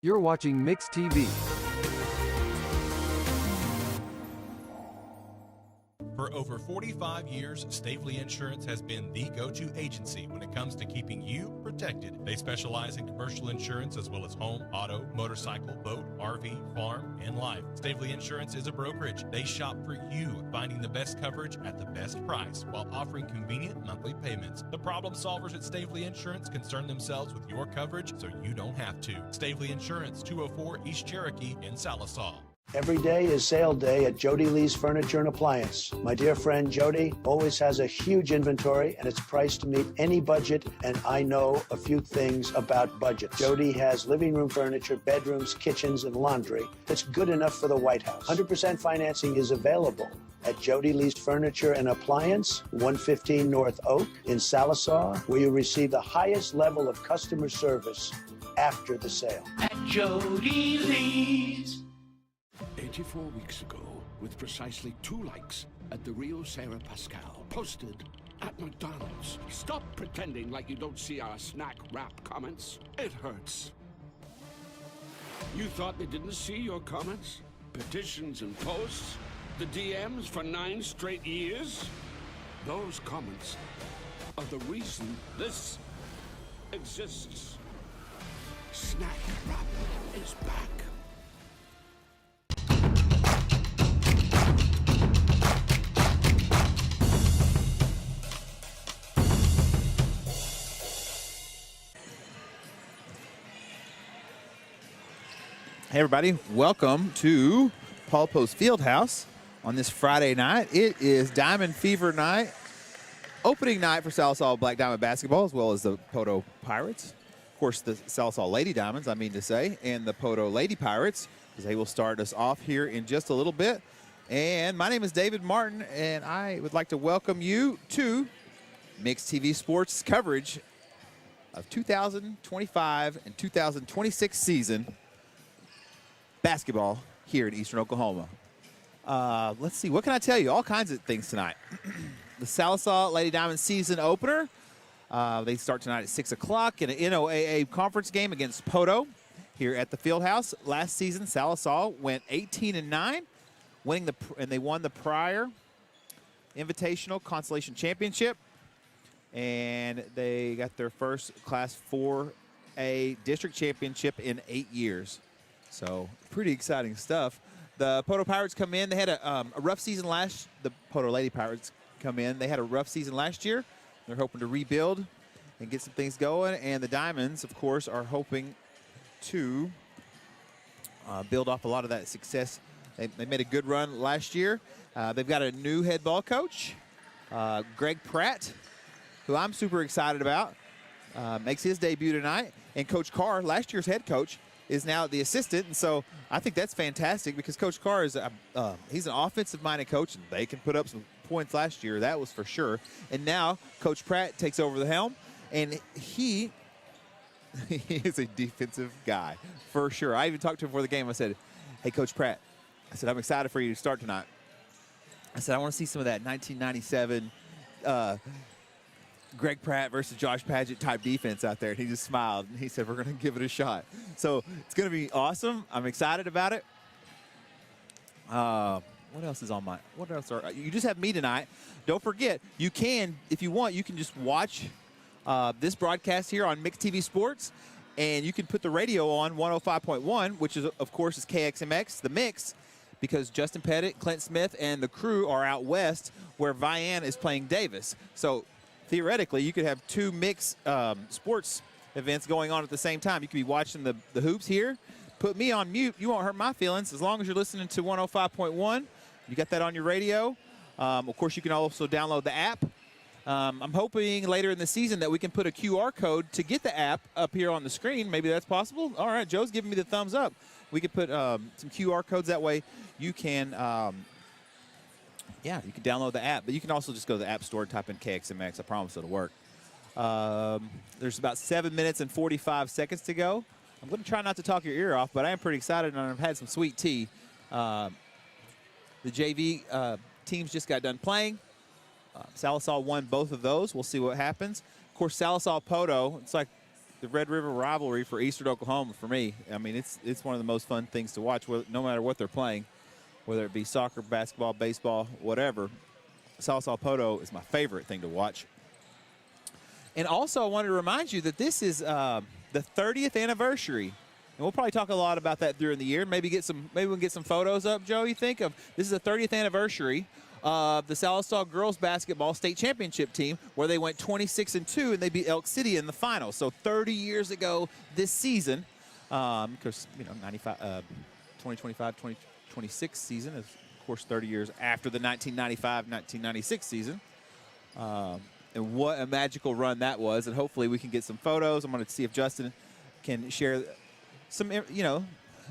You're watching Mix TV. For over 45 years, Stavely Insurance has been the go-to agency when it comes to keeping you protected. They specialize in commercial insurance as well as home, auto, motorcycle, boat, RV, farm, and life. Stavely Insurance is a brokerage. They shop for you, finding the best coverage at the best price while offering convenient monthly payments. The problem solvers at Stavely Insurance concern themselves with your coverage so you don't have to. Stavely Insurance, 204 East Cherokee in Salisaw. Every day is sale day at Jody Lee's Furniture and Appliance. My dear friend Jody always has a huge inventory and it's priced to meet any budget, and I know a few things about budgets. Jody has living room furniture, bedrooms, kitchens, and laundry that's good enough for the White House. 100% financing is available at Jody Lee's Furniture and Appliance, 115 North Oak in Salisaw, where you receive the highest level of customer service after the sale. At Jody Lee's. 84 weeks ago, with precisely 2 likes at the Rio Sarah Pascal, posted at McDonald's. Stop pretending like you don't see our snack wrap comments. It hurts. You thought they didn't see your comments? Petitions and posts? The DMs for 9 straight years? Those comments are the reason this exists. Snack wrap is back. Hey everybody, welcome to Poteau's Fieldhouse on this Friday night. It is Diamond Fever night, opening night for Salisaw Black Diamond basketball, as well as the Poteau Pirates. Of course, the Salisaw Lady Diamonds, I mean to say, and the Poteau Lady Pirates, as they will start us off here in just a little bit. And my name is David Martin, and I would like to welcome you to Mix TV Sports coverage of 2025 and 2026 season basketball here in Eastern Oklahoma. Let's see, what can I tell you? All kinds of things tonight. The Salisaw Lady Diamond season opener. They start tonight at 6 o'clock in an NOAA conference game against Poteau here at the Fieldhouse. Last season, Salisaw went 18-9, and they won the prior Invitational Consolation Championship, and they got their first Class 4A district championship in 8 years. So pretty exciting stuff. The Poteau Pirates come in. They had a rough season the Poteau Lady Pirates come in. They had a rough season last year. They're hoping to rebuild and get some things going. And the Diamonds, of course, are hoping to build off a lot of that success. They made a good run last year. They've got a new head ball coach, Greg Pratt, who I'm super excited about. Makes his debut tonight. And Coach Carr, last year's head coach, is now the assistant, and so I think that's fantastic because Coach Carr is he's an offensive-minded coach, and they can put up some points last year, that was for sure. And now Coach Pratt takes over the helm, and he is a defensive guy for sure. I even talked to him before the game. I said, "Hey, Coach Pratt," I said, "I'm excited for you to start tonight." I said, "I want to see some of that 1997 Greg Pratt versus Josh Padgett type defense out there." And he just smiled and he said, "We're going to give it a shot." So it's going to be awesome. I'm excited about it. What else is on what else you just have me tonight. Don't forget, you can, if you want, you can just watch this broadcast here on Mix TV Sports, and you can put the radio on 105.1, which is, of course, is KXMX, the Mix, because Justin Pettit, Clint Smith, and the crew are out west where Vian is playing Davis. So theoretically, you could have 2 mixed sports events going on at the same time. You could be watching the hoops here. Put me on mute. You won't hurt my feelings as long as you're listening to 105.1. You got that on your radio. Of course, you can also download the app. I'm hoping later in the season that we can put a QR code to get the app up here on the screen. Maybe that's possible. All right, Joe's giving me the thumbs up. We could put some QR codes that way. You can you can download the app, but you can also just go to the App Store and type in KXMX. I promise it'll work. There's about 7 minutes and 45 seconds to go. I'm going to try not to talk your ear off, but I am pretty excited, and I've had some sweet tea. The JV teams just got done playing. Salisaw won both of those. We'll see what happens. Of course, Salisaw Poteau, it's like the Red River rivalry for Eastern Oklahoma for me. I mean, it's one of the most fun things to watch, no matter what they're playing, whether it be soccer, basketball, baseball, whatever. Salsa Poteau is my favorite thing to watch. And also, I wanted to remind you that this is the 30th anniversary. And we'll probably talk a lot about that during the year. Maybe we can get some photos up, Joe, you think? This is the 30th anniversary of the Sallisaw girls basketball state championship team, where they went 26-2 and they beat Elk City in the final. So 30 years ago this season, because 2025, 2026 season is, of course, 30 years after the 1995-1996 season. And what a magical run that was. And hopefully we can get some photos. I'm going to see if Justin can share some,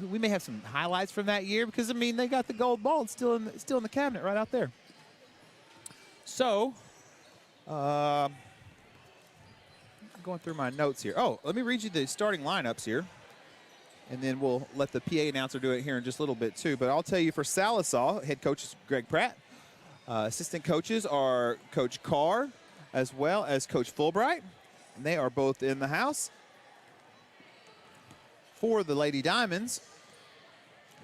we may have some highlights from that year, because, I mean, they got the gold ball. It's still in the cabinet right out there. So, going through my notes here. Oh, let me read you the starting lineups here, and then we'll let the PA announcer do it here in just a little bit too. But I'll tell you, for Sallisaw, head coach is Greg Pratt. Assistant coaches are Coach Carr as well as Coach Fulbright, and they are both in the house. For the Lady Diamonds,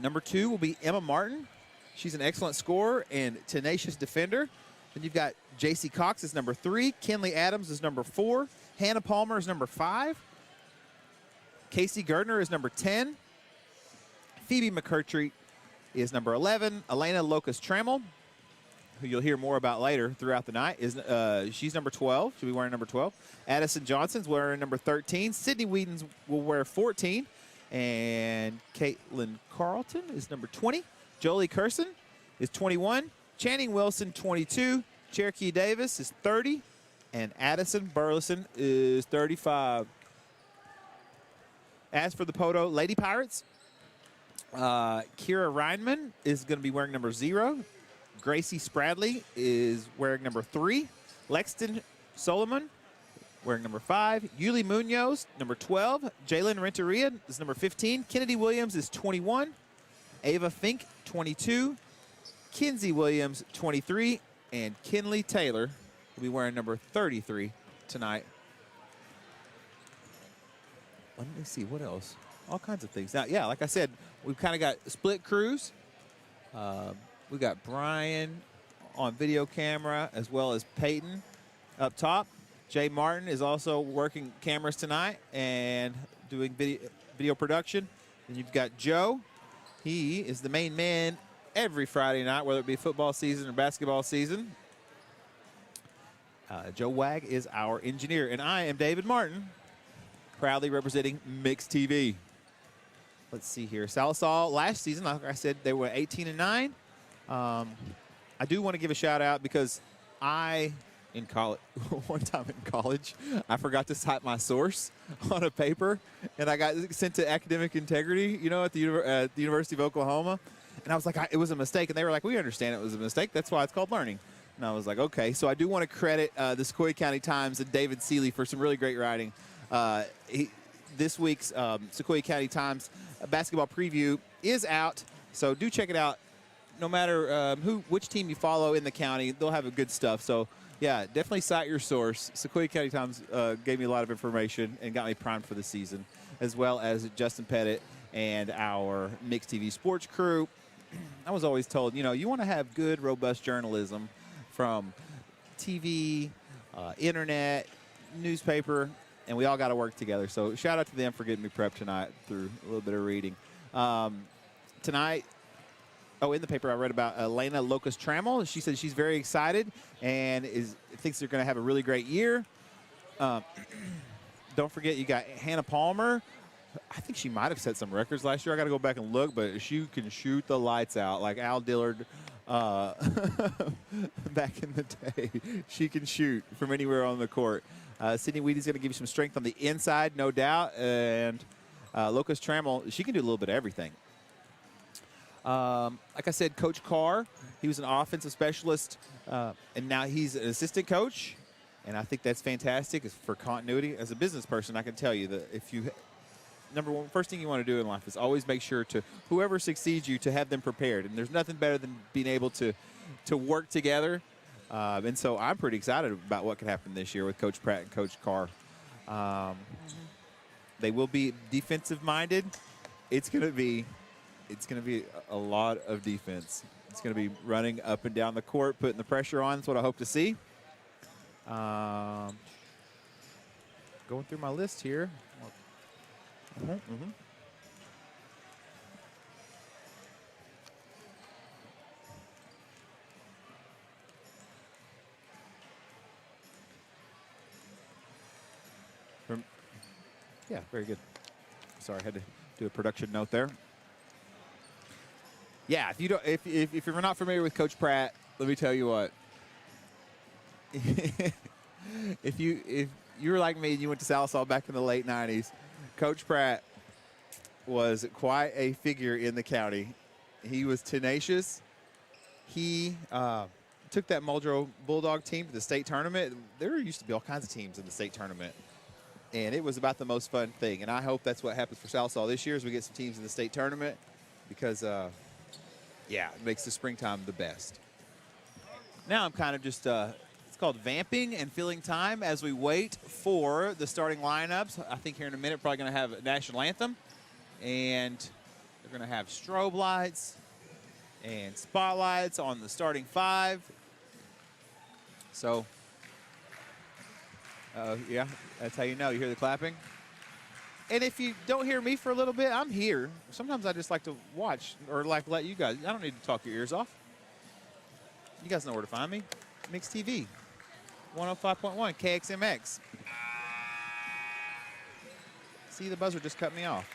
number 2 will be Emma Martin. She's an excellent scorer and tenacious defender. Then you've got J.C. Cox as number 3. Kinley Adams is number 4. Hannah Palmer is number 5. Casey Gardner is number 10. Phoebe McCurtry is number 11. Elena Locust-Trammell, who you'll hear more about later throughout the night, she's number 12. She'll be wearing number 12. Addison Johnson's wearing number 13. Sydney Whedon's will wear 14. And Caitlin Carlton is number 20. Jolie Curson is 21. Channing Wilson, 22. Cherokee Davis is 30. And Addison Burleson is 35. As for the Poteau Lady Pirates, Kira Reinman is going to be wearing number 0. Gracie Spradley is wearing number 3. Lexton Solomon wearing number 5. Yuli Munoz, number 12. Jalen Renteria is number 15. Kennedy Williams is 21. Ava Fink, 22. Kinsey Williams, 23. And Kinley Taylor will be wearing number 33 tonight. Let me see, what else? All kinds of things. Now, yeah, like I said, we've kind of got split crews. We've got Brian on video camera, as well as Peyton up top. Jay Martin is also working cameras tonight and doing video production. And you've got Joe. He is the main man every Friday night, whether it be football season or basketball season. Joe Wag is our engineer. And I am David Martin, proudly representing Mix TV. Let's see here. Sallisaw last season, like I said, they were 18-9. I do want to give a shout out because in college, one time in college, I forgot to cite my source on a paper, and I got sent to academic integrity, at the University of Oklahoma. And I was like, it was a mistake. And they were like, we understand it was a mistake. That's why it's called learning. And I was like, okay. So I do want to credit the Sequoia County Times and David Seeley for some really great writing. This week's Sequoia County Times basketball preview is out, so do check it out. No matter which team you follow in the county, they'll have a good stuff. So, yeah, definitely cite your source. Sequoia County Times gave me a lot of information and got me primed for the season, as well as Justin Pettit and our Mix TV sports crew. I was always told, you want to have good, robust journalism from TV, internet, newspaper, and we all got to work together. So shout out to them for getting me prepped tonight through a little bit of reading. Tonight, in the paper I read about Elena Locust-Trammell. She said she's very excited and thinks they're going to have a really great year. Don't forget, you got Hannah Palmer. I think she might have set some records last year. I got to go back and look, but she can shoot the lights out like Al Dillard back in the day. She can shoot from anywhere on the court. Sydney Wheaty's going to give you some strength on the inside, no doubt. And Locust-Trammell, she can do a little bit of everything. Like I said, Coach Carr, he was an offensive specialist, and now he's an assistant coach. And I think that's fantastic for continuity. As a business person, I can tell you that first thing you want to do in life is always make sure to whoever succeeds you to have them prepared. And there's nothing better than being able to work together. And so I'm pretty excited about what could happen this year with Coach Pratt and Coach Carr. They will be defensive-minded. It's going to be a lot of defense. It's going to be running up and down the court, putting the pressure on. That's what I hope to see. Going through my list here. Yeah, very good. Sorry, I had to do a production note there. Yeah, if you're not familiar with Coach Pratt, let me tell you what. if you were like me and you went to Sallisaw back in the late 90s, Coach Pratt was quite a figure in the county. He was tenacious. He took that Muldrow Bulldog team to the state tournament. There used to be all kinds of teams in the state tournament. And it was about the most fun thing. And I hope that's what happens for Sallisaw this year as we get some teams in the state tournament because, yeah, it makes the springtime the best. Now I'm kind of just, it's called vamping and filling time as we wait for the starting lineups. I think here in a minute probably going to have a national anthem. And they're going to have strobe lights and spotlights on the starting five. So, yeah, that's how you know. You hear the clapping. And if you don't hear me for a little bit, I'm here. Sometimes I just like to watch or like let you guys. I don't need to talk your ears off. You guys know where to find me. Mix TV, 105.1 KXMX. See, the buzzer just cut me off.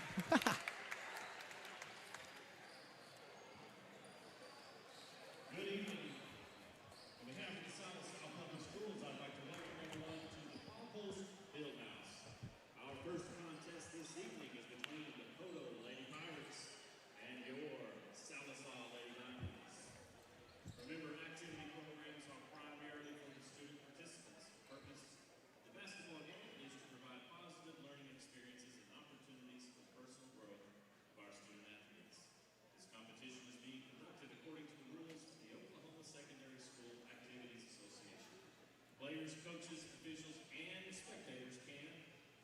Players, coaches, officials, and spectators can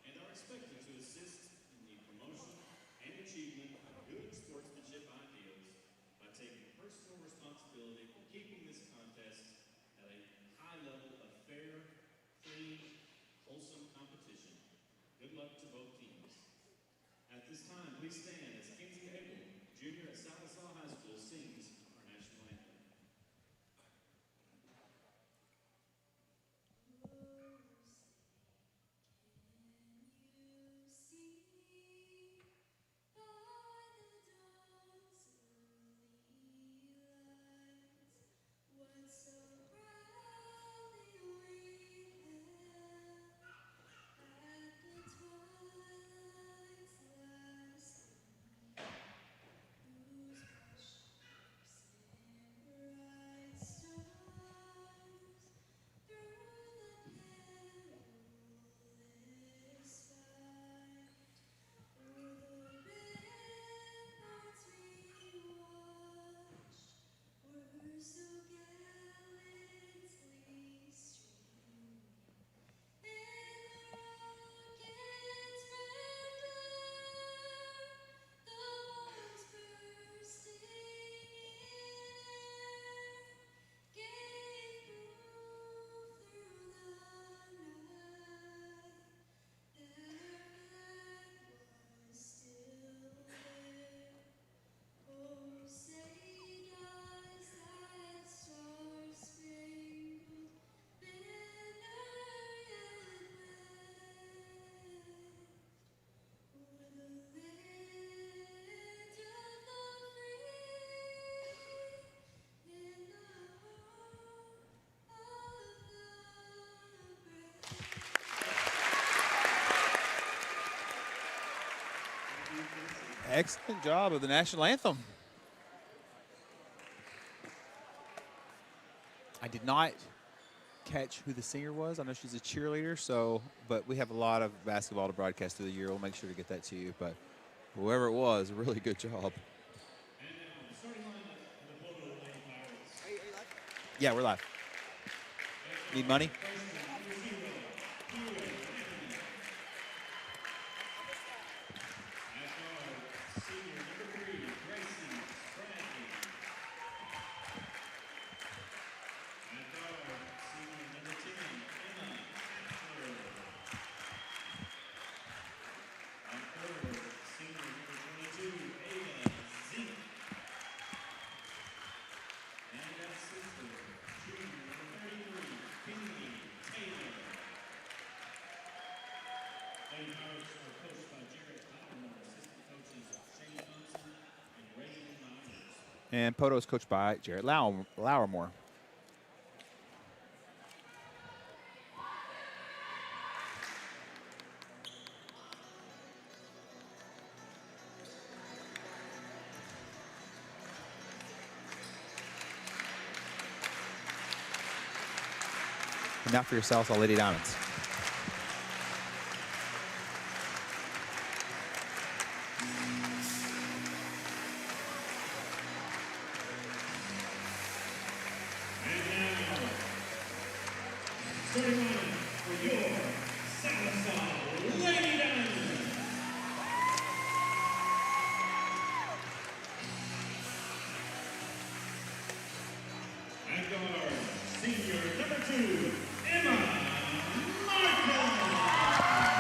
and are expected to assist in the promotion and achievement of good sportsmanship ideals by taking personal responsibility for keeping this contest at a high level of fair, clean, wholesome competition. Good luck to both teams. At this time, please stand as Kinsey Abel, junior at Sallisaw High School, sings our national anthem. Excellent job of the national anthem. I did not catch who the singer was. I know she's a cheerleader, but we have a lot of basketball to broadcast through the year. We'll make sure to get that to you. But whoever it was, really good job. Yeah, we're live. Need money? And Poteau is coached by Jarrett Lauermore. And now for your Salsa Lady Diamonds.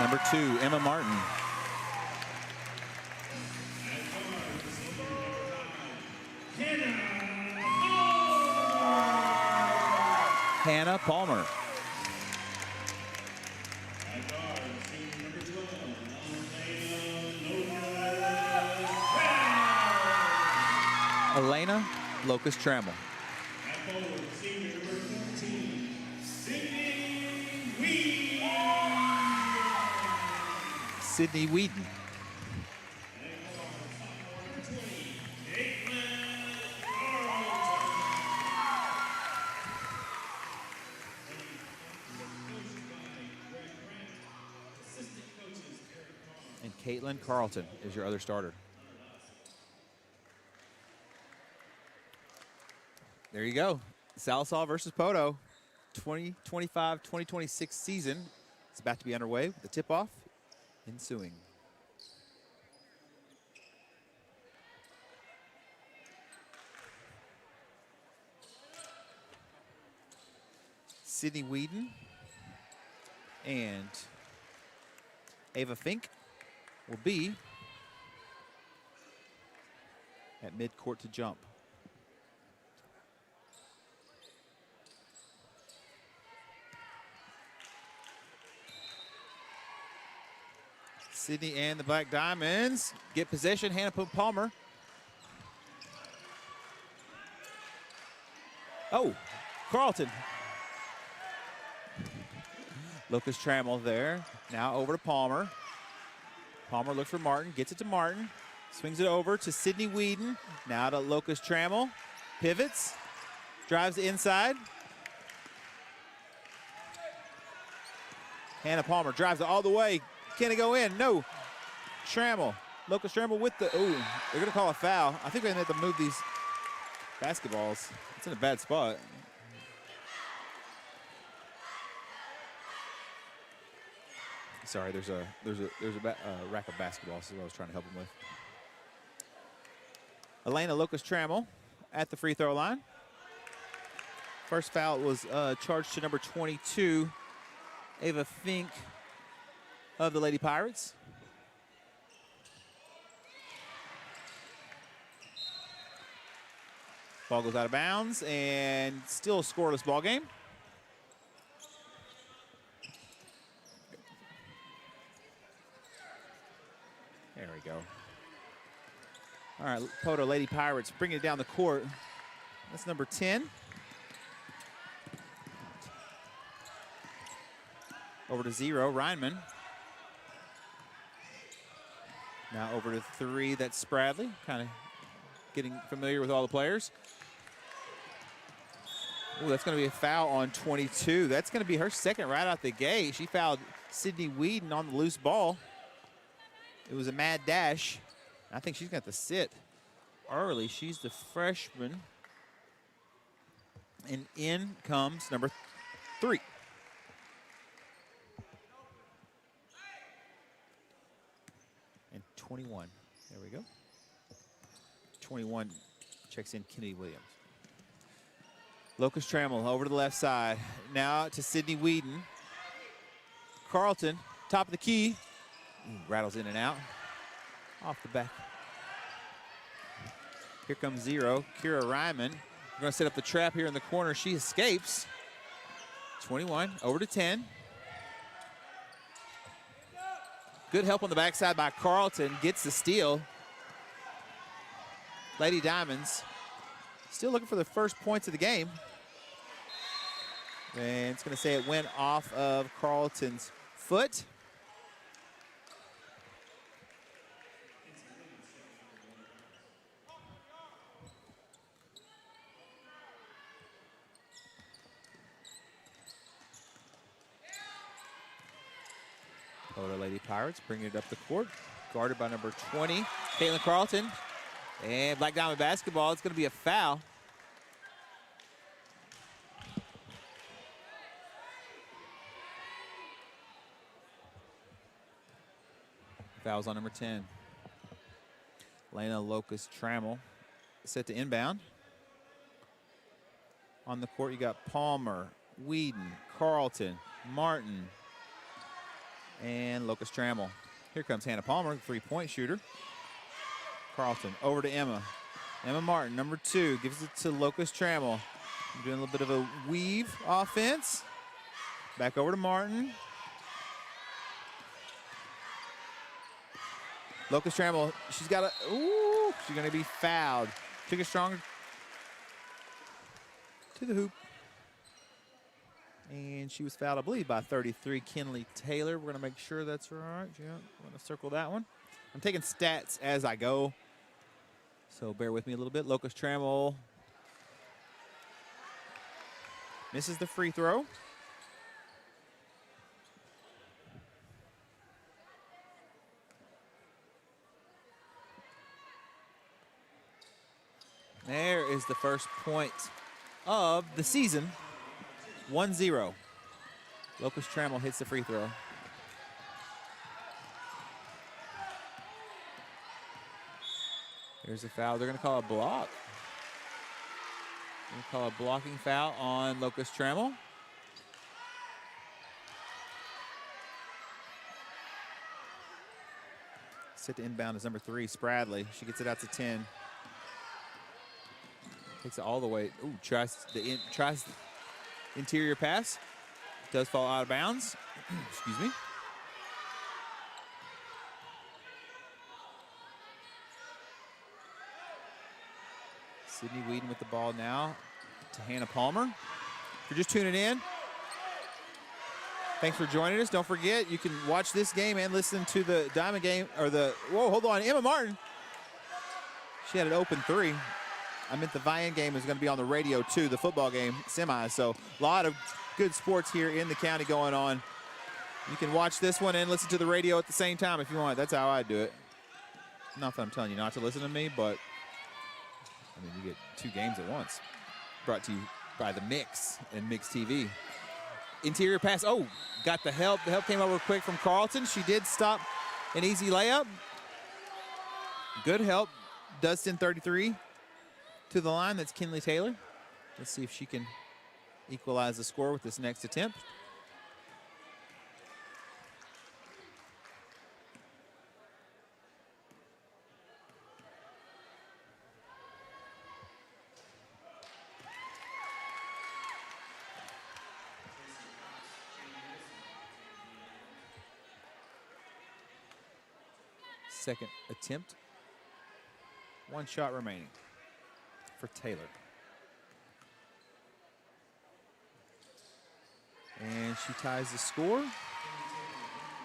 Number 2, Emma Martin. Hannah Palmer. Elena Locust Trammell. Sydney Whedon. And Caitlin Carlton is your other starter. There you go. Sallisaw versus Poteau. 2025-2026 season is about to be underway with the tip-off ensuing. Sydney Whedon and Ava Fink will be at midcourt to jump. Sydney and the Black Diamonds get possession. Hannah Palmer. Oh, Carlton. Locust Trammell there. Now over to Palmer. Palmer looks for Martin, gets it to Martin. Swings it over to Sydney Whedon. Now to Locust Trammell. Pivots. Drives inside. Hannah Palmer drives it all the way. Can it go in? No. Trammell. Locust Trammell with the, ooh, they're going to call a foul. I think they're going to have to move these basketballs. It's in a bad spot. Sorry, there's a rack of basketballs. This is what I was trying to help him with. Elena Locust Trammell at the free throw line. First foul was charged to number 22, Ava Fink of the Lady Pirates. Ball goes out of bounds and still a scoreless ball game. There we go. All right, Poteau Lady Pirates bringing it down the court. That's number 10. Over to 0, Reinman. Now over to 3, that's Spradley. Kind of getting familiar with all the players. Oh, that's going to be a foul on 22. That's going to be her second right out the gate. She fouled Sydney Whedon on the loose ball. It was a mad dash. I think she's going to have to sit early. She's the freshman. And in comes number 3. And 21. There we go. 21 checks in Kennedy Williams. Locust Trammell over to the left side. Now to Sydney Whedon. Carlton, top of the key. Rattles in and out. Off the back. Here comes 0. Kira Ryman. We're going to set up the trap here in the corner. She escapes. 21 over to 10. Good help on the backside by Carlton. Gets the steal. Lady Diamonds Still looking for the first points of the game. And it's going to say it went off of Carlton's foot. Poteau Lady Pirates bringing it up the court. Guarded by number 20, Caitlin Carlton. And Black Diamond basketball, it's going to be a foul. Foul's on number 10. Lena Locust Trammell set to inbound. On the court, you got Palmer, Whedon, Carlton, Martin, and Locust Trammell. Here comes Hannah Palmer, three-point shooter. Carlton over to Emma. Emma Martin, number 2, gives it to Locust Trammell. Doing a little bit of a weave offense. Back over to Martin. Locust Trammell, she's got a, ooh, she's going to be fouled. Took it stronger to the hoop. And she was fouled, I believe, by 33, Kinley Taylor. We're going to make sure that's right. Yeah, I'm going to circle that one. I'm taking stats as I go, so bear with me a little bit. Locust Trammell misses the free throw. There is the first point of the season. 1-0. Locust Trammell hits the free throw. There's a foul. They're going to call a block. They're going to call a blocking foul on Locust Trammell. Set to inbound is number 3, Spradley. She gets it out to 10. Takes it all the way. Ooh, tries the interior pass. Does fall out of bounds. Excuse me. Sydney Whedon with the ball now to Hannah Palmer. If you're just tuning in, thanks for joining us. Don't forget, you can watch this game and listen to the Diamond game, or the, whoa, hold on, Emma Martin. She had an open 3. I meant the Vian game is going to be on the radio too, the football game, semis. So a lot of good sports here in the county going on. You can watch this one and listen to the radio at the same time if you want. That's how I do it. Not that I'm telling you not to listen to me, but I mean, you get 2 games at once. Brought to you by the Mix and Mix TV. Interior pass, oh, got the help. The help came over quick from Carlton. She did stop an easy layup. Good help. Dustin 33 to the line. That's Kinley Taylor. Let's see if she can equalize the score with this next attempt. Second attempt. 1 shot remaining for Taylor. And she ties the score.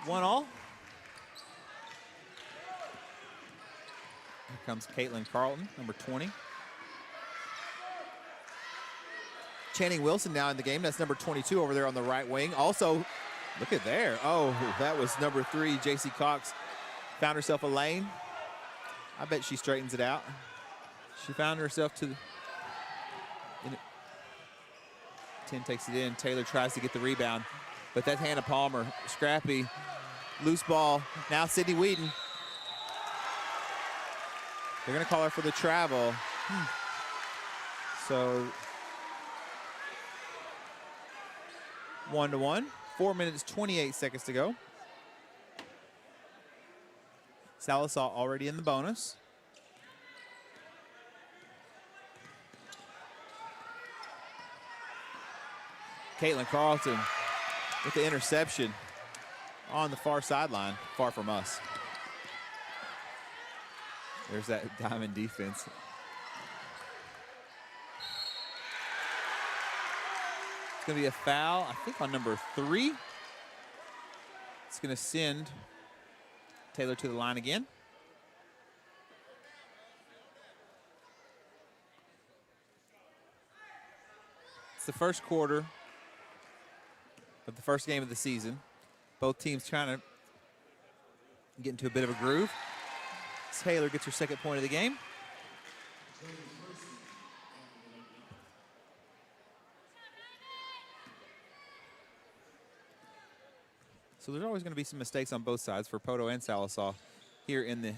1-all. Here comes Caitlin Carlton, number 20. Channing Wilson now in the game. That's number 22 over there on the right wing. Also, look at there. Oh, that was number 3, J.C. Cox. Found herself a lane. I bet she straightens it out. She found herself to the 10 takes it in. Taylor tries to get the rebound, but that's Hannah Palmer. Scrappy, loose ball. Now Sydney Whedon. They're going to call her for the travel. So 1-1. 4 minutes, 28 seconds to go. Sallisaw already in the bonus. Caitlin Carlton with the interception on the far sideline, far from us. There's that Diamond defense. going to be a foul, I think, on number 3. It's going to send Taylor to the line again. It's the first quarter of the first game of the season. Both teams trying to get into a bit of a groove. Taylor gets her second point of the game. So there's always going to be some mistakes on both sides for Poteau and Sallisaw here in the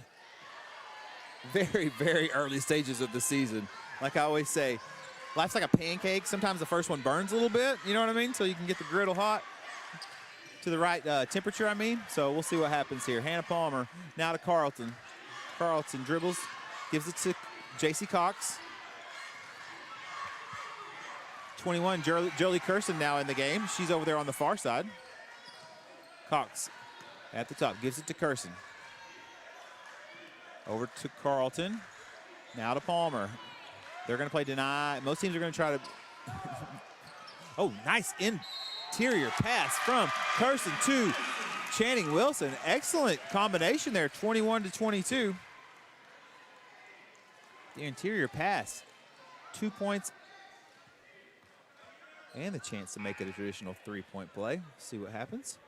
very, very early stages of the season. Like I always say, life's like a pancake. Sometimes the first one burns a little bit, you know what I mean? So you can get the griddle hot to the right temperature, I mean. So we'll see what happens here. Hannah Palmer now to Carlton. Carlton dribbles, gives it to J.C. Cox. 21, Jolie Curson now in the game. She's over there on the far side. Cox at the top, gives it to Curson. Over to Carlton. Now to Palmer. They're going to play deny. Most teams are going to try to. Oh, nice interior pass from Curson to Channing Wilson. Excellent combination there, 21 to 22. The interior pass, 2 points, and the chance to make it a traditional 3-point play. See what happens.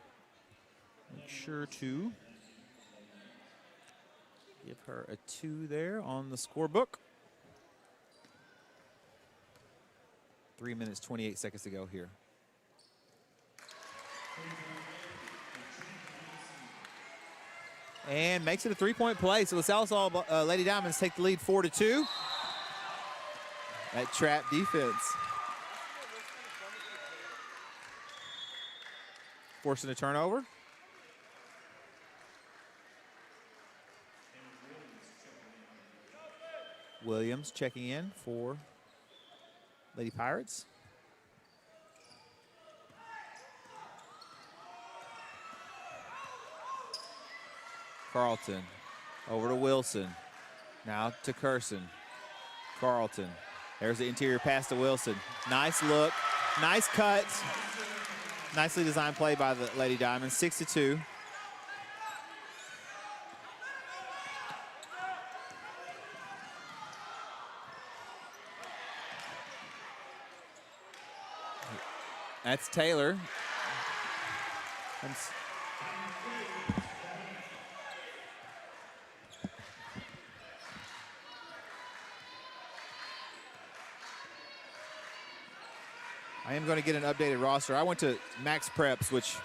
Make sure to give her a 2 there on the scorebook. 3 minutes, 28 seconds to go here. And makes it a 3-point play. So the Sallisaw Lady Diamonds take the lead 4-2. That trap defense. Forcing a turnover. Williams checking in for Lady Pirates. Carlton over to Wilson. Now to Curson. Carlton. There's the interior pass to Wilson. Nice look. Nice cut. Nicely designed play by the Lady Diamonds. 6-2. That's Taylor. I am going to get an updated roster. I went to Max Preps, which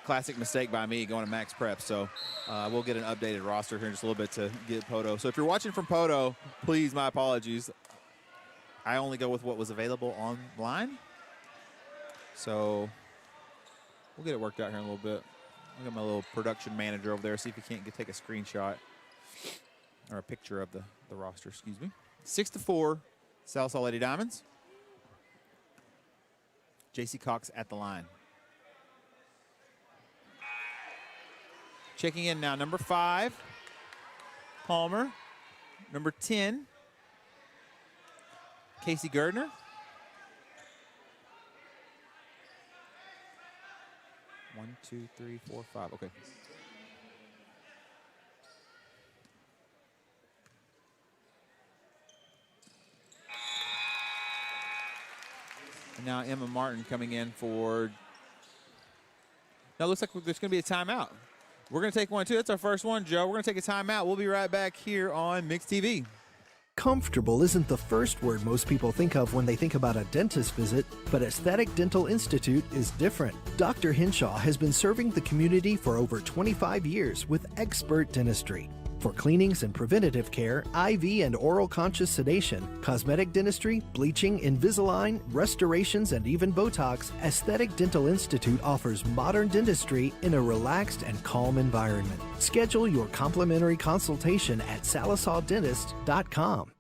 classic mistake by me going to Max Preps. So we'll get an updated roster here in just a little bit to get Poteau. So if you're watching from Poteau, please, my apologies. I only go with what was available online. So we'll get it worked out here in a little bit. I'll get my little production manager over there, see if he can't take a screenshot or a picture of the roster, excuse me. 6-4, Sallisaw Lady Diamonds. J.C. Cox at the line. Checking in now, number 5, Palmer. Number 10, Casey Gardner. 1, 2, 3, 4, 5. Okay. And now Emma Martin coming in for. Now it looks like there's going to be a timeout. We're going to take one too. That's our first one, Joe. We're going to take a timeout. We'll be right back here on Mix TV. Comfortable isn't the first word most people think of when they think about a dentist visit, but Aesthetic Dental Institute is different. Dr. Hinshaw has been serving the community for over 25 years with expert dentistry. For cleanings and preventative care, IV and oral conscious sedation, cosmetic dentistry, bleaching, Invisalign, restorations, and even Botox, Aesthetic Dental Institute offers modern dentistry in a relaxed and calm environment. Schedule your complimentary consultation at salisawdentist.com.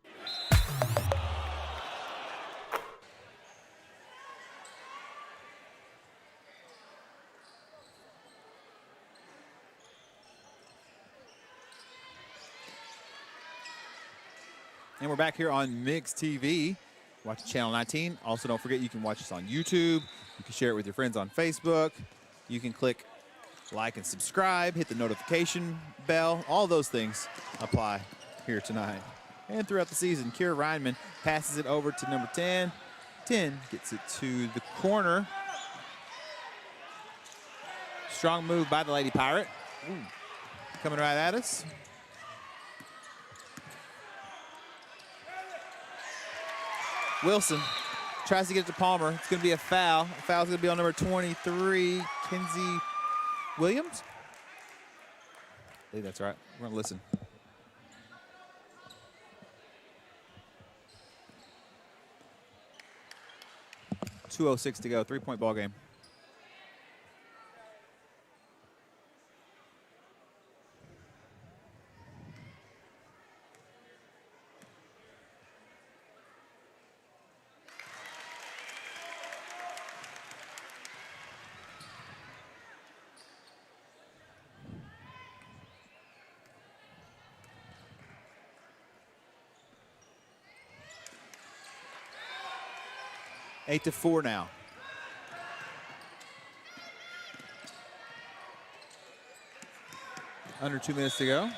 And we're back here on Mix TV. Watch Channel 19. Also, don't forget you can watch us on YouTube. You can share it with your friends on Facebook. You can click like and subscribe, hit the notification bell. All those things apply here tonight and throughout the season. Kira Reinman passes it over to number 10. 10 gets it to the corner. Strong move by the Lady Pirate. Ooh. Coming right at us. Wilson tries to get it to Palmer. It's going to be a foul. A foul's going to be on number 23, Kenzie Williams. I think that's right. We're going to listen. .206 to go. 3-point ball game. Eight to 4 now. Under 2 minutes to go.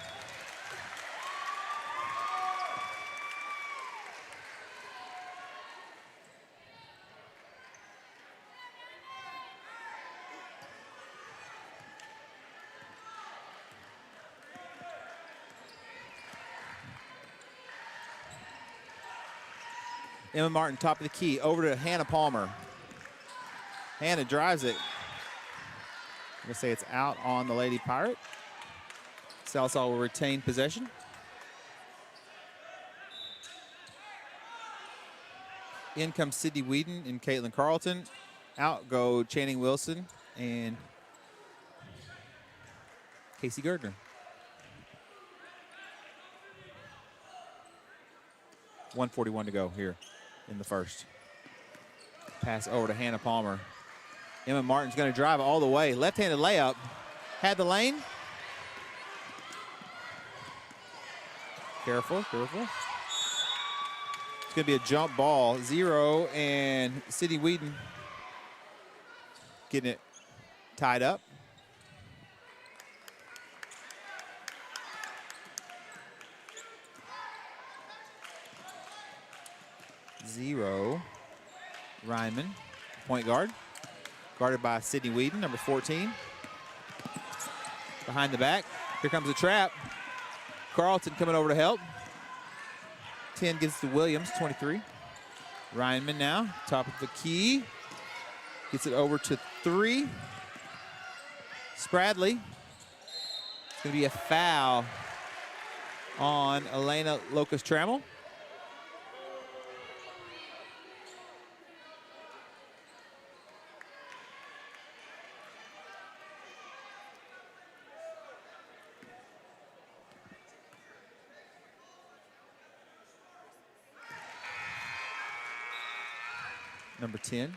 Emma Martin, top of the key, over to Hannah Palmer. Hannah drives it. I'm going to say it's out on the Lady Pirate. Salsa will retain possession. In comes Sydney Whedon and Caitlin Carlton. Out go Channing Wilson and Casey Gardner. 1:41 to go here in the first. Pass over to Hannah Palmer. Emma Martin's going to drive all the way. Left-handed layup. Had the lane. Careful, careful. It's going to be a jump ball. 0, and Sydney Whedon getting it tied up. Zero. Ryman, point guard. Guarded by Sydney Whedon, number 14. Behind the back. Here comes the trap. Carlton coming over to help. 10 gives to Williams, 23. Ryman now, top of the key. Gets it over to 3. Spradley. It's going to be a foul on Elena Locust-Trammell. Number 10.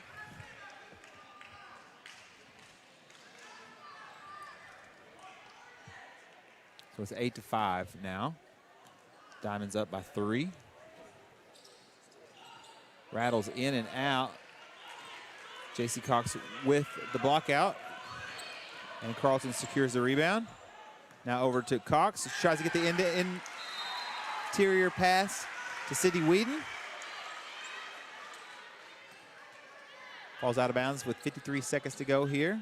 So it's 8 to 5 now. Diamonds up by 3. Rattles in and out. J.C. Cox with the block out. And Carlton secures the rebound. Now over to Cox. Tries to get the interior pass to Sydney Whedon. Falls out of bounds with 53 seconds to go here.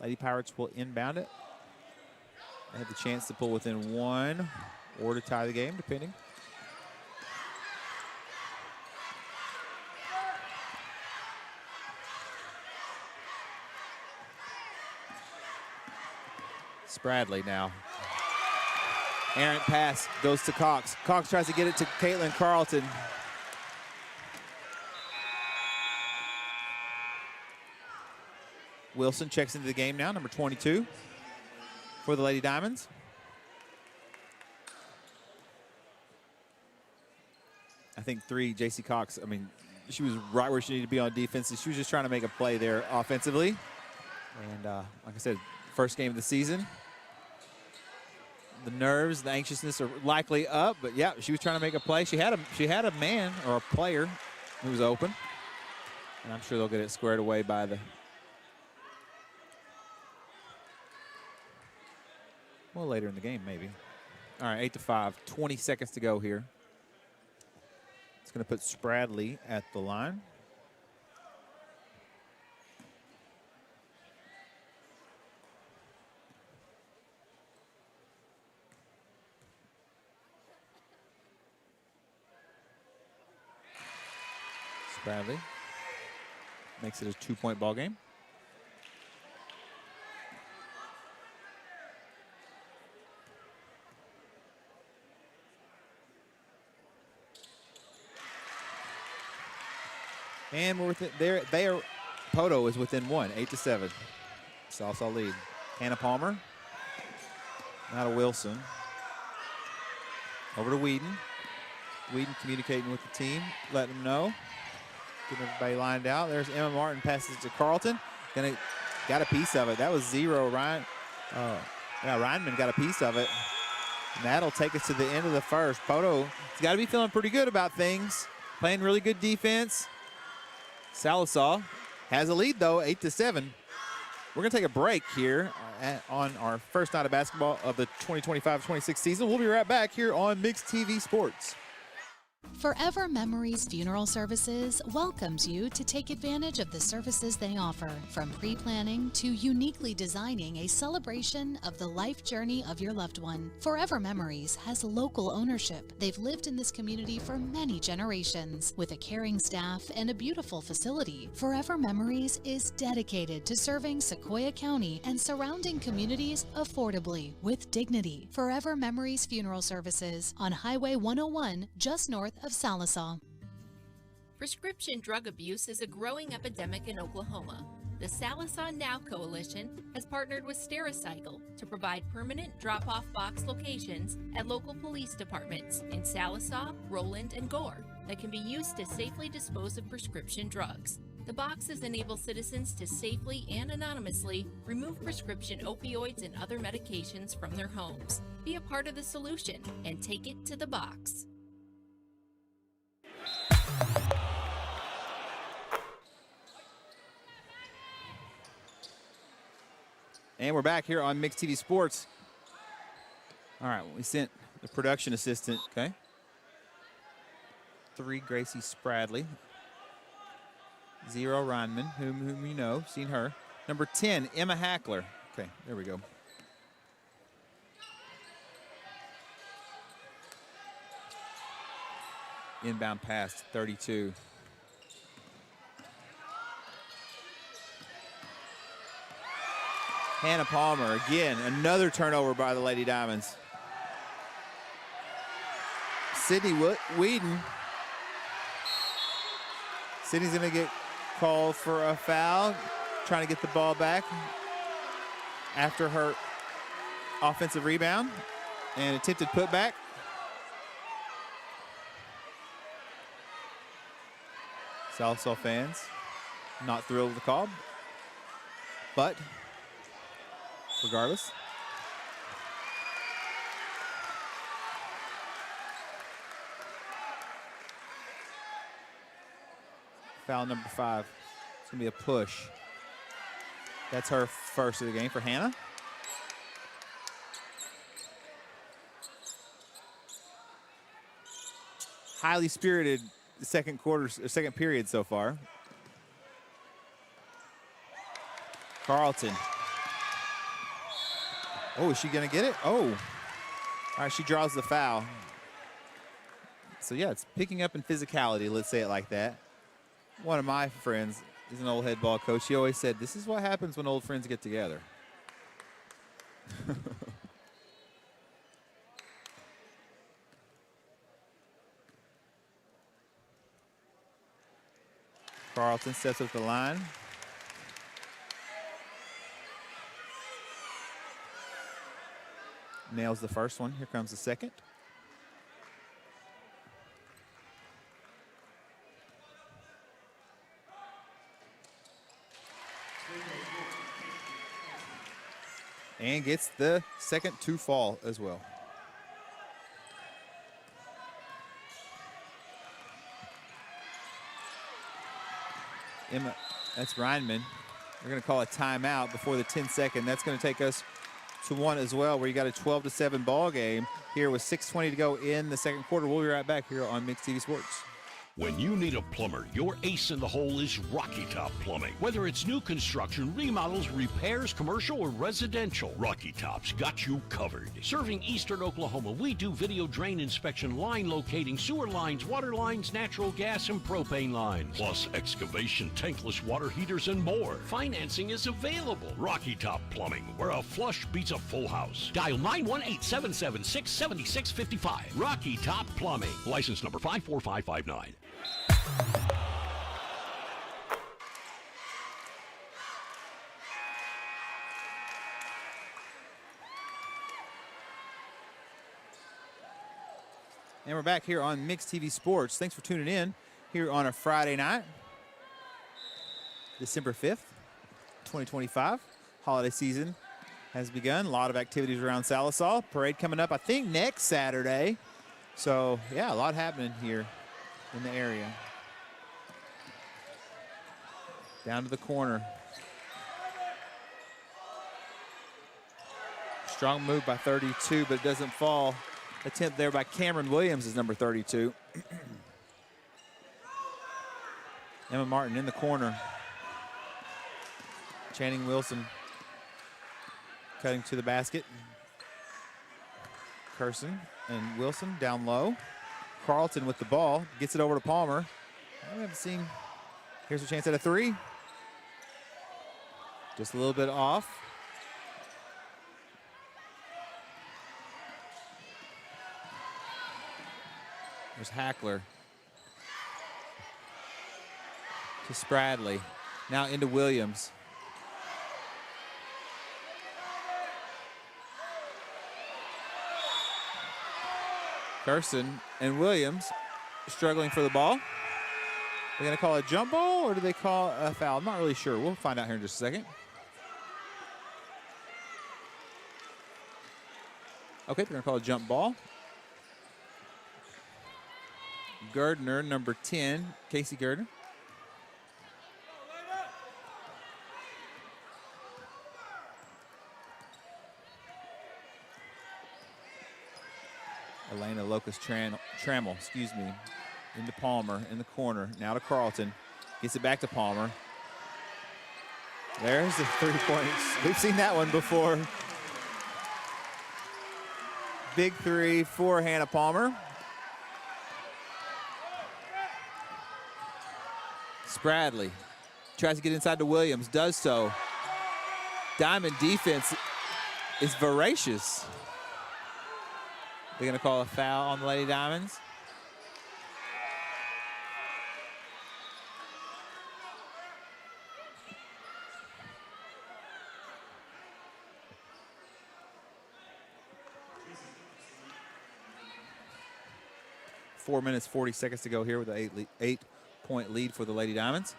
Lady Pirates will inbound it. They have the chance to pull within 1 or to tie the game, depending. Spradley now. Errant pass goes to Cox. Cox tries to get it to Caitlin Carlton. Wilson checks into the game now, number 22 for the Lady Diamonds. I think 3, J.C. Cox, I mean, she was right where she needed to be on defense. She was just trying to make a play there offensively. And like I said, first game of the season. The nerves, the anxiousness are likely up, but yeah, she was trying to make a play. She had a man or a player who's open. And I'm sure they'll get it squared away by the... Well, later in the game, maybe. All right, 8-5, 20 seconds to go here. It's going to put Spradley at the line. Spradley makes it a 2-point ball game. And we're within, Poteau is within 1, 8-7. Salsa lead. Hannah Palmer. Now to Wilson. Over to Whedon. Whedon communicating with the team, letting them know. Getting everybody lined out. There's Emma Martin, passes to Carlton. Got a piece of it. That was 0. Reinman got a piece of it. And that'll take us to the end of the first. Poteau has got to be feeling pretty good about things. Playing really good defense. Sallisaw has a lead, though, 8-7. We're going to take a break here on our first night of basketball of the 2025-26 season. We'll be right back here on Mixed TV Sports. Forever Memories Funeral Services welcomes you to take advantage of the services they offer, from pre-planning to uniquely designing a celebration of the life journey of your loved one. Forever Memories has local ownership. They've lived in this community for many generations. With a caring staff and a beautiful facility, Forever Memories is dedicated to serving Sequoyah County and surrounding communities affordably with dignity. Forever Memories Funeral Services on Highway 101, just north of Sallisaw. Prescription drug abuse is a growing epidemic in Oklahoma. The Sallisaw Now Coalition has partnered with Stericycle to provide permanent drop-off box locations at local police departments in Sallisaw, Roland, and Gore that can be used to safely dispose of prescription drugs. The boxes enable citizens to safely and anonymously remove prescription opioids and other medications from their homes. Be a part of the solution and take it to the box. And we're back here on Mixed TV Sports. All right, we sent the production assistant, okay? 3, Gracie Spradley. 0, Reinman, whom you know, seen her. Number 10, Emma Hackler. Okay, there we go. Inbound pass, 32. Hannah Palmer, again, another turnover by the Lady Diamonds. Sydney Whedon. Sydney's going to get called for a foul, trying to get the ball back after her offensive rebound and attempted putback. Sallisaw fans not thrilled with the call, but regardless. Foul number 5. It's going to be a push. That's her first of the game for Hannah. Highly spirited second period so far. Carlton. Oh, is she going to get it? Oh. All right, she draws the foul. So, yeah, it's picking up in physicality, let's say it like that. One of my friends is an old head ball coach. He always said, this is what happens when old friends get together. Carlton sets up the line. Nails the first one. Here comes the second. And gets the second to fall as well. Emma, that's Reinman. We're going to call a timeout before the 10-second. That's going to take us to one as well, where you got a 12-7 ball game here with 6:20 to go in the second quarter. We'll be right back here on Mixed TV Sports. When you need a plumber, your ace in the hole is Rocky Top Plumbing. Whether it's new construction, remodels, repairs, commercial, or residential, Rocky Top's got you covered. Serving eastern Oklahoma, we do video drain inspection, line locating, sewer lines, water lines, natural gas, and propane lines. Plus excavation, tankless water heaters, and more. Financing is available. Rocky Top Plumbing, where a flush beats a full house. Dial 918-776-7655. Rocky Top Plumbing. License number 54559. And we're back here on Mixed TV Sports. Thanks for tuning in here on a Friday night, December 5th, 2025. Holiday season has begun. A lot of activities around Sallisaw. Parade coming up, I think, next Saturday. So, yeah, a lot happening here in the area. Down to the corner. Strong move by 32, but it doesn't fall. Attempt there by Cameron Williams is number 32. Emma Martin in the corner. Channing Wilson cutting to the basket. Curson and Wilson down low. Carlton with the ball, gets it over to Palmer. I haven't seen, here's a chance at a three. Just a little bit off. There's Hackler. To Spradley. Now into Williams. Carson and Williams struggling for the ball. They're going to call a jump ball, or do they call a foul? I'm not really sure. We'll find out here in just a second. Okay, they're going to call a jump ball. Gardner, number 10, Casey Gardner. Elena Trammell, excuse me, into Palmer in the corner. Now to Carlton. Gets it back to Palmer. There's the 3 points. We've seen that one before. Big three for Hannah Palmer. Spradley tries to get inside to Williams, does so. Diamond defense is voracious. They're going to call a foul on the Lady Diamonds. Four minutes, 40 seconds to go here with an 8-point lead for the Lady Diamonds.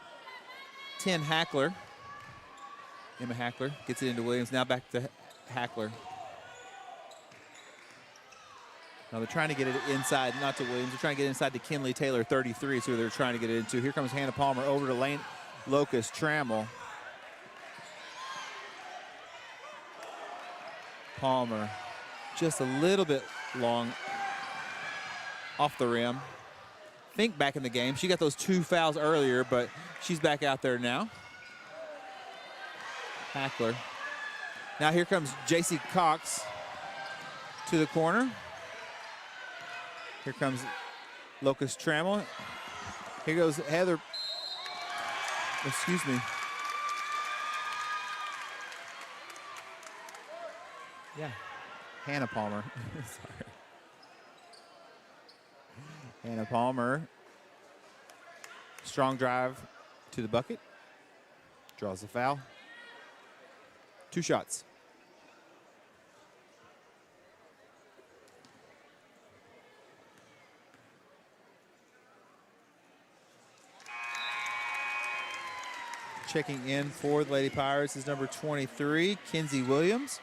10, Hackler. Emma Hackler gets it into Williams. Now back to Hackler. Now they're trying to get it inside, not to Williams. They're trying to get inside to Kinley Taylor, 33, is who they're trying to get it into. Here comes Hannah Palmer over to Lane Locust Trammell. Palmer just a little bit long off the rim. Think back in the game. She got those 2 fouls earlier, but she's back out there now. Hackler. Now here comes J.C. Cox to the corner. Here comes Locust Trammell. Here goes Heather. Excuse me. Yeah, Hannah Palmer. Sorry. Hannah Palmer. Strong drive to the bucket. Draws the foul. 2 shots. Checking in for the Lady Pirates is number 23, Kinsey Williams.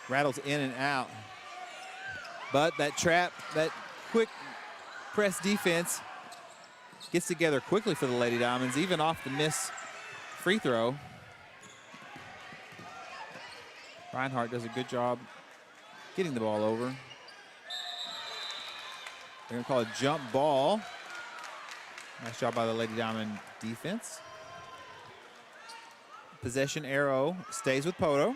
rattles in and out. But that trap, that quick press defense gets together quickly for the Lady Diamonds, even off the miss free throw. Reinhardt does a good job getting the ball over. They're going to call a jump ball. Nice job by the Lady Diamond defense. Possession arrow stays with Poteau.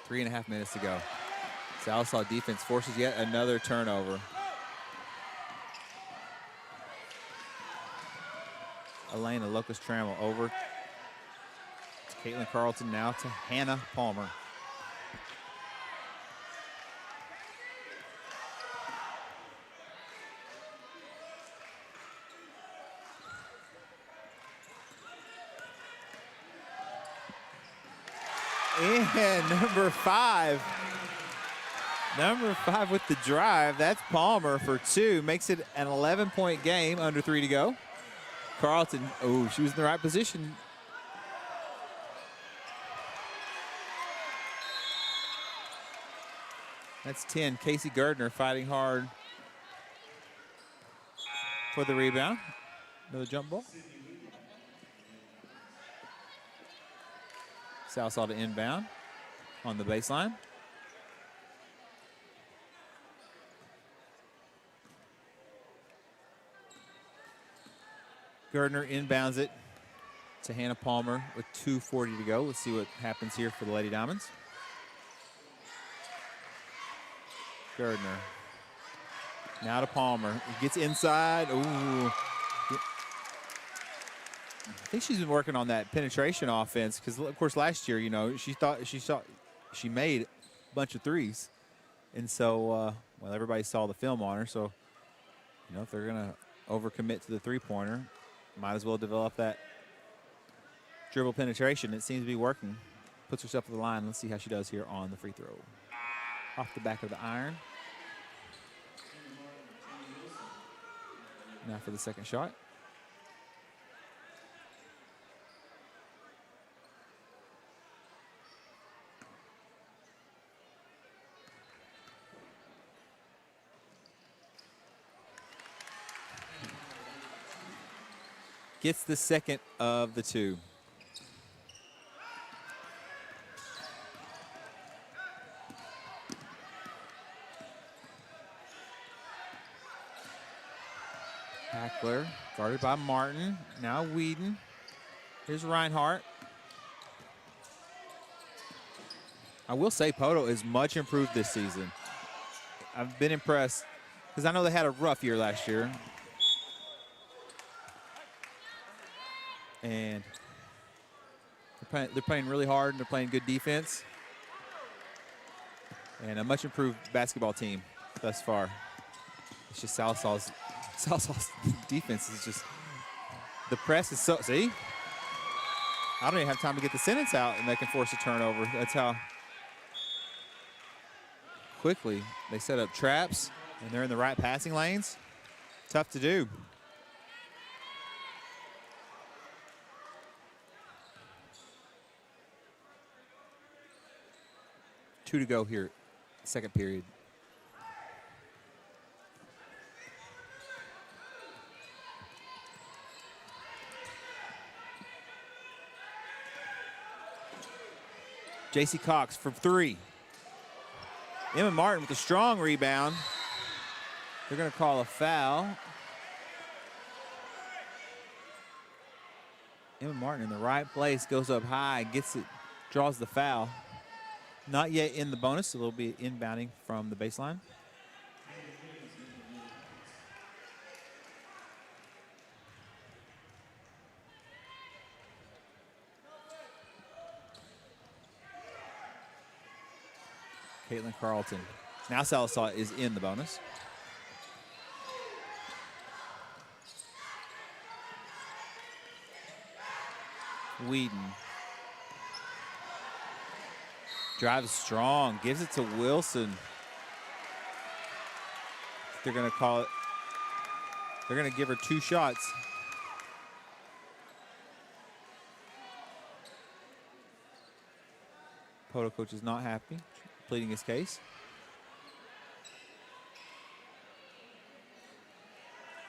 Three and a half minutes to go. Sallisaw defense forces yet another turnover. Elena Locust Trammell over. Caitlin Carlton now to Hannah Palmer. And number five with the drive. That's Palmer for two. Makes it an 11-point game, under 3 to go. Carlton, oh, she was in the right position. That's 10. Casey Gardner fighting hard for the rebound. Another jump ball. Sallisaw to inbound on the baseline. Gardner inbounds it to Hannah Palmer with 2:40 to go. Let's see what happens here for the Lady Diamonds. Gardner. Now to Palmer. He gets inside. Ooh. I think she's been working on that penetration offense because, of course, last year, you know, she made a bunch of threes. And so, well, everybody saw the film on her. So, you know, if they're going to overcommit to the three-pointer, might as well develop that dribble penetration. It seems to be working. Puts herself to the line. Let's see how she does here on the free throw. Off the back of the iron. Now for the second shot. Gets the second of the two. Hackler guarded by Martin. Now Whedon. Here's Reinhardt. I will say Poteau is much improved this season. I've been impressed because I know they had a rough year last year. And they're playing really hard and they're playing good defense. And a much improved basketball team thus far. It's just Sallisaw's defense is just, the press is so, see? I don't even have time to get the sentence out and they can force a turnover. That's how quickly they set up traps and they're in the right passing lanes. Tough to do. Two to go here, second period. J.C. Cox from three. Emma Martin with a strong rebound. They're going to call a foul. Emma Martin in the right place, goes up high, gets it, draws the foul. Not yet in the bonus, so they'll be inbounding from the baseline. Caitlin Carlton. Now Sallisaw is in the bonus. Whedon. Drives strong, gives it to Wilson. They're going to call it. They're going to give her 2 shots. Poteau coach is not happy, pleading his case.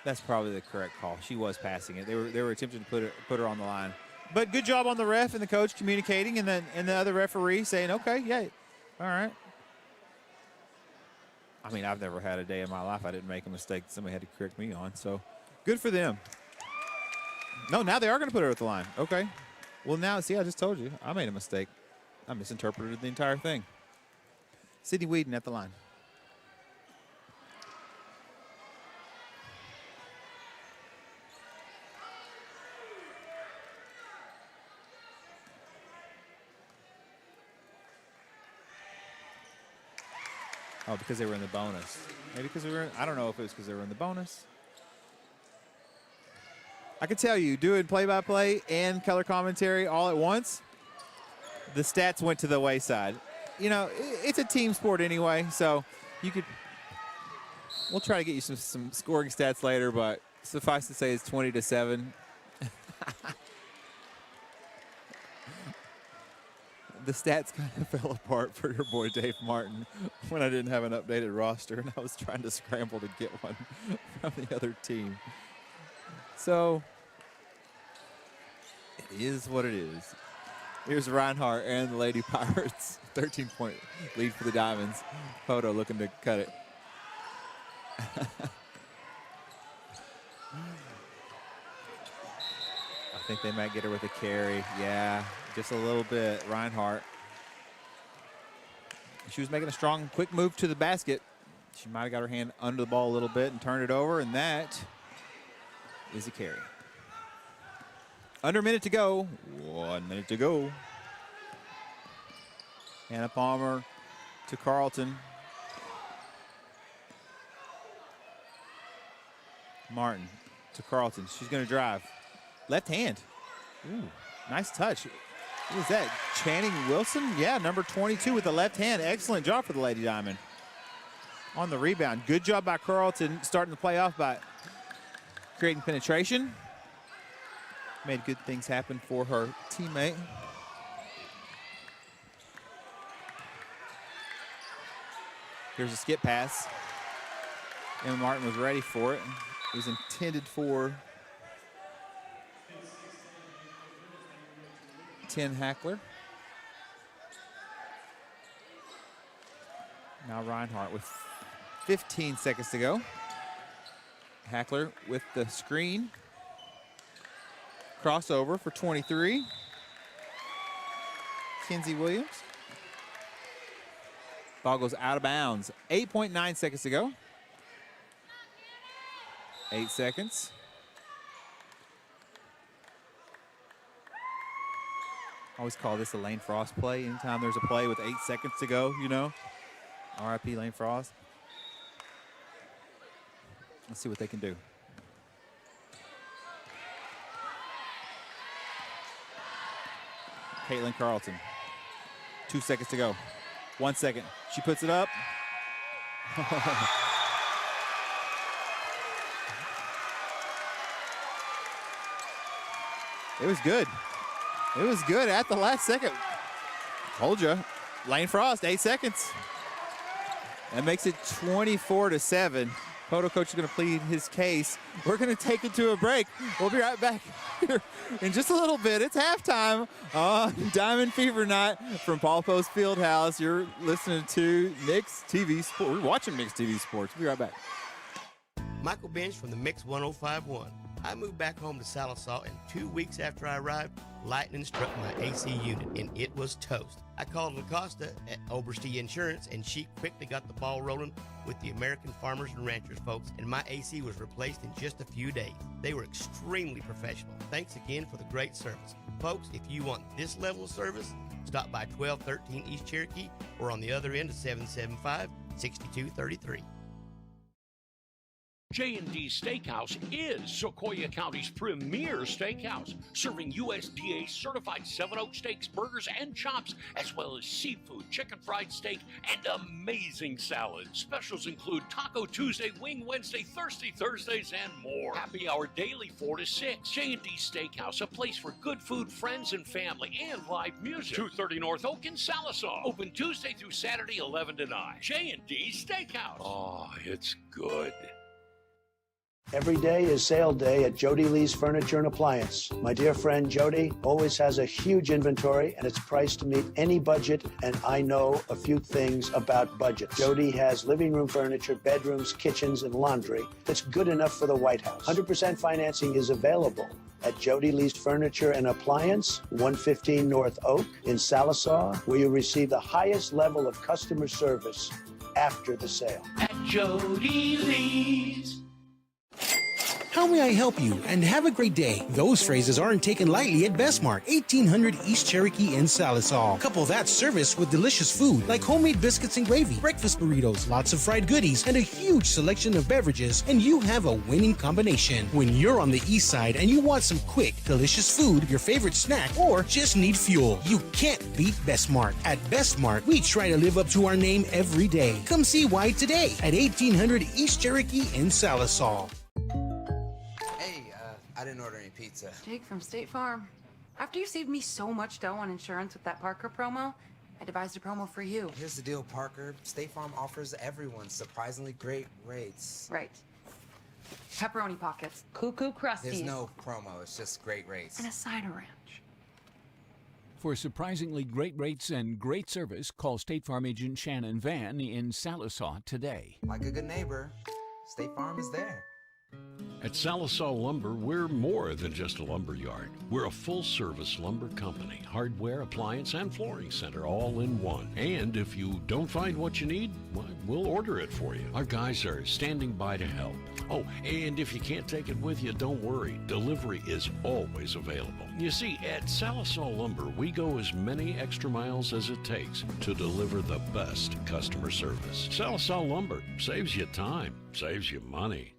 That's probably the correct call. She was passing it. They were attempting to put her on the line. But good job on the ref and the coach communicating, and the other referee saying, okay, yeah, all right. I mean, I've never had a day in my life I didn't make a mistake that somebody had to correct me on, so good for them. No, now they are going to put her at the line. Okay. Well, now, see, I just told you. I made a mistake. I misinterpreted the entire thing. Sydney Whedon at the line. Oh, because they were in the bonus. Maybe because I don't know if it was because they were in the bonus. I can tell you, doing play-by-play and color commentary all at once, the stats went to the wayside. You know, it's a team sport anyway, so we'll try to get you some scoring stats later, but suffice to say it's 20-7. The stats kind of fell apart for your boy Dave Martin when I didn't have an updated roster and I was trying to scramble to get one from the other team. So it is what it is. Here's Reinhardt and the Lady Pirates. 13-point lead for the Diamonds. Poteau looking to cut it. I think they might get her with a carry. Yeah, just a little bit. Reinhardt. She was making a strong, quick move to the basket. She might have got her hand under the ball a little bit and turned it over, and that is a carry. Under a minute to go. 1 minute to go. Hannah Palmer to Carlton. Martin to Carlton. She's going to drive. Left hand. Ooh, nice touch. Who is that? Channing Wilson? Yeah, number 22 with the left hand. Excellent job for the Lady Diamond. On the rebound. Good job by Carlton starting the play off by creating penetration. Made good things happen for her teammate. Here's a skip pass. Emma Martin was ready for it. It was intended for 10 Hackler. Now Reinhardt with 15 seconds to go. Hackler with the screen. Crossover for 23. Kenzie Williams. Ball goes out of bounds. 8.9 seconds to go. 8 seconds. I always call this a Lane Frost play. Anytime there's a play with 8 seconds to go, you know. RIP Lane Frost. Let's see what they can do. Caitlin Carlton. 2 seconds to go. 1 second. She puts it up. It was good. It was good at the last second. Told you. Lane Frost, 8 seconds. That makes it 24-7. Poteau coach is going to plead his case. We're going to take it to a break. We'll be right back here in just a little bit. It's halftime on Diamond Fever Night from Paul Post Fieldhouse. You're listening to Mix TV Sports. We're watching Mix TV Sports. We'll be right back. Michael Bench from the Mix 105.1. I moved back home to Sallisaw, and 2 weeks after I arrived, lightning struck my AC unit, and it was toast. I called LaCosta at Oberste Insurance, and she quickly got the ball rolling with the American Farmers and Ranchers folks, and my AC was replaced in just a few days. They were extremely professional. Thanks again for the great service. Folks, if you want this level of service, stop by 1213 East Cherokee or on the other end of 775-6233. J&D Steakhouse is Sequoia County's premier steakhouse, serving USDA certified 7 Oak steaks, burgers, and chops, as well as seafood, chicken fried steak, and amazing salads. Specials include Taco Tuesday, Wing Wednesday, Thirsty Thursdays, and more. Happy hour daily 4 to 6. J&D Steakhouse, a place for good food, friends, and family, and live music. 230 North Oak in Sallisaw. Open Tuesday through Saturday, 11 to 9. J&D Steakhouse. Oh, it's good. Every day is sale day at Jody Lee's Furniture and Appliance. My dear friend Jody always has a huge inventory and it's priced to meet any budget, and I know a few things about budget. Jody has living room furniture, bedrooms, kitchens, and laundry that's good enough for the White House. 100% financing is available at Jody Lee's Furniture and Appliance, 115 North Oak in Sallisaw, where you receive the highest level of customer service after the sale. At Jody Lee's. How may I help you? And have a great day. Those phrases aren't taken lightly at Bestmark, 1800 East Cherokee in Sallisaw. Couple that service with delicious food like homemade biscuits and gravy, breakfast burritos, lots of fried goodies, and a huge selection of beverages, and you have a winning combination. When you're on the east side and you want some quick, delicious food, your favorite snack, or just need fuel, you can't beat Bestmark. At Bestmark, we try to live up to our name every day. Come see why today at 1800 East Cherokee in Sallisaw. I didn't order any pizza. Jake from State Farm. After you saved me so much dough on insurance with that Parker promo, I devised a promo for you. Here's the deal, Parker. State Farm offers everyone surprisingly great rates. Right. Pepperoni pockets, cuckoo crusties. There's no promo, it's just great rates. And a cider ranch. For surprisingly great rates and great service, call State Farm agent Shannon Van in Sallisaw today. Like a good neighbor, State Farm is there. At Sallisaw Lumber, we're more than just a lumber yard. We're a full-service lumber company, hardware, appliance, and flooring center all in one. And if you don't find what you need, well, we'll order it for you. Our guys are standing by to help. Oh, and if you can't take it with you, don't worry. Delivery is always available. You see, at Sallisaw Lumber, we go as many extra miles as it takes to deliver the best customer service. Sallisaw Lumber saves you time, saves you money.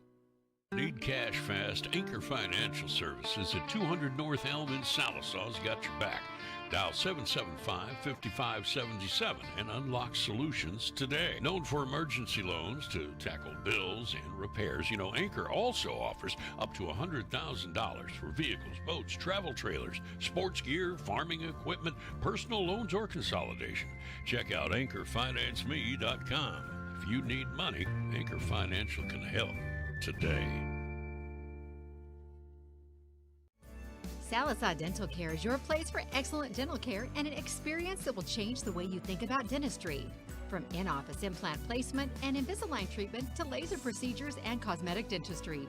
Need cash fast? Anchor Financial Services at 200 North Elm in Sallisaw's got your back. Dial 775-5577 and unlock solutions today. Known for emergency loans to tackle bills and repairs, Anchor also offers up to $100,000 for vehicles, boats, travel trailers, sports gear, farming equipment, personal loans, or consolidation. Check out anchorfinanceme.com. If you need money, Anchor Financial can help today. Sallisaw Dental Care is your place for excellent dental care and an experience that will change the way you think about dentistry. From in-office implant placement and Invisalign treatment to laser procedures and cosmetic dentistry.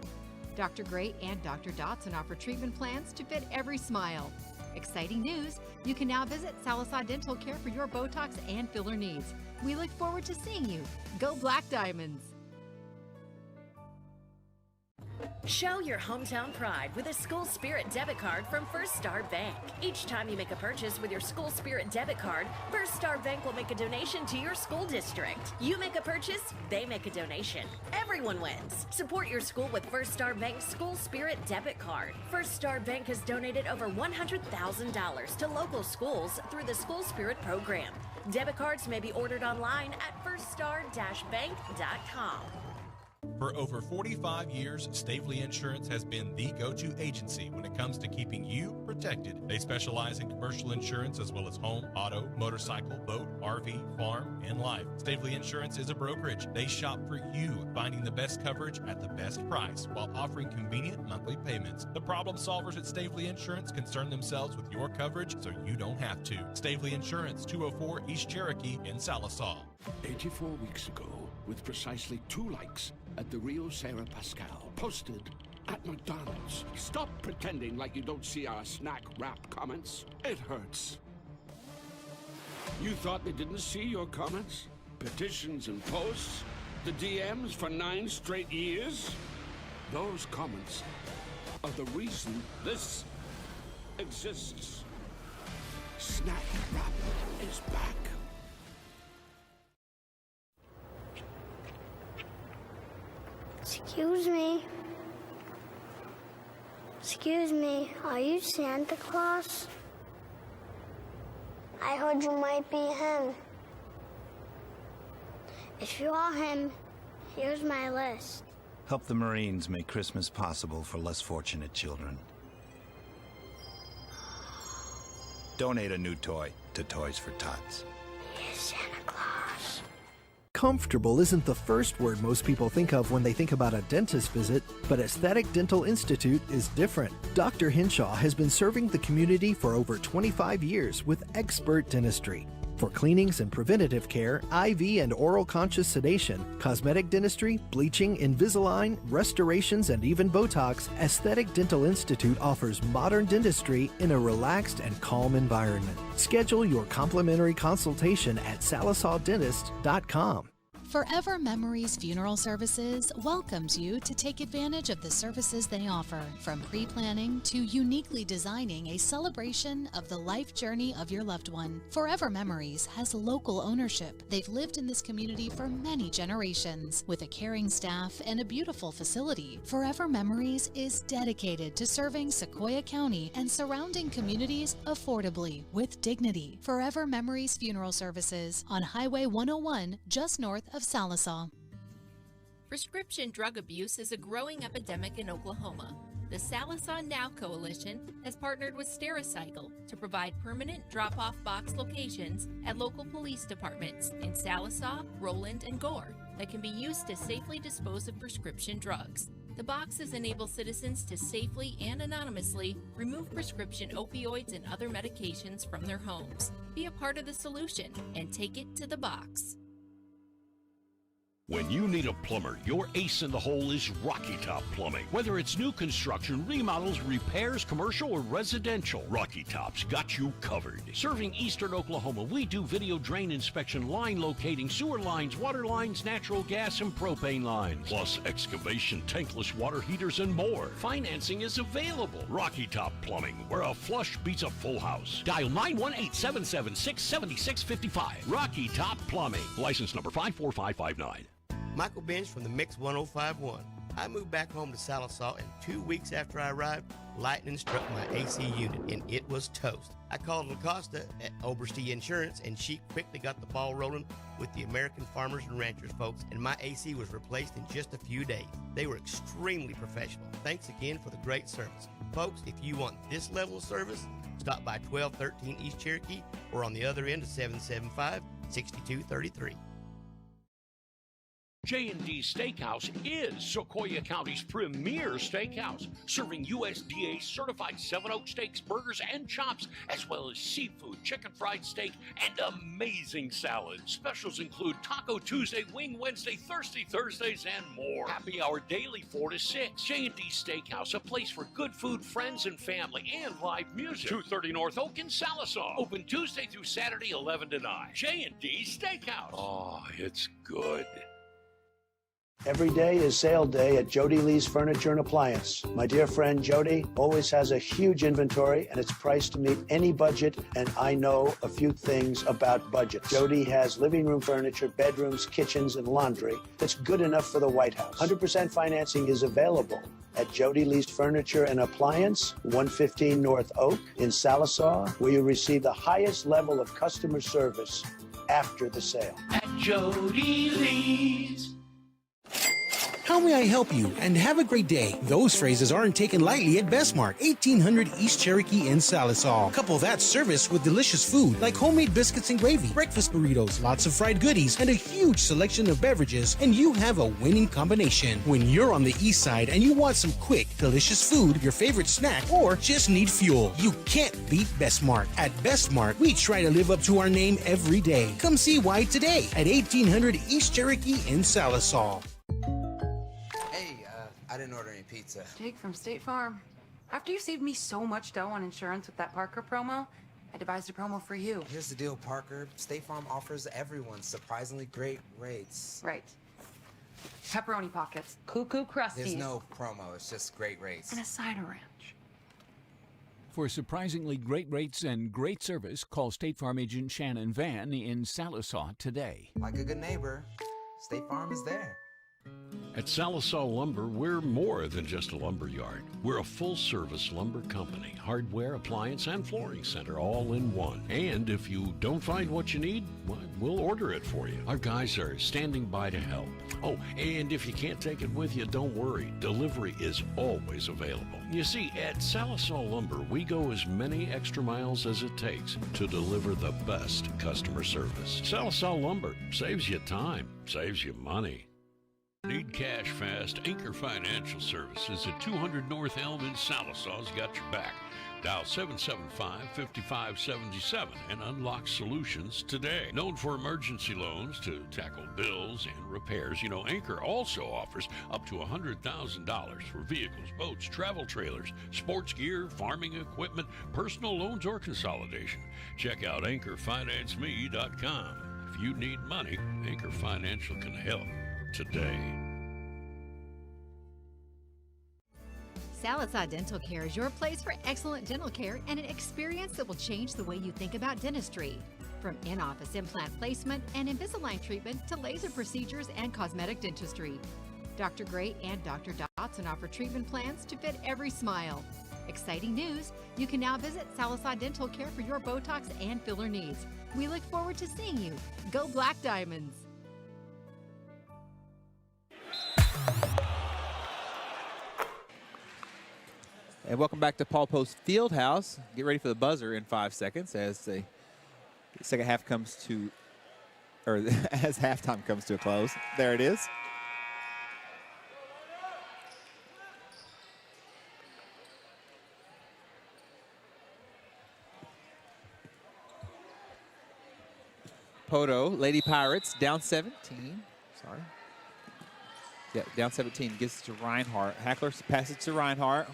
Dr. Gray and Dr. Dotson offer treatment plans to fit every smile. Exciting news! You can now visit Sallisaw Dental Care for your Botox and filler needs. We look forward to seeing you. Go Black Diamonds! Show your hometown pride with a School Spirit debit card from First Star Bank. Each time you make a purchase with your School Spirit debit card, First Star Bank will make a donation to your school district. You make a purchase, they make a donation. Everyone wins. Support your school with First Star Bank's School Spirit debit card. First Star Bank has donated over $100,000 to local schools through the School Spirit program. Debit cards may be ordered online at firststar-bank.com. For over 45 years, Stavely Insurance has been the go-to agency when it comes to keeping you protected. They specialize in commercial insurance as well as home, auto, motorcycle, boat, RV, farm, and life. Stavely Insurance is a brokerage. They shop for you, finding the best coverage at the best price while offering convenient monthly payments. The problem solvers at Stavely Insurance concern themselves with your coverage so you don't have to. Stavely Insurance, 204 East Cherokee in Sallisaw. 84 weeks ago, with precisely 2 likes at the Rio Sarah Pascal, posted at McDonald's. Stop pretending like you don't see our snack wrap comments. It hurts. You thought they didn't see your comments? Petitions and posts? The DMs for 9 straight years? Those comments are the reason this exists. Snack wrap is back. Chiquito. Excuse me. Excuse me, are you Santa Claus? I heard you might be him. If you are him, here's my list. Help the Marines make Christmas possible for less fortunate children. Donate a new toy to Toys for Tots. Here's Santa Claus. Comfortable isn't the first word most people think of when they think about a dentist visit, but Aesthetic Dental Institute is different. Dr. Hinshaw has been serving the community for over 25 years with expert dentistry. For cleanings and preventative care, IV and oral conscious sedation, cosmetic dentistry, bleaching, Invisalign, restorations, and even Botox, Aesthetic Dental Institute offers modern dentistry in a relaxed and calm environment. Schedule your complimentary consultation at salisawdentist.com. Forever Memories Funeral Services welcomes you to take advantage of the services they offer, from pre-planning to uniquely designing a celebration of the life journey of your loved one. Forever Memories has local ownership. They've lived in this community for many generations. With a caring staff and a beautiful facility, Forever Memories is dedicated to serving Sequoyah County and surrounding communities affordably with dignity. Forever Memories Funeral Services on Highway 101, just north of Salisaw. Prescription drug abuse is a growing epidemic in Oklahoma. The Salisaw Now Coalition has partnered with Stericycle to provide permanent drop-off box locations at local police departments in Salisaw, Roland, and Gore that can be used to safely dispose of prescription drugs. The boxes enable citizens to safely and anonymously remove prescription opioids and other medications from their homes. Be a part of the solution and take it to the box. When you need a plumber, your ace in the hole is Rocky Top Plumbing. Whether it's new construction, remodels, repairs, commercial, or residential, Rocky Top's got you covered. Serving eastern Oklahoma, we do video drain inspection, line locating, sewer lines, water lines, natural gas, and propane lines. Plus excavation, tankless water heaters, and more. Financing is available. Rocky Top Plumbing, where a flush beats a full house. Dial 918-776-7655. Rocky Top Plumbing. License number 54559. Michael Bench from the Mix 1051. I moved back home to Salisaw, and 2 weeks after I arrived, lightning struck my AC unit, and it was toast. I called LaCosta at Oberste Insurance, and she quickly got the ball rolling with the American Farmers and Ranchers folks, and my AC was replaced in just a few days. They were extremely professional. Thanks again for the great service. Folks, if you want this level of service, stop by 1213 East Cherokee or on the other end of 775-6233. J&D Steakhouse is Sequoyah County's premier steakhouse, serving USDA certified 7 Oak steaks, burgers, and chops, as well as seafood, chicken fried steak, and amazing salads. Specials include Taco Tuesday, Wing Wednesday, Thirsty Thursdays, and more. Happy hour daily 4 to 6. J&D Steakhouse, a place for good food, friends, and family, and live music. 230 North Oak in Salisaw. Open Tuesday through Saturday, 11 to 9. J&D Steakhouse. Oh, it's good. Every day is sale day at Jody Lee's Furniture and Appliance. My dear friend Jody always has a huge inventory, and it's priced to meet any budget, and I know a few things about budget. Jody has living room furniture, bedrooms, kitchens, and laundry that's good enough for the White House. 100% financing is available at Jody Lee's Furniture and Appliance, 115 North Oak in Salisaw, where you receive the highest level of customer service after the sale. At Jody Lee's. How may I help you? And have a great day. Those phrases aren't taken lightly at Bestmark, 1800 East Cherokee in Salisaw. Couple that service with delicious food like homemade biscuits and gravy, breakfast burritos, lots of fried goodies, and a huge selection of beverages, and you have a winning combination. When you're on the east side and you want some quick, delicious food, your favorite snack, or just need fuel, you can't beat Bestmark. At Bestmark, we try to live up to our name every day. Come see why today at 1800 East Cherokee in Salisaw. I didn't order any pizza. Jake from State Farm. After you saved me so much dough on insurance with that Parker promo, I devised a promo for you. Here's the deal, Parker. State Farm offers everyone surprisingly great rates. Right. Pepperoni pockets, cuckoo crusties. There's no promo, it's just great rates. And a cider ranch. For surprisingly great rates and great service, call State Farm agent Shannon Van in Salisaw today. Like a good neighbor, State Farm is there. At Salisaw Lumber, we're more than just a lumber yard. We're a full-service lumber company, hardware, appliance, and flooring center all in one. And if you don't find what you need, well, we'll order it for you. Our guys are standing by to help. Oh, and if you can't take it with you, don't worry. Delivery is always available. You see, at Salisaw Lumber, we go as many extra miles as it takes to deliver the best customer service. Salisaw Lumber saves you time, saves you money. Need cash fast? Anchor Financial Services at 200 North Elm in Salisaw's got your back. Dial 775-5577 and unlock solutions today. Known for emergency loans to tackle bills and repairs, you know, Anchor also offers up to $100,000 for vehicles, boats, travel trailers, sports gear, farming equipment, personal loans, or consolidation. Check out anchorfinanceme.com. If you need money, Anchor Financial can help today. Salisaw Dental Care is your place for excellent dental care and an experience that will change the way you think about dentistry. From in-office implant placement and Invisalign treatment to laser procedures and cosmetic dentistry. Dr. Gray and Dr. Dotson offer treatment plans to fit every smile. Exciting news! You can now visit Salisaw Dental Care for your Botox and filler needs. We look forward to seeing you. Go Black Diamonds! And welcome back to Poteau's Fieldhouse. Get ready for the buzzer in 5 seconds as the second half comes to, or as halftime comes to a close. There it is. Poteau, Lady Pirates, down 17. Sorry. Yeah, down 17. Gives it to Reinhardt. Hackler passes it to Reinhardt.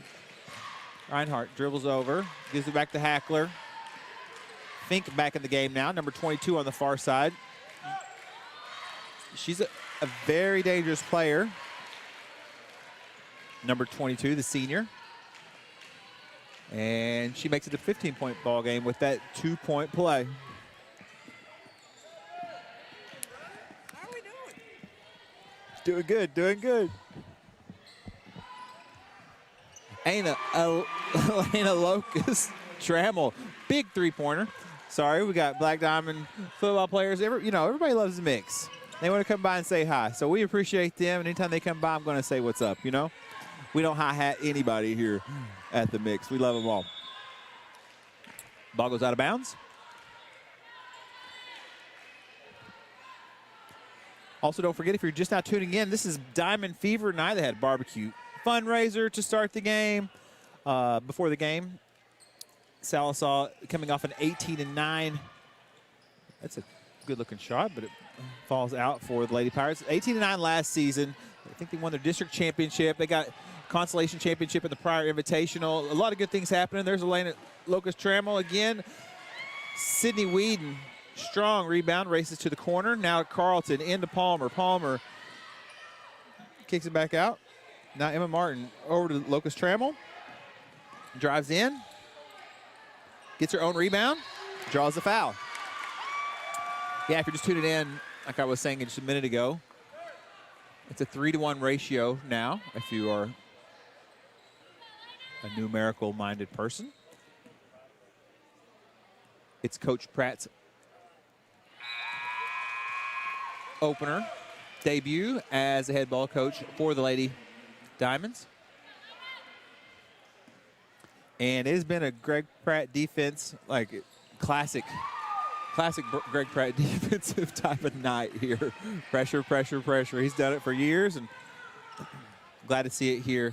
Reinhardt dribbles over, gives it back to Hackler. Fink back in the game now, number 22 on the far side. She's a very dangerous player. Number 22, the senior. And she makes it a 15-point ball game with that 2-point play. How are we doing? Doing good, doing good. Elena Locust Trammell, big three-pointer. Sorry, we got Black Diamond football players. Everybody loves the mix. They want to come by and say hi, so we appreciate them. And anytime they come by, I'm going to say what's up. We don't hi-hat anybody here at the mix. We love them all. Ball goes out of bounds. Also, don't forget, if you're just now tuning in, this is Diamond Fever Night. They had barbecue fundraiser to start the game. Before the game, Salisaw coming off an 18-9. That's a good-looking shot, but it falls out for the Lady Pirates. 18-9 last season. I think they won their district championship. They got consolation championship in the prior invitational. A lot of good things happening. There's Elena Locust Trammell again. Sydney Whedon, strong rebound, races to the corner. Now Carlton into Palmer. Palmer kicks it back out. Now Emma Martin over to Locust Trammell. Drives in. Gets her own rebound. Draws the foul. Yeah, if you're just tuning in, like I was saying just a minute ago, it's a 3-to-1 ratio now, if you are a numerical-minded person. It's Coach Pratt's opener debut as the head ball coach for the Lady Diamonds. And it has been a Greg Pratt defense, like classic Greg Pratt defensive type of night here. Pressure, pressure, pressure. He's done it for years, and glad to see it here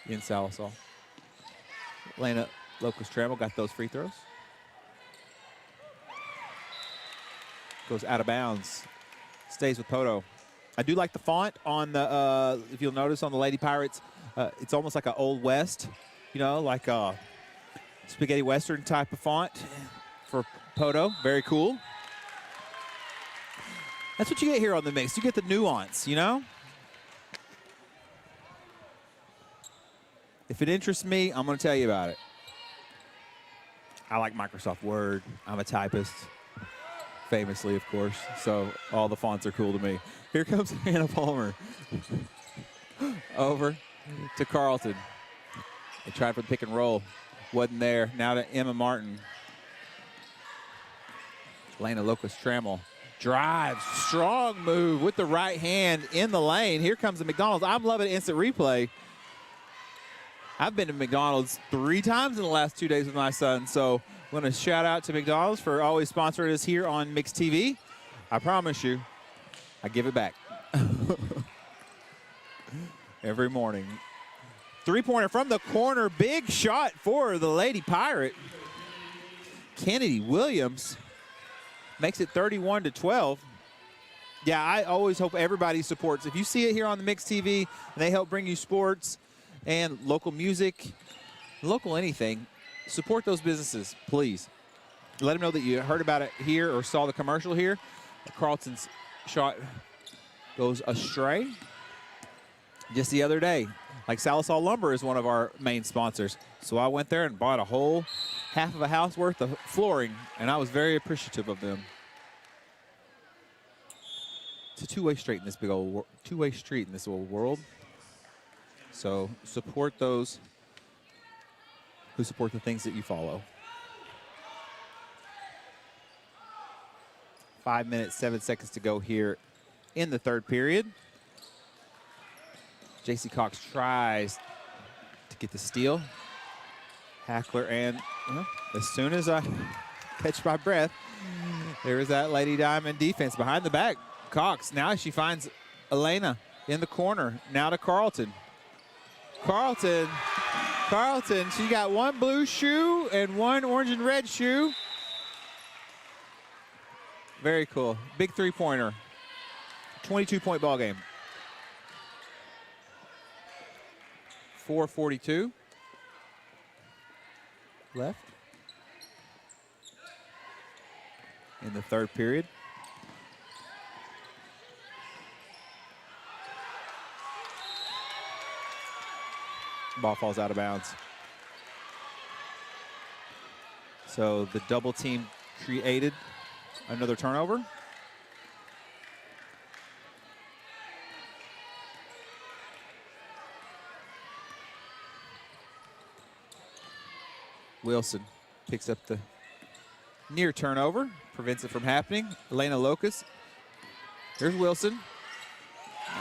in Salisaw. Elena Locust Trammell got those free throws. Goes out of bounds. Stays with Poteau. I do like the font on the, if you'll notice on the Lady Pirates, it's almost like an Old West, like a spaghetti western type of font for Poteau. Very cool. That's what you get here on the mix. You get the nuance, If it interests me, I'm going to tell you about it. I like Microsoft Word. I'm a typist. famously, of course. So all the fonts are cool to me. Here comes Hannah Palmer. Over to Carlton. They tried for the pick and roll. Wasn't there. Now to Emma Martin. Lena Locust-Trammell drives. Strong move with the right hand in the lane. Here comes the McDonald's. I'm loving instant replay. I've been to McDonald's 3 times in the last 2 days with my son, so I'm going to shout out to McDonald's for always sponsoring us here on Mix TV. I promise you, I give it back. Every morning. 3-pointer from the corner. Big shot for the Lady Pirate. Kennedy Williams makes it 31-12. Yeah, I always hope everybody supports. If you see it here on the Mix TV and they help bring you sports and local music, local anything, support those businesses, please. Let them know that you heard about it here or saw the commercial here. Carlton's shot goes astray. Just the other day, like Salisaw Lumber is one of our main sponsors. So I went there and bought a whole half of a house worth of flooring, and I was very appreciative of them. It's a two-way street in this big old two-way street in this old world. So support those who support the things that you follow. 5 minutes, 7 seconds to go here in the third period. J.C. Cox tries to get the steal. Hackler, and as soon as I catch my breath, there is that Lady Diamond defense behind the back. Cox, now she finds Elena in the corner. Now to Carlton. Carlton, she got one blue shoe and one orange and red shoe. Very cool. Big 3-pointer. 22-point ball game. 4:42 left in the third period. Ball falls out of bounds. So the double team created another turnover. Wilson picks up the near turnover, prevents it from happening. Elena Locust. Here's Wilson.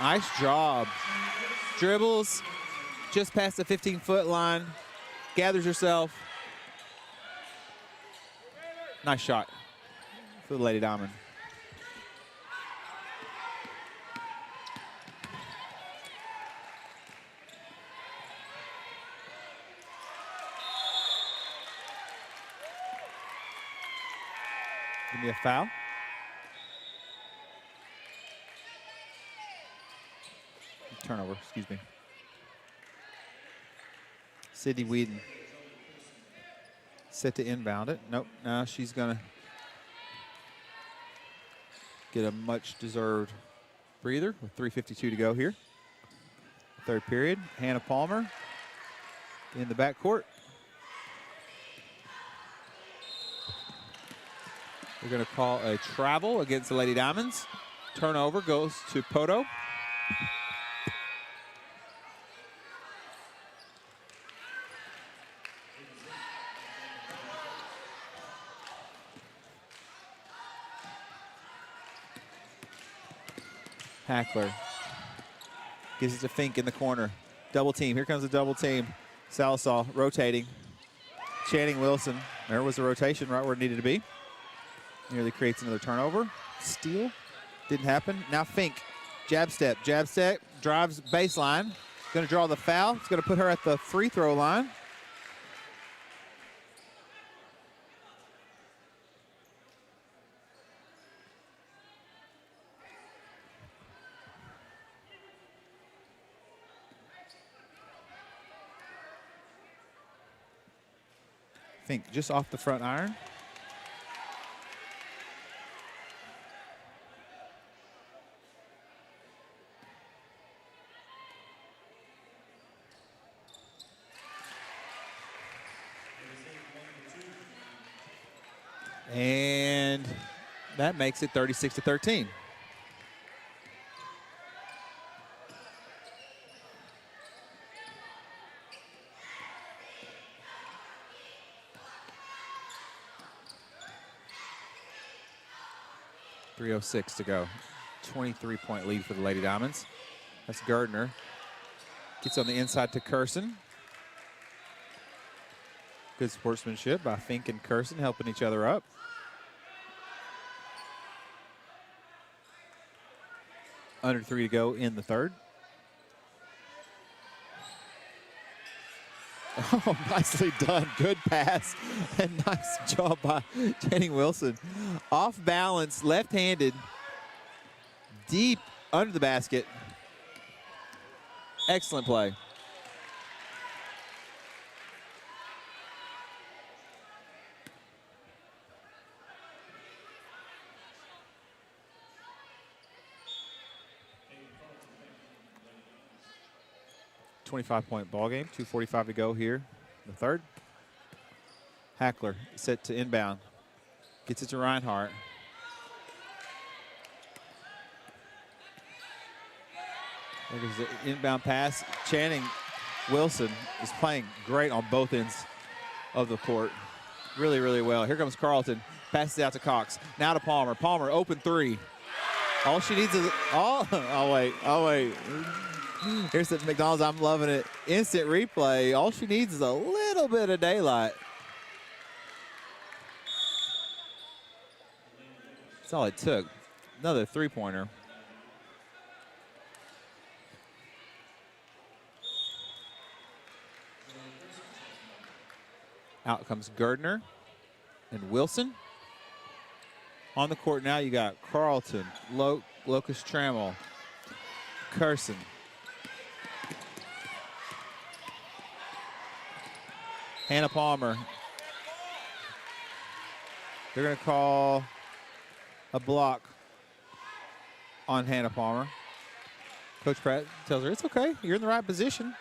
Nice job. Dribbles just past the 15-foot line. Gathers herself. Nice shot for the Lady Diamond. Give me a foul. Turnover, excuse me. Sydney Whedon set to inbound it. Nope, now she's gonna get a much-deserved breather with 3:52 to go here. Third period, Hannah Palmer in the backcourt. We're going to call a travel against the Lady Diamonds. Turnover goes to Poteau. Hackler gives it to Fink in the corner. Double team. Here comes the double team. Salisaw rotating. Channing Wilson. There was a rotation right where it needed to be. Nearly creates another turnover. Steal. Didn't happen. Now Fink. Jab step. Jab step. Drives baseline. Going to draw the foul. It's going to put her at the free throw line. Fink just off the front iron. And That makes it 36-13. .306 to go. 23-point lead for the Lady Diamonds. That's Gardner. Gets on the inside to Curson. Good sportsmanship by Fink and Curson, helping each other up. Under 3 to go in the third. Oh, nicely done. Good pass and nice job by Jenny Wilson. Off balance, left-handed, deep under the basket. Excellent play. .25-point ball game. 2:45 to go here. The third. Hackler set to inbound. Gets it to Reinhardt. There's the inbound pass. Channing Wilson is playing great on both ends of the court. Really, really well. Here comes Carlton. Passes out to Cox. Now to Palmer. Palmer, open three. All she needs is, oh wait. Here's the McDonald's. I'm loving it. Instant replay. All she needs is a little bit of daylight. That's all it took. Another three-pointer. Out comes Gardner and Wilson. On the court now, you got Carlton, Locust Trammell, Carson. Hannah Palmer. They're going to call a block on Hannah Palmer. Coach Pratt tells her, it's okay, you're in the right position.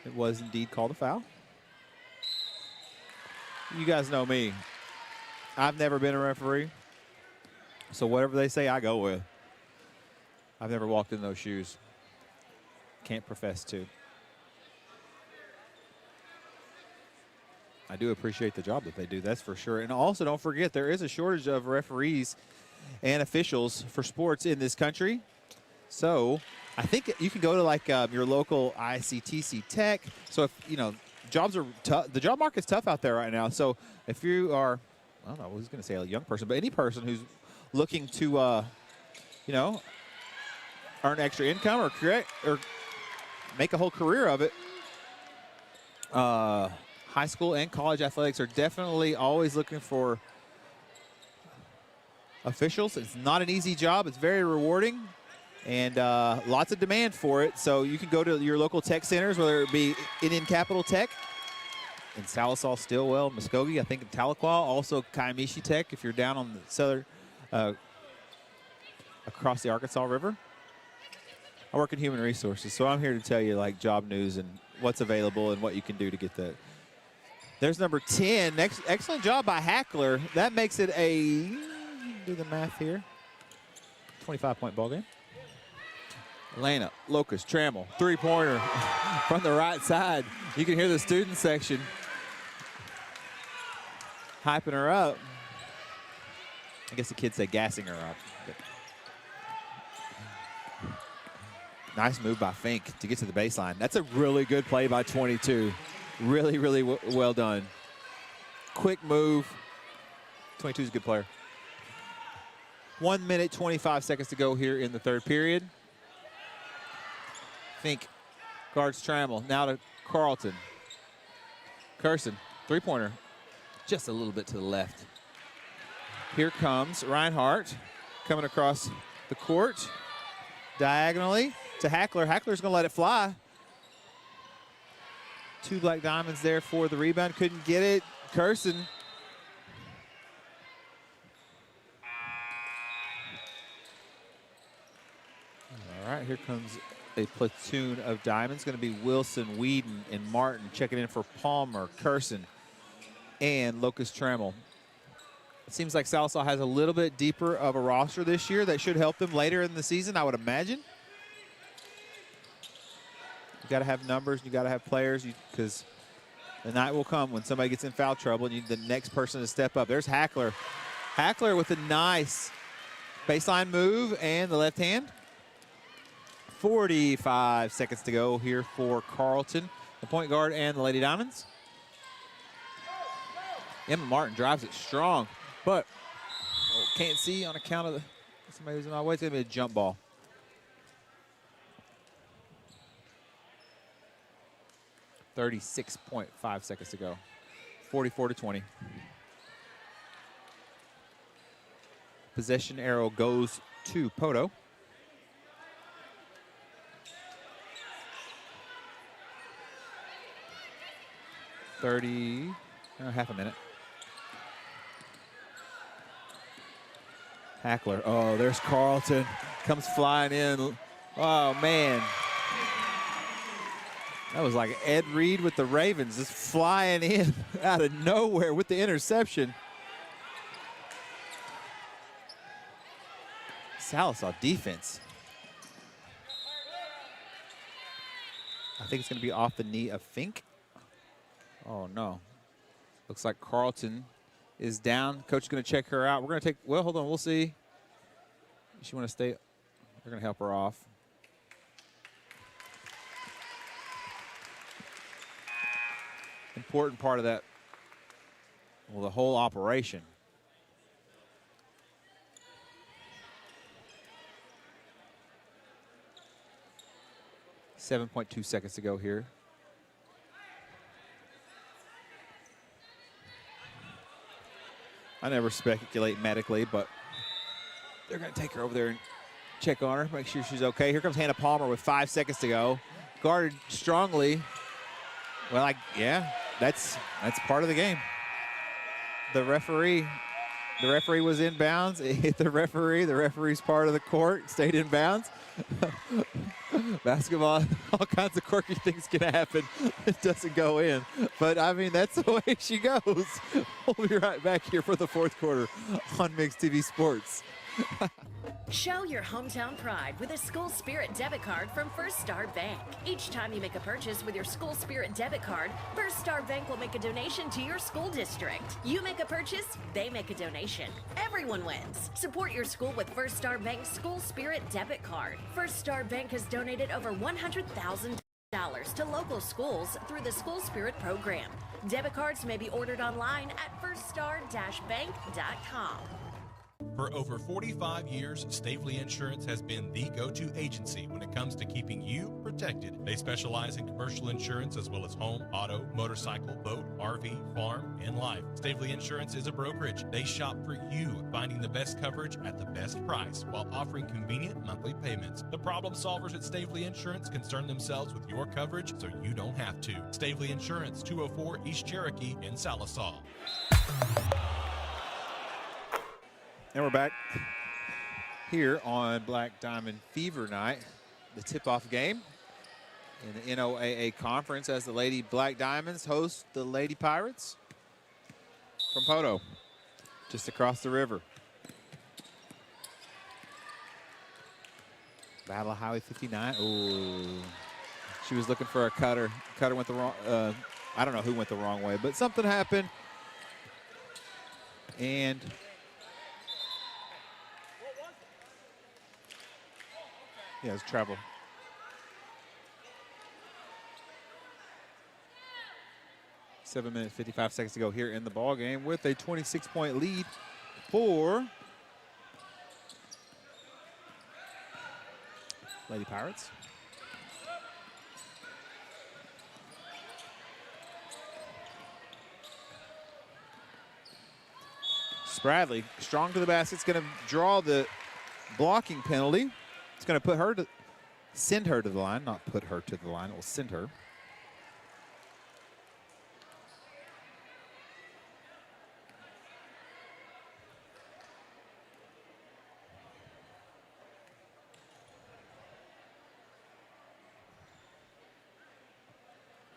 It was indeed called a foul. You guys know me. I've never been a referee, so whatever they say, I go with. I've never walked in those shoes. Can't profess to. I do appreciate the job that they do, that's for sure. And also, don't forget, there is a shortage of referees and officials for sports in this country. So I think you can go to like your local ICTC Tech. So if, you know, jobs are tough. The job market's tough out there right now. So if you are, I don't know, I was going to say a young person, but any person who's looking to, you know, earn extra income or make a whole career of it, high school and college athletics are definitely always looking for officials. It's not an easy job. It's very rewarding. And lots of demand for it. So you can go to your local tech centers, whether it be Indian Capital Tech, in Salisaw, Stillwell, Muskogee, I think in Tahlequah, also Kiamichi Tech if you're down on the southern, across the Arkansas River. I work in human resources, so I'm here to tell you like job news and what's available and what you can do to get that. There's number 10. Excellent job by Hackler. That makes it a, do the math here, 25-point ball game. Elena, Locust, Trammell, three-pointer from the right side. You can hear the student section hyping her up. I guess the kids say gassing her up. Nice move by Fink to get to the baseline. That's a really good play by 22. Really, really well done. Quick move. 22 is a good player. 1 minute, 25 seconds to go here in the third period. Fink guards Trammell. Now to Carlton. Carson, three-pointer. Just a little bit to the left. Here comes Reinhardt coming across the court. Diagonally to Hackler. Hackler's going to let it fly. Two Black Diamonds there for the rebound. Couldn't get it. Carson. All right, here comes a platoon of Diamonds. Going to be Wilson, Whedon, and Martin checking in for Palmer, Carson. and Locust Trammell. It seems like Sallisaw has a little bit deeper of a roster this year that should help them later in the season, I would imagine. You got to have numbers, you got to have players, because the night will come when somebody gets in foul trouble and you need the next person to step up. There's Hackler. Hackler with a nice baseline move and the left hand. 45 seconds to go here for Carleton, the point guard and the Lady Diamonds. Emma Martin drives it strong, but can't see on account of somebody who's in my way. It's going to be a jump ball. .5 seconds to go. 44-20. Possession arrow goes to Poteau. Half a minute. Hackler. Oh, there's Carleton. Comes flying in. Oh, man. That was like Ed Reed with the Ravens, just flying in out of nowhere with the interception. Sallisaw defense. I think it's going to be off the knee of Fink. Oh, no. Looks like Carleton is down. Coach is going to check her out. We're going to take, well, hold on, we'll see. Does she want to stay? We're going to help her off. Important part of that, well, the whole operation. .2 seconds to go here. I never speculate medically, but they're going to take her over there and check on her, make sure she's okay. Here comes Hannah Palmer with 5 seconds to go. Guarded strongly. Well, yeah, that's part of the game. The referee was in bounds. It hit the referee. The referee's part of the court, stayed in bounds. Basketball, all kinds of quirky things can happen. It doesn't go in. But, I mean, that's the way she goes. We'll be right back here for the fourth quarter on Mixed TV Sports. Show your hometown pride with a School Spirit debit card from First Star Bank. Each time you make a purchase with your School Spirit debit card, First Star Bank will make a donation to your school district. You make a purchase, they make a donation. Everyone wins. Support your school with First Star Bank's School Spirit debit card. First Star Bank has donated over $100,000 to local schools through the School Spirit program. Debit cards may be ordered online at firststar-bank.com. For over 45 years, Stavely Insurance has been the go-to agency when it comes to keeping you protected. They specialize in commercial insurance as well as home, auto, motorcycle, boat, RV, farm, and life. Stavely Insurance is a brokerage. They shop for you, finding the best coverage at the best price while offering convenient monthly payments. The problem solvers at Stavely Insurance concern themselves with your coverage so you don't have to. Stavely Insurance, 204 East Cherokee in Sallisaw. And we're back here on Black Diamond Fever Night, the tip-off game in the NOAA Conference as the Lady Black Diamonds host the Lady Pirates from Poteau, just across the river. Battle of Highway 59. Ooh, she was looking for a cutter. Cutter went the wrong, I don't know who went the wrong way, but something happened. And yeah, it's travel. Seven minutes, 55 seconds to go here in the ball game with a 26-point lead for Lady Pirates. Spradley, strong to the basket, is going to draw the blocking penalty. It's going to put her to, send her to the line, not put her to the line, it will send her.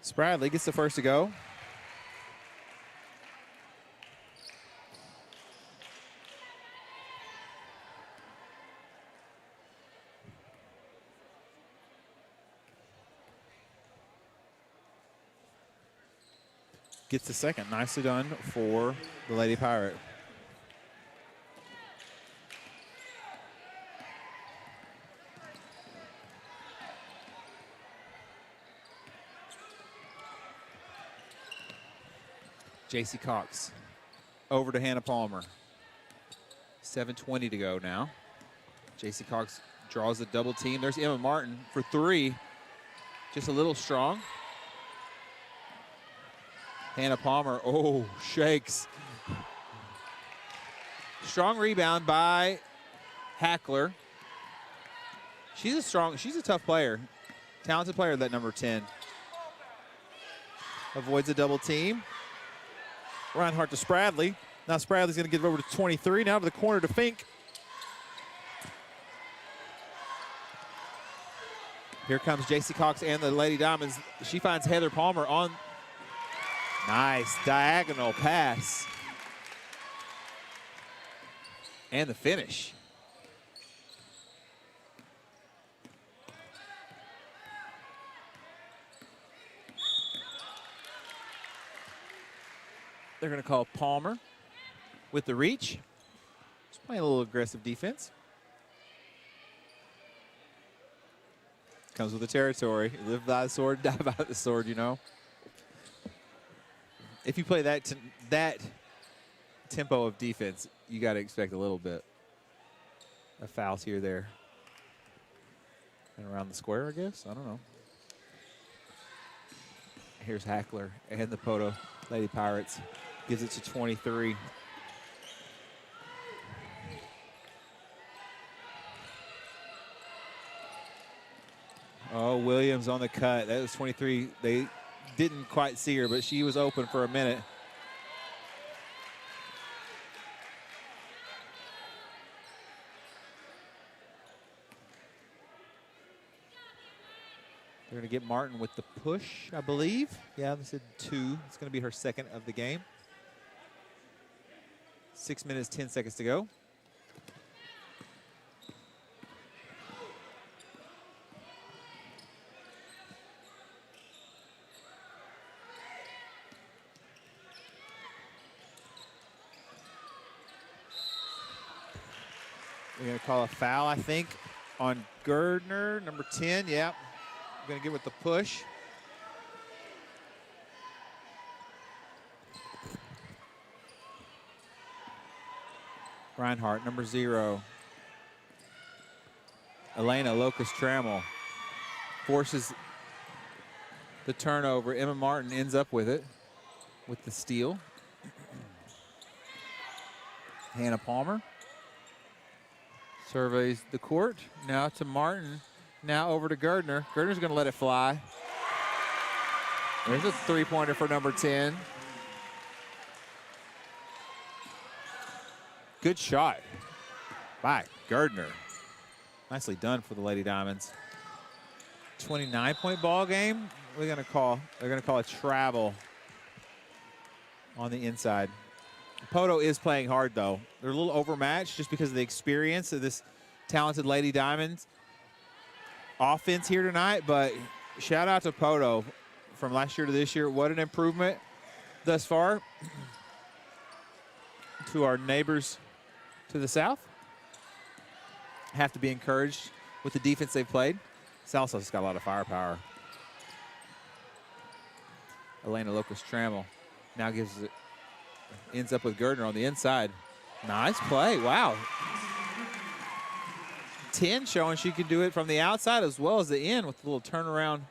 Spradley gets the first to go. gets the second. Nicely done for the Lady Pirate. J.C. Cox over to Hannah Palmer. 7:20 to go now. J.C. Cox draws the double team. There's Emma Martin for three. Just a little strong. Hannah Palmer, oh, shakes. Strong rebound by Hackler. She's a tough player. Talented player, that number 10. Avoids a double team. Reinhardt to Spradley. Now Spradley's going to get it over to 23. Now to the corner to Fink. Here comes J.C. Cox and the Lady Diamonds. She finds Heather Palmer on. Nice diagonal pass. And the finish. They're going to call Palmer with the reach. Just playing a little aggressive defense. Comes with the territory. Live by the sword, die by the sword, you know. If you play that tempo of defense, you got to expect a little bit of fouls here, there, and around the square, I guess. I don't know. Here's Hackler and the Poteau Lady Pirates. Gives it to 23. Oh, Williams on the cut. That was 23. They didn't quite see her, but she was open for a minute. They're going to get Martin with the push, I believe. Yeah, they said 2. It's going to be her second of the game. 6 minutes, 10 seconds to go. We're going to call a foul, I think, on Gardner, number 10. Yep. We're going to give it the push. Reinhardt, number 0. Elena Locust-Trammell forces the turnover. Emma Martin ends up with it, with the steal. Hannah Palmer surveys the court. Now to Martin. Now over to Gardner. Gardner's going to let it fly. There's a three-pointer for number 10. Good shot by Gardner. Nicely done for the Lady Diamonds. 29-point ball game. They're going to call a travel on the inside. Poteau is playing hard, though. They're a little overmatched just because of the experience of this talented Lady Diamonds offense here tonight, but shout out to Poteau from last year to this year. What an improvement thus far to our neighbors to the south. Have to be encouraged with the defense they've played. Salsa's got a lot of firepower. Elena Locust-Trammell now gives it, ends up with Gardner on the inside. Nice play, wow. 10 showing she can do it from the outside as well as the end with a little turnaround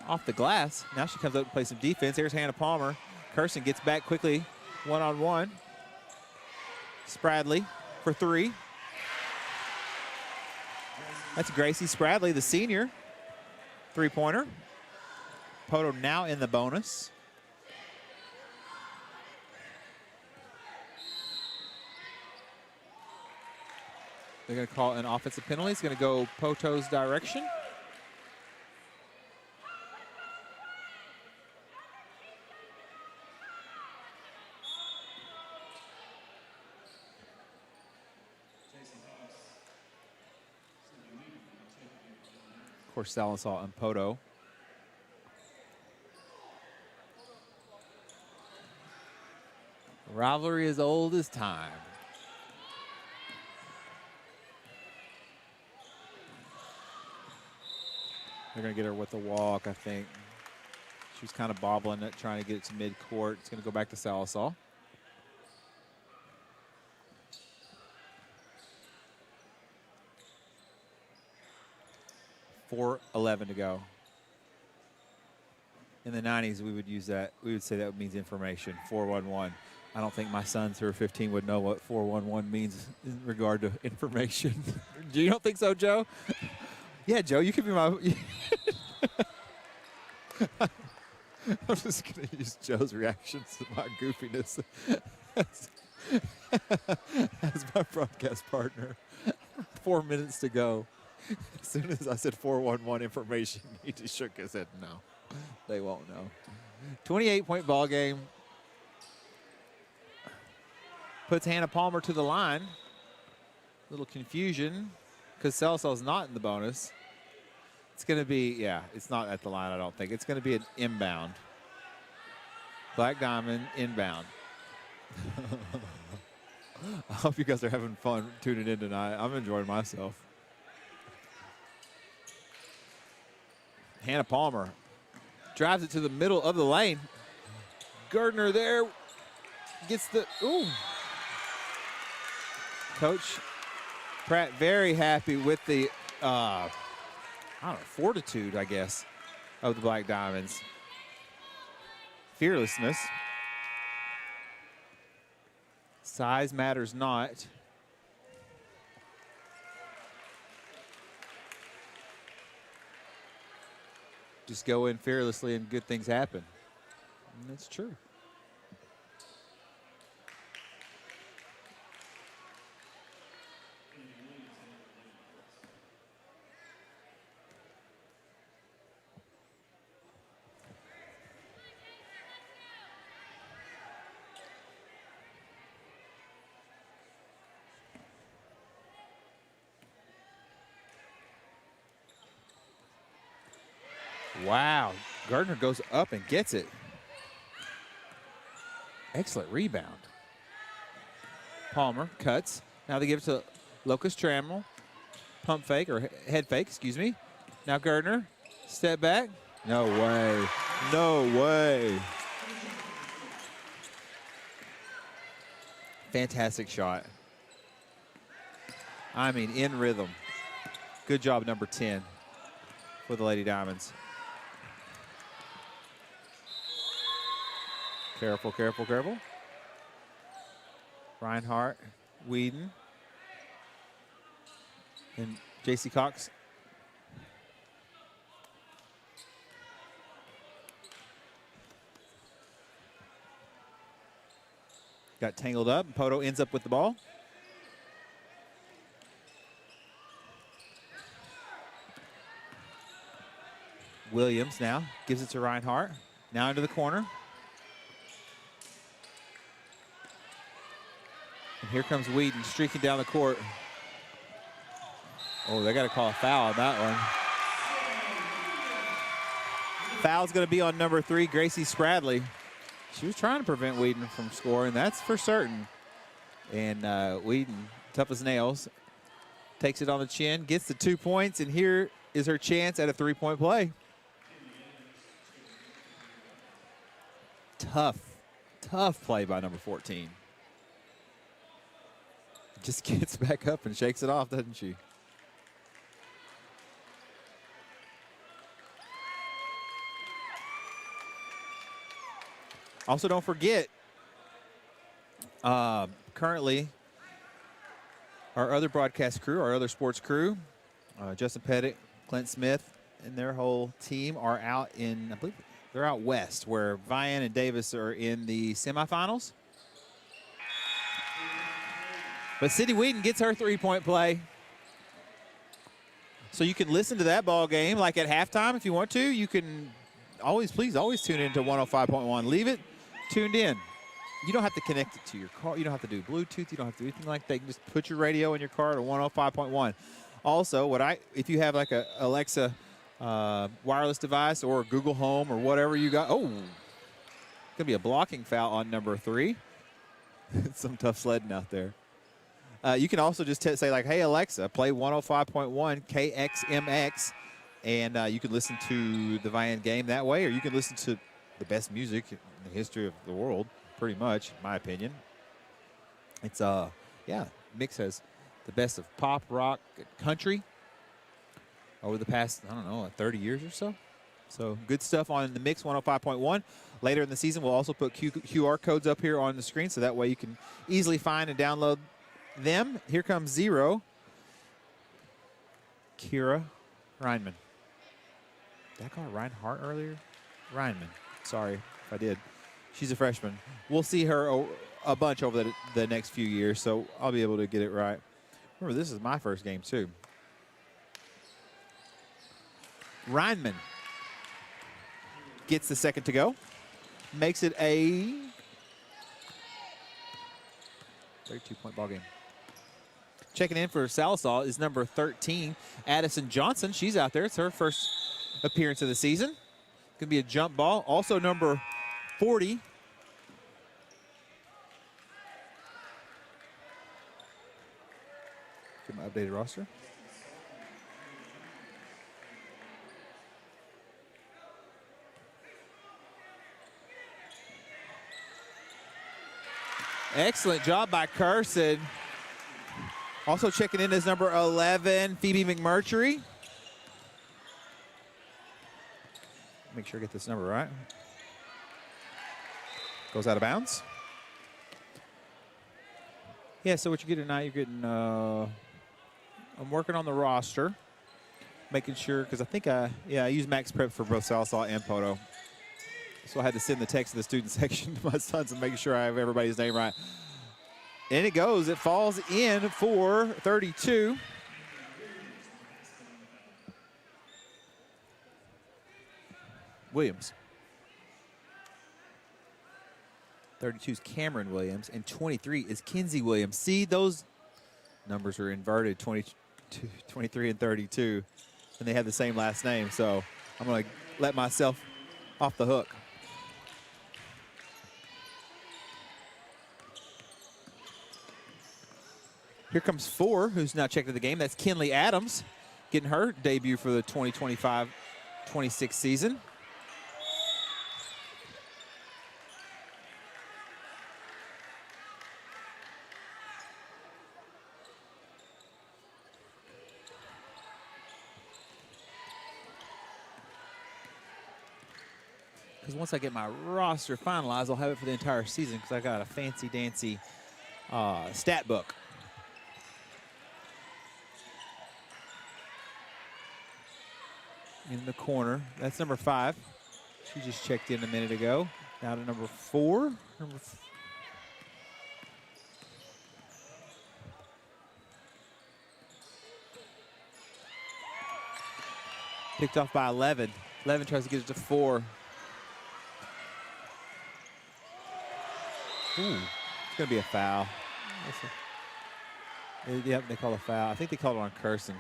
off the glass. Now she comes up to play some defense. Here's Hannah Palmer. Kirsten gets back quickly, one-on-one. Spradley for 3. That's Gracie Spradley, the senior. Three-pointer. Poteau now in the bonus. They're going to call an offensive penalty. It's going to go Poteau's direction. Of course, Sallisaw and Poteau Rivalry as old as time. They're going to get her with a walk, I think. She was kind of bobbling it, trying to get it to mid-court. It's going to go back to Sallisaw. .4:11 to go. In the 90s, we would use that. We would say that means information, 411. I don't think my sons who are 15 would know what 411 means in regard to information. Do you don't think so, Joe? Yeah, Joe, you could be my... I'm just going to use Joe's reactions to my goofiness as my broadcast partner. 4 minutes to go. As soon as I said 411 information, he just shook his head. No, they won't know. 28-point ball game. Puts Hannah Palmer to the line. Little confusion because Salsaw's not in the bonus. It's going to be, yeah, it's not at the line, I don't think. It's going to be an inbound. Black Diamond inbound. I hope you guys are having fun tuning in tonight. I'm enjoying myself. Hannah Palmer drives it to the middle of the lane. Gardner there gets the, ooh. Coach Pratt very happy with the, I don't know, fortitude, I guess, of the Black Diamonds. Fearlessness. Size matters not. Just go in fearlessly and good things happen. And that's true. Wow, Gardner goes up and gets it. Excellent rebound. Palmer cuts. Now they give it to Locust Trammell. Pump fake, or head fake, excuse me. Now Gardner, step back. No way, no way. Fantastic shot. I mean, in rhythm. Good job, number 10 for the Lady Diamonds. Careful, careful, careful. Reinhardt, Whedon, and J.C. Cox. Got tangled up, and Poteau ends up with the ball. Williams now gives it to Reinhardt. Now into the corner. And here comes Whedon streaking down the court. Oh, they got to call a foul on that one. Foul's going to be on number 3, Gracie Spradley. She was trying to prevent Whedon from scoring, that's for certain. And Whedon, tough as nails, takes it on the chin, gets the 2 points, and here is her chance at a 3-point play. Tough, tough play by number 14. Just gets back up and shakes it off, doesn't she? Also, don't forget, currently, our other broadcast crew, our other sports crew, Justin Pettit, Clint Smith, and their whole team are out in, I believe, they're out west, where Vian and Davis are in the semifinals. But Sydney Whedon gets her 3-point play. So you can listen to that ball game like at halftime if you want to. You can always, please, always tune in to 105.1. Leave it tuned in. You don't have to connect it to your car. You don't have to do Bluetooth. You don't have to do anything like that. You can just put your radio in your car to 105.1. Also, if you have like a Alexa wireless device or Google Home or whatever you got. Oh, going to be a blocking foul on number 3. Some tough sledding out there. You can also just say like, hey, Alexa, play 105.1 KXMX, and you can listen to the Vian game that way, or you can listen to the best music in the history of the world, pretty much, in my opinion. It's, Mix has the best of pop, rock, country over the past, 30 years or so. So good stuff on the Mix 105.1. Later in the season, we'll also put QR codes up here on the screen, so that way you can easily find and download them. Here comes Zero. Kira Reinman. Did I call her Reinhardt earlier? Reinman. Sorry if I did. She's a freshman. We'll see her a bunch over the next few years, so I'll be able to get it right. Remember, this is my first game, too. Reinman gets the second to go. Makes it a 32-point ball game. Checking in for Sallisaw is number 13, Addison Johnson. She's out there. It's her first appearance of the season. Could be a jump ball. Also number 40. Get my updated roster. Excellent job by Carson. Also checking in is number 11, Phoebe McMurtry. Make sure I get this number right. Goes out of bounds. Yeah, so what you get tonight, you're getting, I'm working on the roster, making sure, because I think I use Max Prep for both Sallisaw and Poteau. So I had to send the text to the student section to my sons and make sure I have everybody's name right. And it goes. It falls in for 32. Williams. 32 is Cameron Williams, and 23 is Kinsey Williams. See, those numbers are inverted, 23 and 32, and they have the same last name. So I'm going to let myself off the hook. Here comes 4, who's now checked into the game. That's Kinley Adams, getting her debut for the 2025-26 season. Because once I get my roster finalized, I'll have it for the entire season because I got a fancy-dancy stat book. In the corner. That's number 5. She just checked in a minute ago. Now to number 4. Picked off by 11. 11 tries to get it to 4. Ooh, it's going to be a foul. Yep, they call a foul. I think they called it on Curson.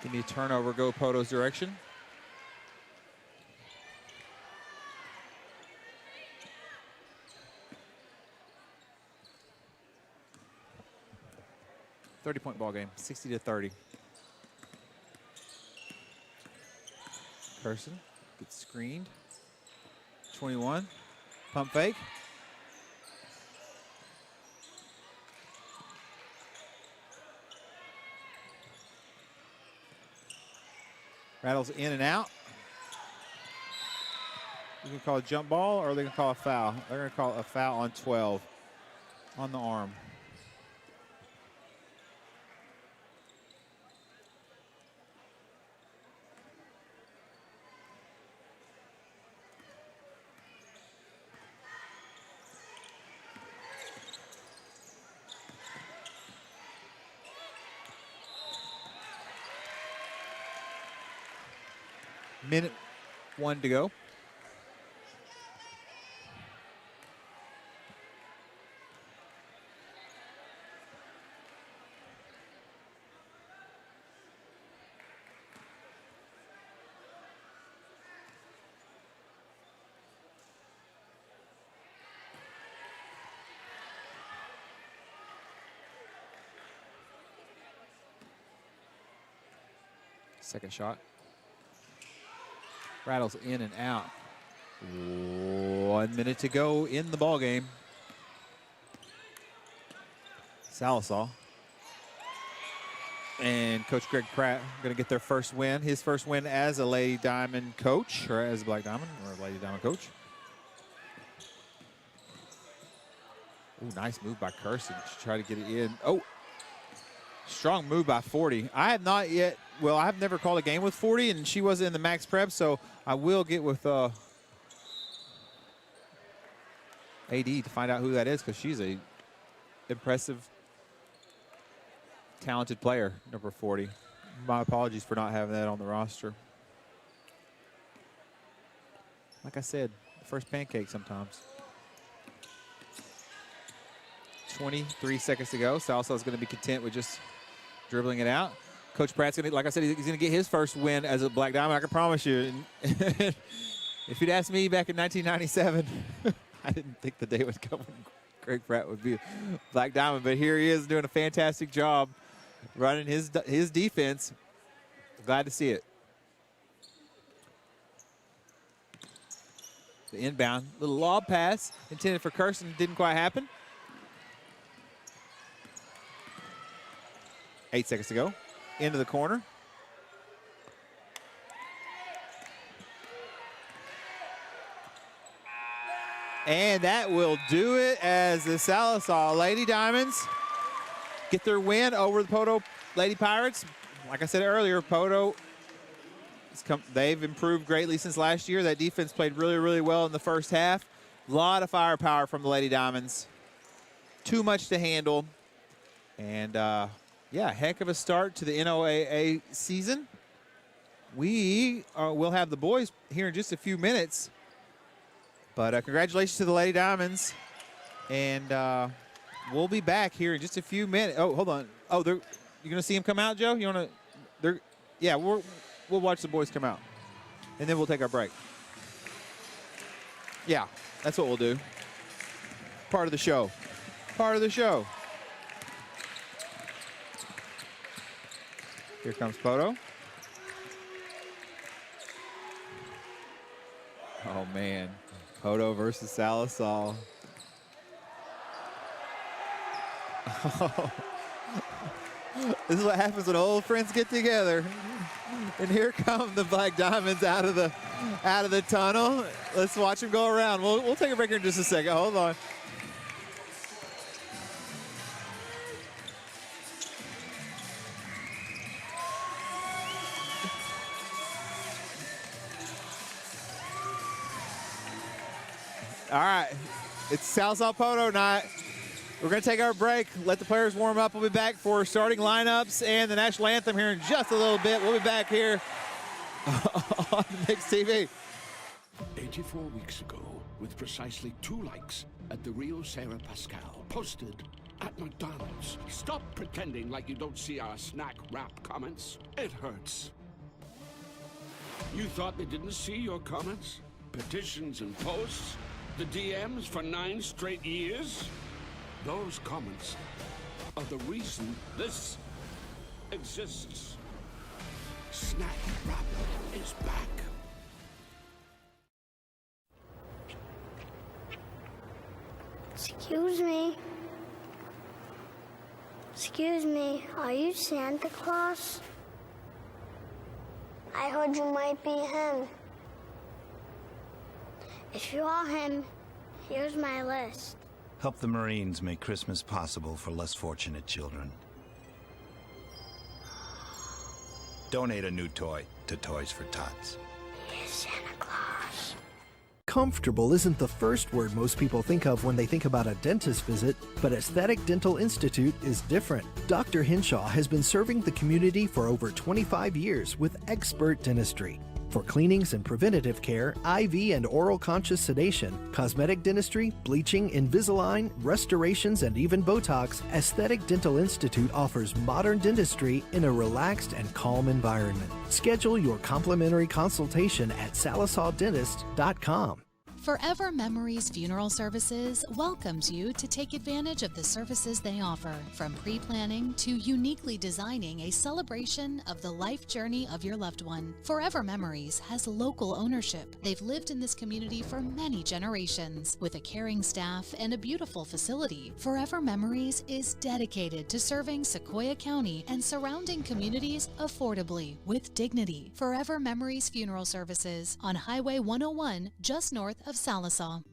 Give me a turnover, go Poteau's direction. .30-point ball game, 60-30. Carson gets screened. 21, pump fake. Rattles in and out. You can call a jump ball or they can call a foul. They're going to call a foul on 12 on the arm. minute 1 to go. Second shot. Rattles in and out. 1 minute to go in the ball game. Sallisaw and Coach Greg Pratt going to get their first win. His first win as a Lady Diamond coach, or as a Black Diamond, or a Lady Diamond coach. Ooh, nice move by Kirsten to try to get it in. Oh, strong move by 40. I have not yet, well, I've never called a game with 40, and she wasn't in the max prep, so I will get with AD to find out who that is, because she's a impressive, talented player, number 40. My apologies for not having that on the roster. Like I said, the first pancake sometimes. 23 seconds to go. Salsa is going to be content with just dribbling it out. Coach Pratt's going to, like I said, he's going to get his first win as a Black Diamond. I can promise you. If you'd asked me back in 1997, I didn't think the day would come when Greg Pratt would be a Black Diamond. But here he is doing a fantastic job running his defense. Glad to see it. The inbound, little lob pass intended for Kirsten, didn't quite happen. 8 seconds to go. Into the corner. And that will do it as the Sallisaw Lady Diamonds get their win over the Poteau Lady Pirates. Like I said earlier, Poteau, they've improved greatly since last year. That defense played really, really well in the first half. A lot of firepower from the Lady Diamonds. Too much to handle. And yeah, heck of a start to the NOAA season. We will have the boys here in just a few minutes. But congratulations to the Lady Diamonds. And we'll be back here in just a few minutes. Oh, hold on. Oh, you're going to see them come out, Joe? You want to? Yeah, we'll watch the boys come out. And then we'll take our break. Yeah, that's what we'll do. Part of the show. Part of the show. Here comes Poteau. Oh, man. Poteau versus Sallisaw. Oh. This is what happens when old friends get together. And here come the Black Diamonds out of the tunnel. Let's watch them go around. We'll take a break here in just a second. Hold on. All right, it's Sallisaw Poteau night. We're going to take our break, let the players warm up. We'll be back for starting lineups and the national anthem here in just a little bit. We'll be back here on Mix TV. 84 weeks ago, with precisely 2 likes at the Rio Sarah Pascal, posted at McDonald's. Stop pretending like you don't see our snack wrap comments. It hurts. You thought they didn't see your comments? Petitions and posts? The DMs for 9 straight years? Those comments are the reason this exists. Snack Wrap is back. Excuse me. Excuse me, are you Santa Claus? I heard you might be him. If you are him, here's my list. Help the Marines make Christmas possible for less fortunate children. Donate a new toy to Toys for Tots. Here's Santa Claus. Comfortable isn't the first word most people think of when they think about a dentist visit, but Aesthetic Dental Institute is different. Dr. Henshaw has been serving the community for over 25 years with expert dentistry. For cleanings and preventative care, IV and oral conscious sedation, cosmetic dentistry, bleaching, Invisalign, restorations, and even Botox, Aesthetic Dental Institute offers modern dentistry in a relaxed and calm environment. Schedule your complimentary consultation at salisawdentist.com. Forever Memories Funeral Services welcomes you to take advantage of the services they offer, from pre-planning to uniquely designing a celebration of the life journey of your loved one. Forever Memories has local ownership. They've lived in this community for many generations. With a caring staff and a beautiful facility, Forever Memories is dedicated to serving Sequoia County and surrounding communities affordably with dignity. Forever Memories Funeral Services on Highway 101, just north of Salisaw.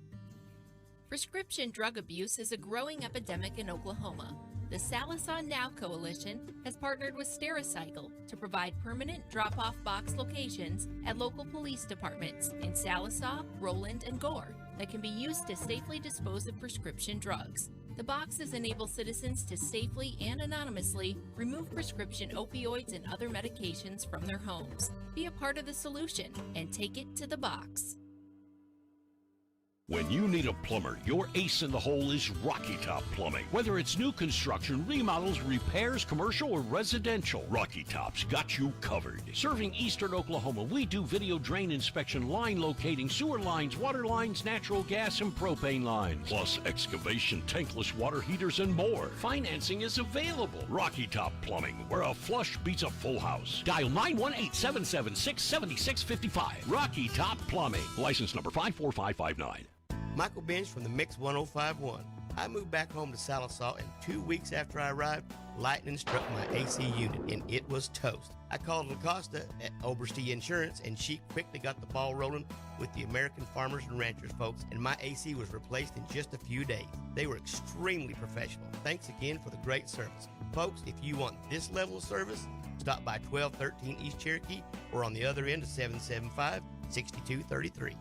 Prescription drug abuse is a growing epidemic in Oklahoma. The Salisaw Now Coalition has partnered with Stericycle to provide permanent drop-off box locations at local police departments in Salisaw, Roland, and Gore that can be used to safely dispose of prescription drugs. The boxes enable citizens to safely and anonymously remove prescription opioids and other medications from their homes. Be a part of the solution and take it to the box. When you need a plumber, your ace in the hole is Rocky Top Plumbing. Whether it's new construction, remodels, repairs, commercial, or residential, Rocky Top's got you covered. Serving eastern Oklahoma, we do video drain inspection, line locating, sewer lines, water lines, natural gas, and propane lines. Plus excavation, tankless water heaters, and more. Financing is available. Rocky Top Plumbing, where a flush beats a full house. Dial 918-776-7655. Rocky Top Plumbing. License number 54559. Michael Bench from the Mix 1051. I moved back home to Salisaw, and 2 weeks after I arrived, lightning struck my AC unit, and it was toast. I called LaCosta at Oberste Insurance, and she quickly got the ball rolling with the American Farmers and Ranchers folks, and my AC was replaced in just a few days. They were extremely professional. Thanks again for the great service. Folks, if you want this level of service, stop by 1213 East Cherokee or on the other end of 775-6233.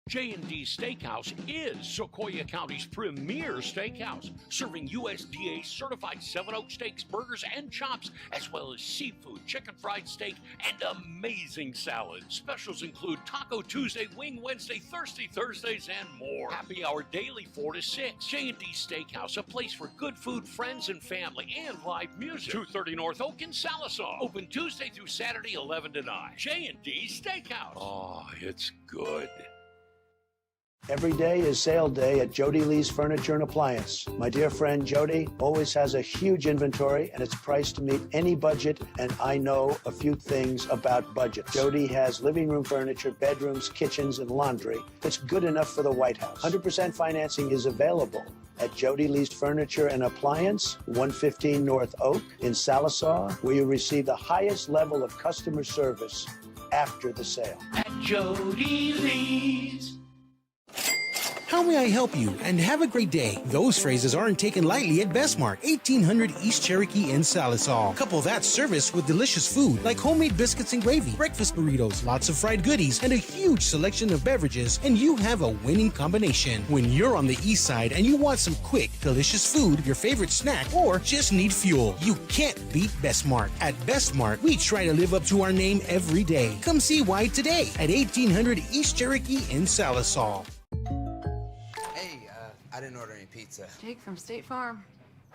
J&D Steakhouse is Sequoia County's premier steakhouse, serving USDA certified 7 Oak steaks, burgers, and chops, as well as seafood, chicken fried steak, and amazing salads. Specials include Taco Tuesday, Wing Wednesday, Thirsty Thursdays, and more. Happy hour daily 4 to 6. J&D Steakhouse, a place for good food, friends, and family, and live music. 230 North Oak in Salisaw. Open Tuesday through Saturday, 11 to 9. J&D Steakhouse. Oh, it's good. Every day is sale day at Jody Lee's Furniture and Appliance. My dear friend Jody always has a huge inventory, and it's priced to meet any budget, and I know a few things about budget. Jody has living room furniture, bedrooms, kitchens, and laundry that's good enough for the White House. 100% financing is available at Jody Lee's Furniture and Appliance, 115 North Oak in Salisaw, where you receive the highest level of customer service after the sale. At Jody Lee's. How may I help you? And have a great day. Those phrases aren't taken lightly at Bestmark, 1800 East Cherokee in Salisaw. Couple that service with delicious food like homemade biscuits and gravy, breakfast burritos, lots of fried goodies, and a huge selection of beverages, and you have a winning combination. When you're on the east side and you want some quick, delicious food, your favorite snack, or just need fuel, you can't beat Bestmark. At Bestmark, we try to live up to our name every day. Come see why today at 1800 East Cherokee in Salisaw. I didn't order any pizza. Jake from State Farm.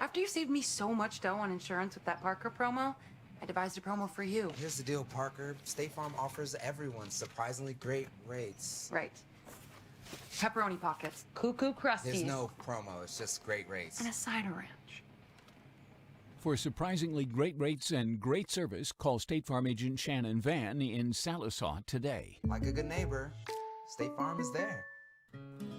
After you saved me so much dough on insurance with that Parker promo, I devised a promo for you. Here's the deal, Parker. State Farm offers everyone surprisingly great rates. Right. Pepperoni pockets, cuckoo crusties. There's no promo, it's just great rates. And a cider ranch. For surprisingly great rates and great service, call State Farm agent Shannon Van in Salisaw today. Like a good neighbor, State Farm is there.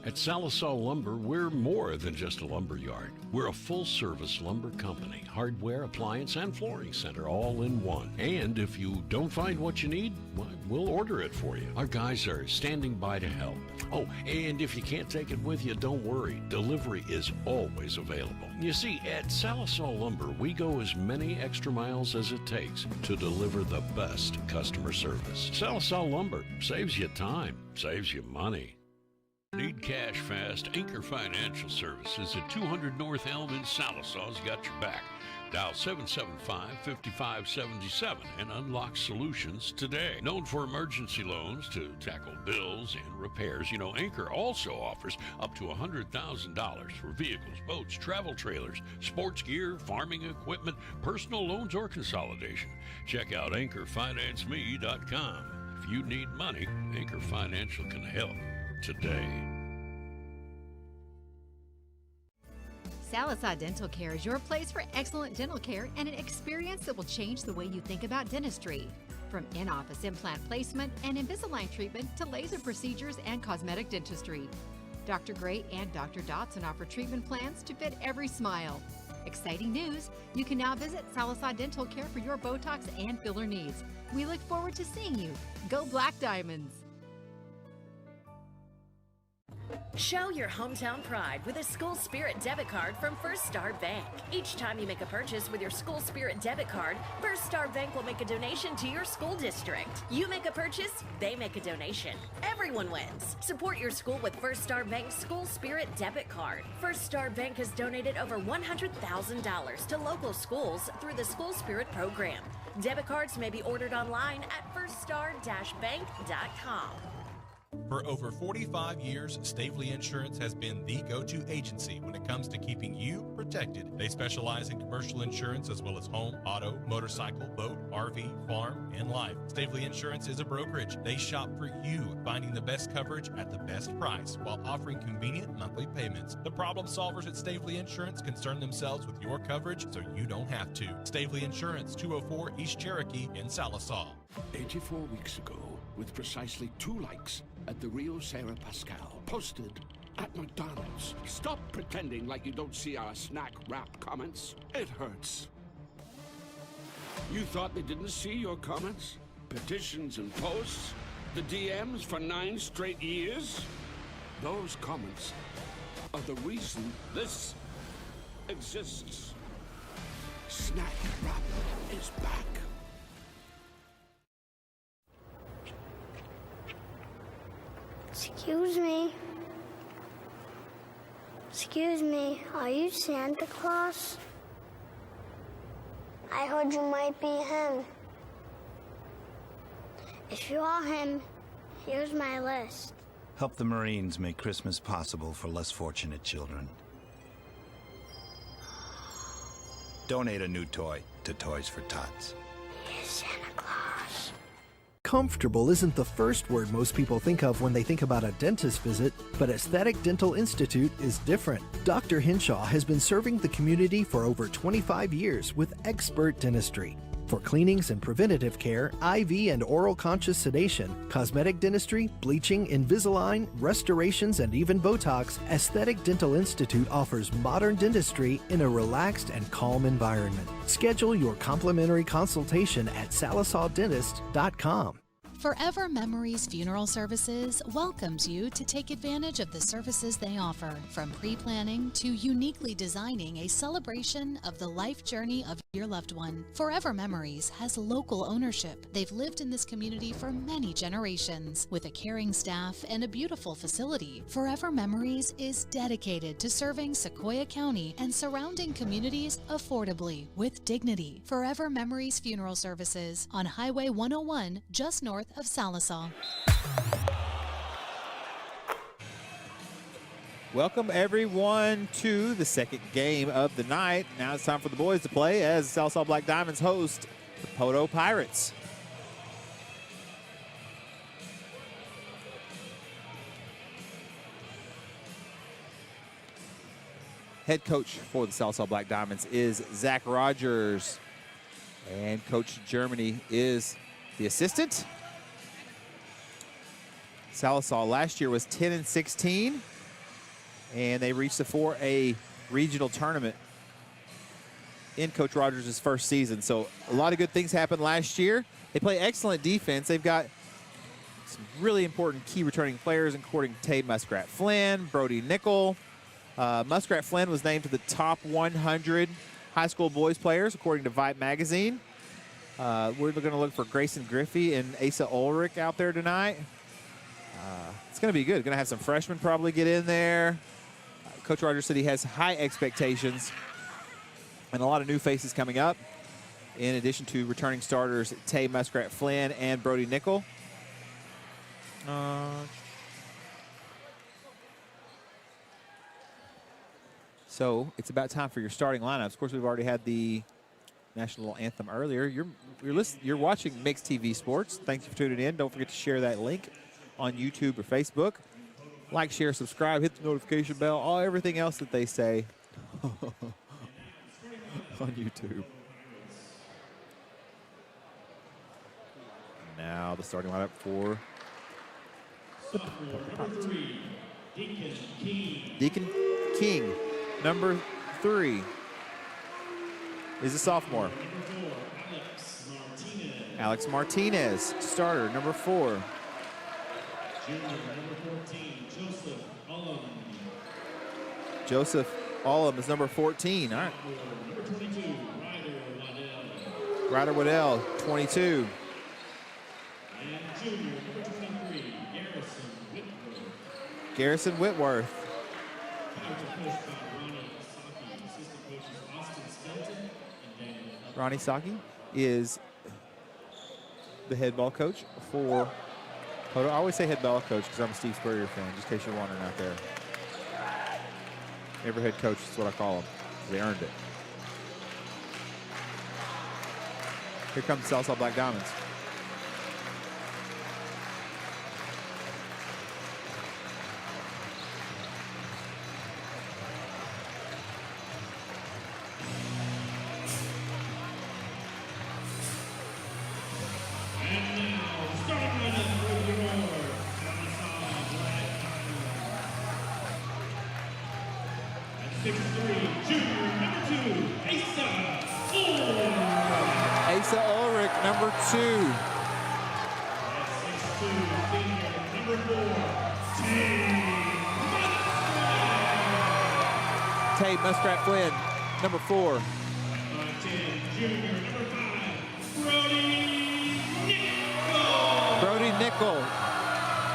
At Salisaw Lumber, we're more than just a lumber yard. We're a full-service lumber company, hardware, appliance, and flooring center all in one. And if you don't find what you need, well, we'll order it for you. Our guys are standing by to help. Oh, and if you can't take it with you, don't worry. Delivery is always available. You see, at Salisaw Lumber, we go as many extra miles as it takes to deliver the best customer service. Salisaw Lumber saves you time, saves you money. Need cash fast? Anchor Financial Services at 200 North Elm in Salisaw's got your back. Dial 775-5577 and unlock solutions today. Known for emergency loans to tackle bills and repairs, Anchor also offers up to $100,000 for vehicles, boats, travel trailers, sports gear, farming equipment, personal loans, or consolidation. Check out anchorfinanceme.com. If you need money, Anchor Financial can help today. Salazar Dental Care is your place for excellent dental care and an experience that will change the way you think about dentistry. From in-office implant placement and Invisalign treatment to laser procedures and cosmetic dentistry. Dr. Gray and Dr. Dotson offer treatment plans to fit every smile. Exciting news! You can now visit Salazar Dental Care for your Botox and filler needs. We look forward to seeing you. Go Black Diamonds! Show your hometown pride with a School Spirit debit card from First Star Bank. Each time you make a purchase with your School Spirit debit card, First Star Bank will make a donation to your school district. You make a purchase, they make a donation. Everyone wins. Support your school with First Star Bank's School Spirit debit card. First Star Bank has donated over $100,000 to local schools through the School Spirit program. Debit cards may be ordered online at firststar-bank.com. For over 45 years, Stavely Insurance has been the go-to agency when it comes to keeping you protected. They specialize in commercial insurance as well as home, auto, motorcycle, boat, RV, farm, and life. Stavely Insurance is a brokerage. They shop for you, finding the best coverage at the best price while offering convenient monthly payments. The problem solvers at Stavely Insurance concern themselves with your coverage so you don't have to. Stavely Insurance, 204 East Cherokee in Sallisaw. 84 weeks ago, with precisely 2 likes at the Rio Sarah Pascal, posted at McDonald's. Stop pretending like you don't see our snack wrap comments. It hurts. You thought they didn't see your comments? Petitions and posts? The DMs for 9 straight years? Those comments are the reason this exists. Snack wrap is back. Excuse me. Excuse me, are you Santa Claus? I heard you might be him. If you are him, here's my list. Help the Marines make Christmas possible for less fortunate children. Donate a new toy to Toys for Tots. Here's Santa Claus. Comfortable isn't the first word most people think of when they think about a dentist visit, but Aesthetic Dental Institute is different. Dr. Hinshaw has been serving the community for over 25 years with expert dentistry. For cleanings and preventative care, IV and oral conscious sedation, cosmetic dentistry, bleaching, Invisalign, restorations, and even Botox, Aesthetic Dental Institute offers modern dentistry in a relaxed and calm environment. Schedule your complimentary consultation at salisawdentist.com. Forever Memories Funeral Services welcomes you to take advantage of the services they offer, from pre-planning to uniquely designing a celebration of the life journey of your loved one. Forever Memories has local ownership. They've lived in this community for many generations. With a caring staff and a beautiful facility, Forever Memories is dedicated to serving Sequoia County and surrounding communities affordably with dignity. Forever Memories Funeral Services on Highway 101, just north of Sallisaw. Welcome everyone to the second game of the night. Now it's time for the boys to play as the Sallisaw Black Diamonds host the Poteau Pirates. Head coach for the Sallisaw Black Diamonds is Zach Rogers, and Coach Germany is the assistant. Sallisaw last year was 10-16, and they reached the 4A regional tournament in Coach Rogers' first season. So a lot of good things happened last year. They play excellent defense. They've got some really important key returning players, including Tay Muskrat Flynn, Brody Nickel. Muskrat Flynn was named to the top 100 high school boys players, according to Vibe magazine. We're going to look for Grayson Griffey and Asa Ulrich out there tonight. It's going to be good. Going to have some freshmen probably get in there. Coach Rogers said he has high expectations And a lot of new faces coming up, in addition to returning starters Tay Muskrat Flynn and Brody Nickel. So it's about time for your starting lineups. Of course, we've already had the national anthem earlier. You're watching Mixed TV Sports. Thanks for tuning in. Don't forget to share that link on YouTube or Facebook. Like, share, subscribe, hit the notification bell, everything else that they say on YouTube. Now the starting lineup for Number 3, Deacon King. Deacon King, number 3, is a sophomore. Number 4, Alex Martinez, starter, number 4. Junior, number 14, Joseph Ullum. Joseph Ullum is number 14. All right. Number 22, Ryder Waddell. Ryder Waddell, 22. And junior, number 23, Garrison Whitworth. Ronnie Saki is the head ball coach for Poteau. I always say head ball coach because I'm a Steve Spurrier fan, just in case you're wondering out there. Every head coach is what I call them. They earned it. Here comes the Salsa Black Diamonds. Asa Ulrich, number 2. Tay Muskrat Flynn, number 4. Brody Nickel,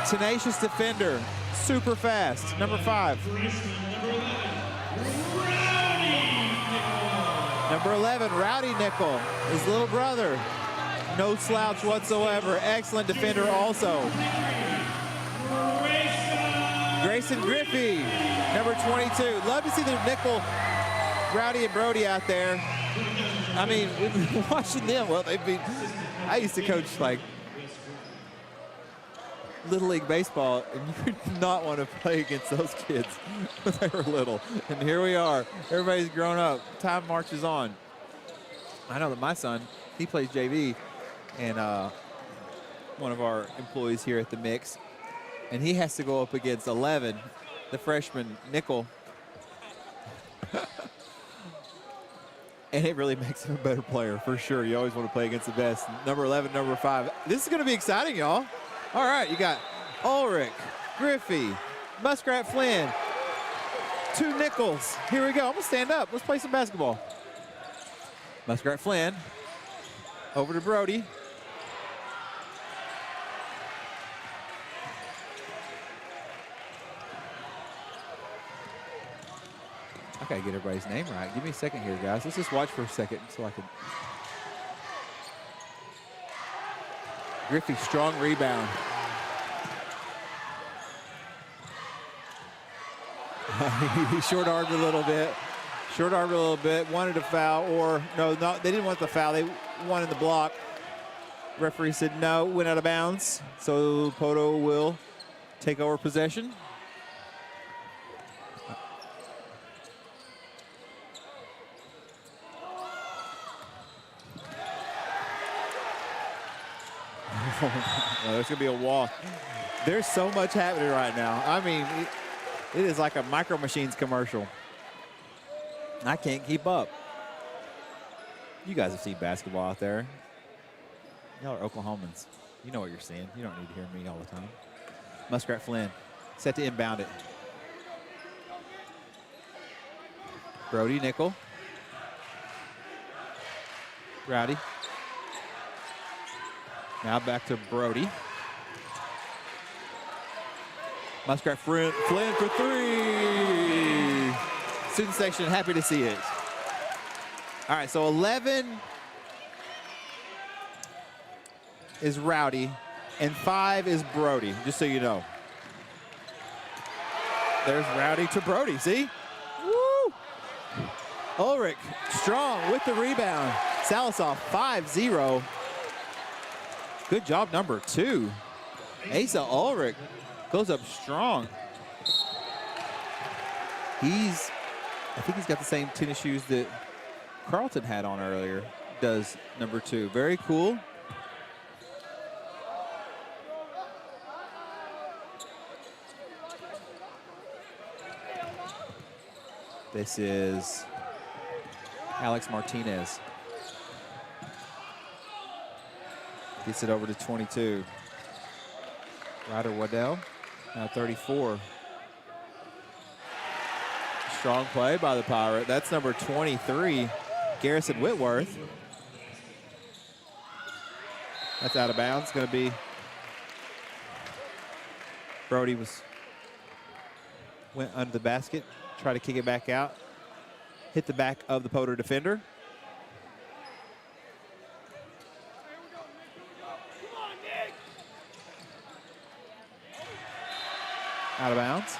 tenacious defender, super fast, number 5. Number 11, Rowdy Nickel, his little brother. No slouch whatsoever. Excellent defender also. Grayson Griffey, number 22. Love to see the Nickel, Rowdy and Brody out there. I mean, we've been watching them. Well, I used to coach like Little League Baseball, and you would not want to play against those kids when they were little. And here we are. Everybody's grown up. Time marches on. I know that my son, he plays JV, and one of our employees here at the Mix, and he has to go up against 11, the freshman Nickel. And it really makes him a better player, for sure. You always want to play against the best. Number 11, number 5. This is going to be exciting, y'all. All right, you got Ulrich, Griffey, Muskrat Flynn, 2 Nickels. Here we go. I'm going to stand up. Let's play some basketball. Muskrat Flynn over to Brody. I got to get everybody's name right. Give me a second here, guys. Let's just watch for a second so I can. Griffey, strong rebound. He short-armed a little bit. Short-armed a little bit. Wanted a foul, or no, they didn't want the foul. They wanted the block. Referee said no, went out of bounds. So Poteau will take over possession. Well, there's going to be a wall. There's so much happening right now. I mean, it is like a Micro Machines commercial. I can't keep up. You guys have seen basketball out there. Y'all are Oklahomans. You know what you're seeing. You don't need to hear me all the time. Muskrat Flynn set to inbound it. Brody Nickel. Rowdy. Now back to Brody. Muskrat Flynn for 3. Student section happy to see it. All right, so 11 is Rowdy, and 5 is Brody, just so you know. There's Rowdy to Brody, see? Woo! Ulrich, strong with the rebound. Sallisaw, 5-0. Good job, number 2. Asa Ulrich goes up strong. I think he's got the same tennis shoes that Carlton had on earlier, does number 2. Very cool. This is Alex Martinez. Gets it over to 22. Ryder Waddell, now 34. Strong play by the Pirate. That's number 23, Garrison Whitworth. That's out of bounds. Going to be Brody went under the basket, tried to kick it back out, hit the back of the Poteau defender. Out of bounds.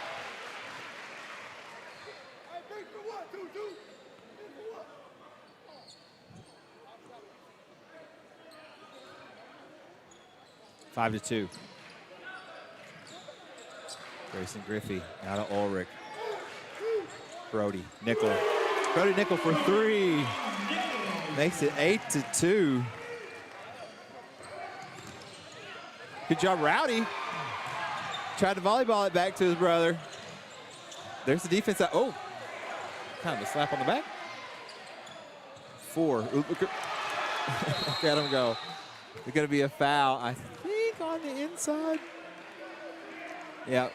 Five to 2. Grayson Griffey out of Ulrich. Brody Nickel. Brody Nickel for 3. Makes it 8 to 2. Good job, Rowdy. Tried to volleyball it back to his brother. There's the defense. Oh, kind of a slap on the back. 4. Ooh, look at him go. There's going to be a foul, I think, on the inside. Yeah.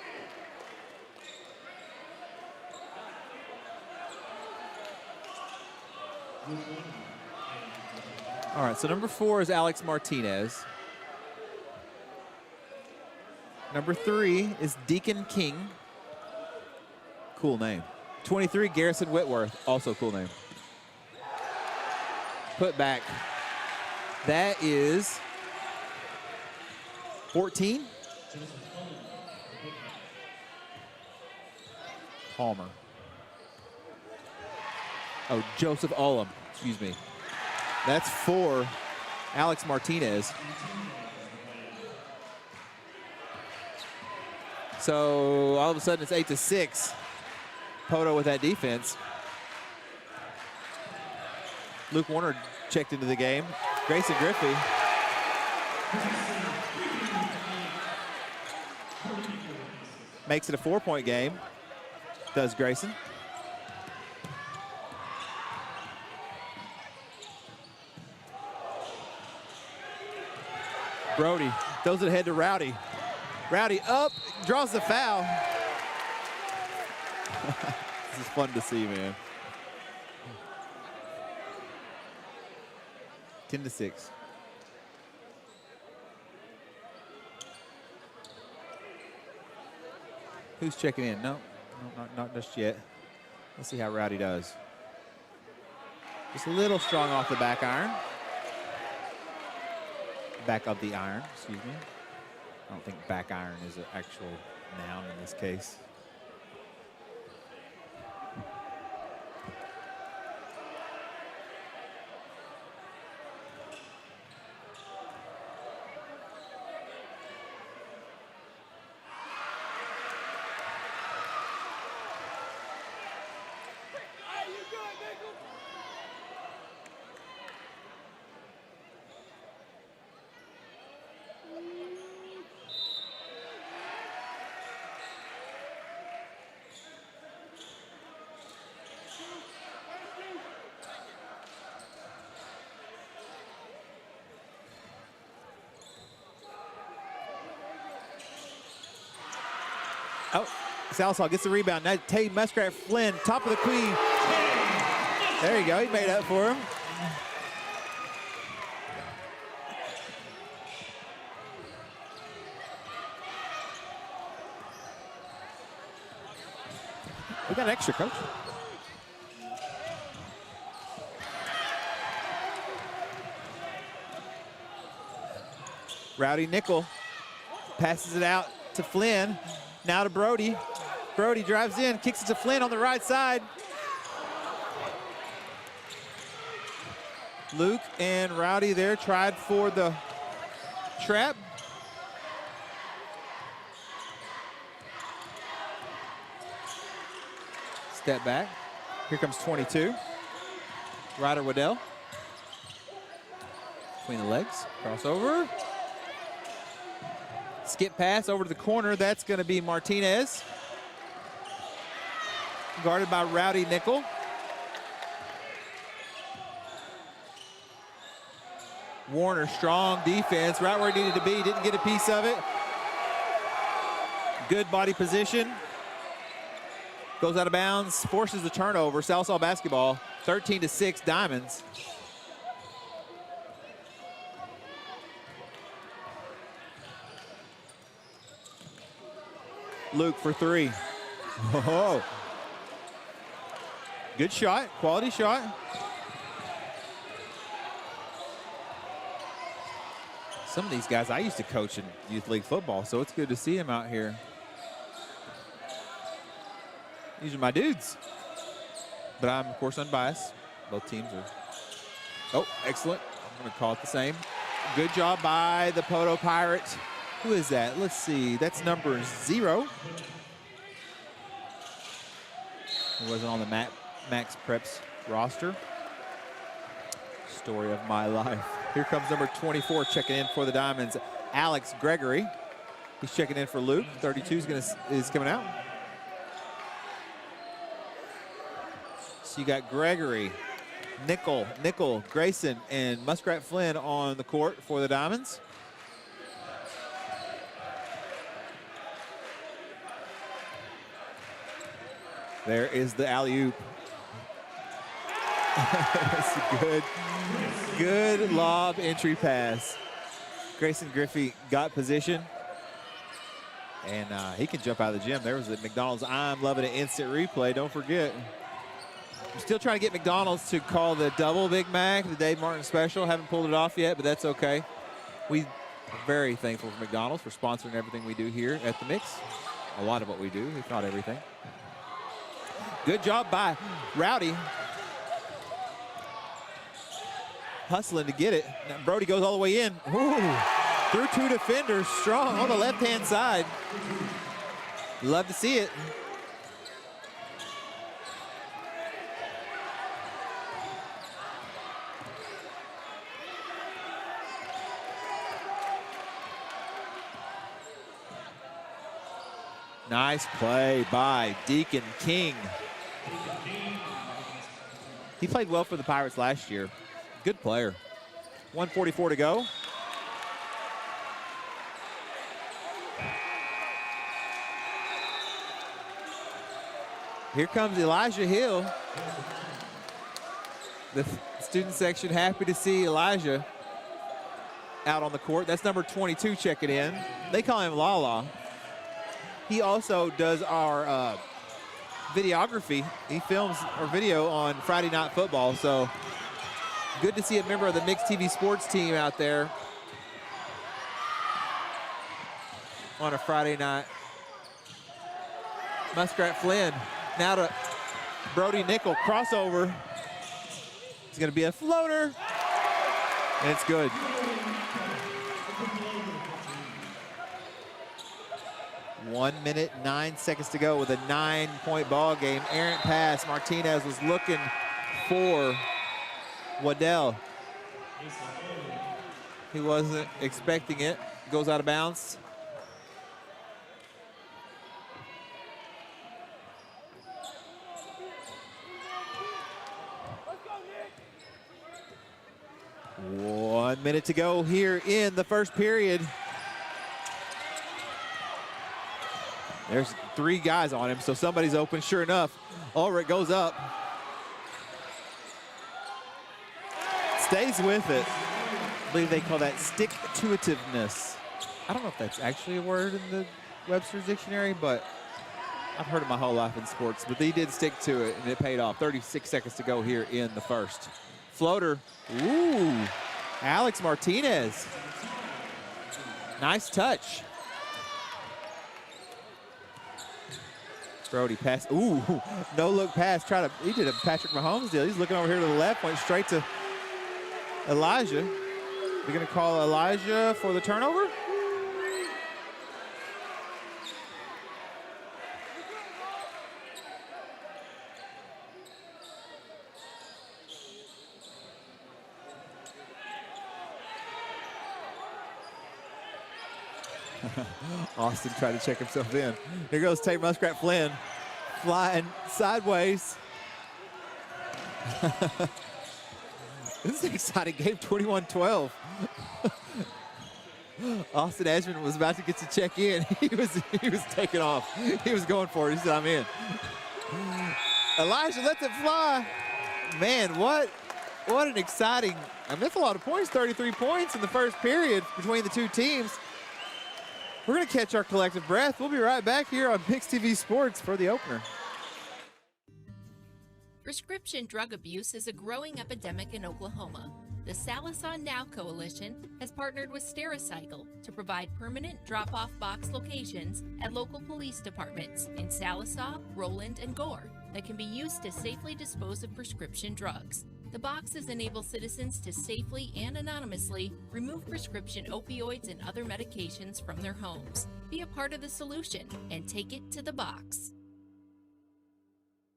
All right, so number 4 is Alex Martinez. Number 3 is Deacon King. Cool name. 23, Garrison Whitworth. Also cool name. Put back. That is 14. Palmer. Oh, Joseph Ullum. Excuse me. That's 4, Alex Martinez. So all of a sudden it's 8 to 6. Poteau with that defense. Luke Warner checked into the game. Grayson Griffey. Makes it a 4-point game. Does Grayson. Brody throws it ahead to Rowdy. Rowdy up, draws the foul. This is fun to see, man. 10 to 6. Who's checking in? No, not just yet. Let's see how Rowdy does. Just a little strong off the back iron. Back of the iron, excuse me. I don't think back iron is an actual noun in this case. Oh, Sallisaw gets the rebound. Now Tate Muskrat Flynn, top of the key. There you go, he made up for him. We got an extra, coach. Rowdy Nickel passes it out to Flynn. Now to Brody. Brody drives in, kicks it to Flynn on the right side. Luke and Rowdy there tried for the trap. Step back. Here comes 22. Ryder Waddell. Between the legs. Crossover. Skip pass over to the corner. That's going to be Martinez. Guarded by Rowdy Nickel. Warner, strong defense, right where he needed to be. Didn't get a piece of it. Good body position. Goes out of bounds, forces the turnover. Sallisaw basketball, 13-6 Diamonds. Luke for three. Oh. Good shot, quality shot. Some of these guys I used to coach in youth league football, so it's good to see them out here. These are my dudes. But I'm, of course, unbiased. Both teams are. Oh, excellent. I'm going to call it the same. Good job by the Poteau Pirates. Who is that? Let's see. That's number 0. He wasn't on the Max Preps roster. Story of my life. Here comes number 24 checking in for the Diamonds, Alex Gregory. He's checking in for Luke. 32 is coming out. So you got Gregory, Nickel, Grayson, and Muskrat Flynn on the court for the Diamonds. There is the alley-oop. Good lob entry pass. Grayson Griffey got position. And he can jump out of the gym. There was the McDonald's I'm loving it instant replay. Don't forget. I'm still trying to get McDonald's to call the double Big Mac, the Dave Martin special. Haven't pulled it off yet, but that's okay. We are very thankful for McDonald's for sponsoring everything we do here at the Mix. A lot of what we do, if not everything. Good job by Rowdy. Hustling to get it. Now Brody goes all the way in. Ooh, through 2 defenders, strong on the left-hand side. Love to see it. Nice play by Deacon King. He played well for the Pirates last year. Good player. 1:44 to go. Here comes Elijah Hill. The student section happy to see Elijah out on the court. That's number 22 checking in. They call him Lala. He also does our videography. He films our video on Friday Night Football, so good to see a member of the Mixed TV Sports team out there on a Friday night. Muskrat Flynn now to Brody Nickel, crossover. It's going to be a floater, and it's good. One minute, 9 seconds to go with a 9-point ball game. Errant pass. Martinez was looking for Waddell. He wasn't expecting it. Goes out of bounds. One minute to go here in the first period. There's 3 guys on him, so somebody's open. Sure enough, Ulrich goes up. Stays with it. I believe they call that stick-to-itiveness. I don't know if that's actually a word in the Webster's dictionary, but I've heard it my whole life in sports. But they did stick to it, and it paid off. 36 seconds to go here in the first. Floater. Ooh. Alex Martinez. Nice touch. Brody pass. Ooh, no look pass. He did a Patrick Mahomes deal. He's looking over here to the left, went straight to Elijah. They're going to call Elijah for the turnover. Austin tried to check himself in. Here goes Tate Muskrat Flynn, flying sideways. This is an exciting game, 21-12. Austin Ashman was about to get to check in. He was taking off. He was going for it. He said, I'm in. Elijah lets it fly. Man, what an exciting, that's a lot of points, 33 points in the first period between the two teams. We're going to catch our collective breath. We'll be right back here on Mix TV Sports for the opener. Prescription drug abuse is a growing epidemic in Oklahoma. The Sallisaw Now Coalition has partnered with Stericycle to provide permanent drop-off box locations at local police departments in Sallisaw, Roland, and Gore that can be used to safely dispose of prescription drugs. The boxes enable citizens to safely and anonymously remove prescription opioids and other medications from their homes. Be a part of the solution and take it to the box.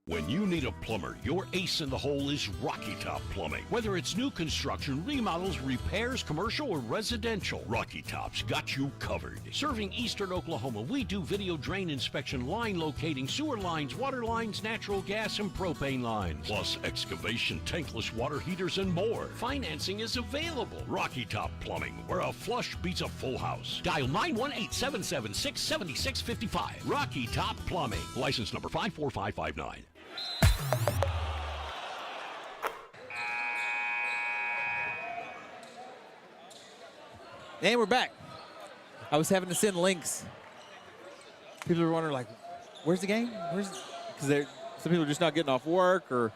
When you need a plumber, your ace in the hole is Rocky Top Plumbing. Whether it's new construction, remodels, repairs, commercial, or residential, Rocky Top's got you covered. Serving eastern Oklahoma, we do video drain inspection, line locating, sewer lines, water lines, natural gas, and propane lines. Plus excavation, tankless water heaters, and more. Financing is available. Rocky Top Plumbing, where a flush beats a full house. Dial 918-776-7655. Rocky Top Plumbing. License number 54559. And we're back. I was having to send links. People are wondering, like, where's the game? Because some people are just not getting off work or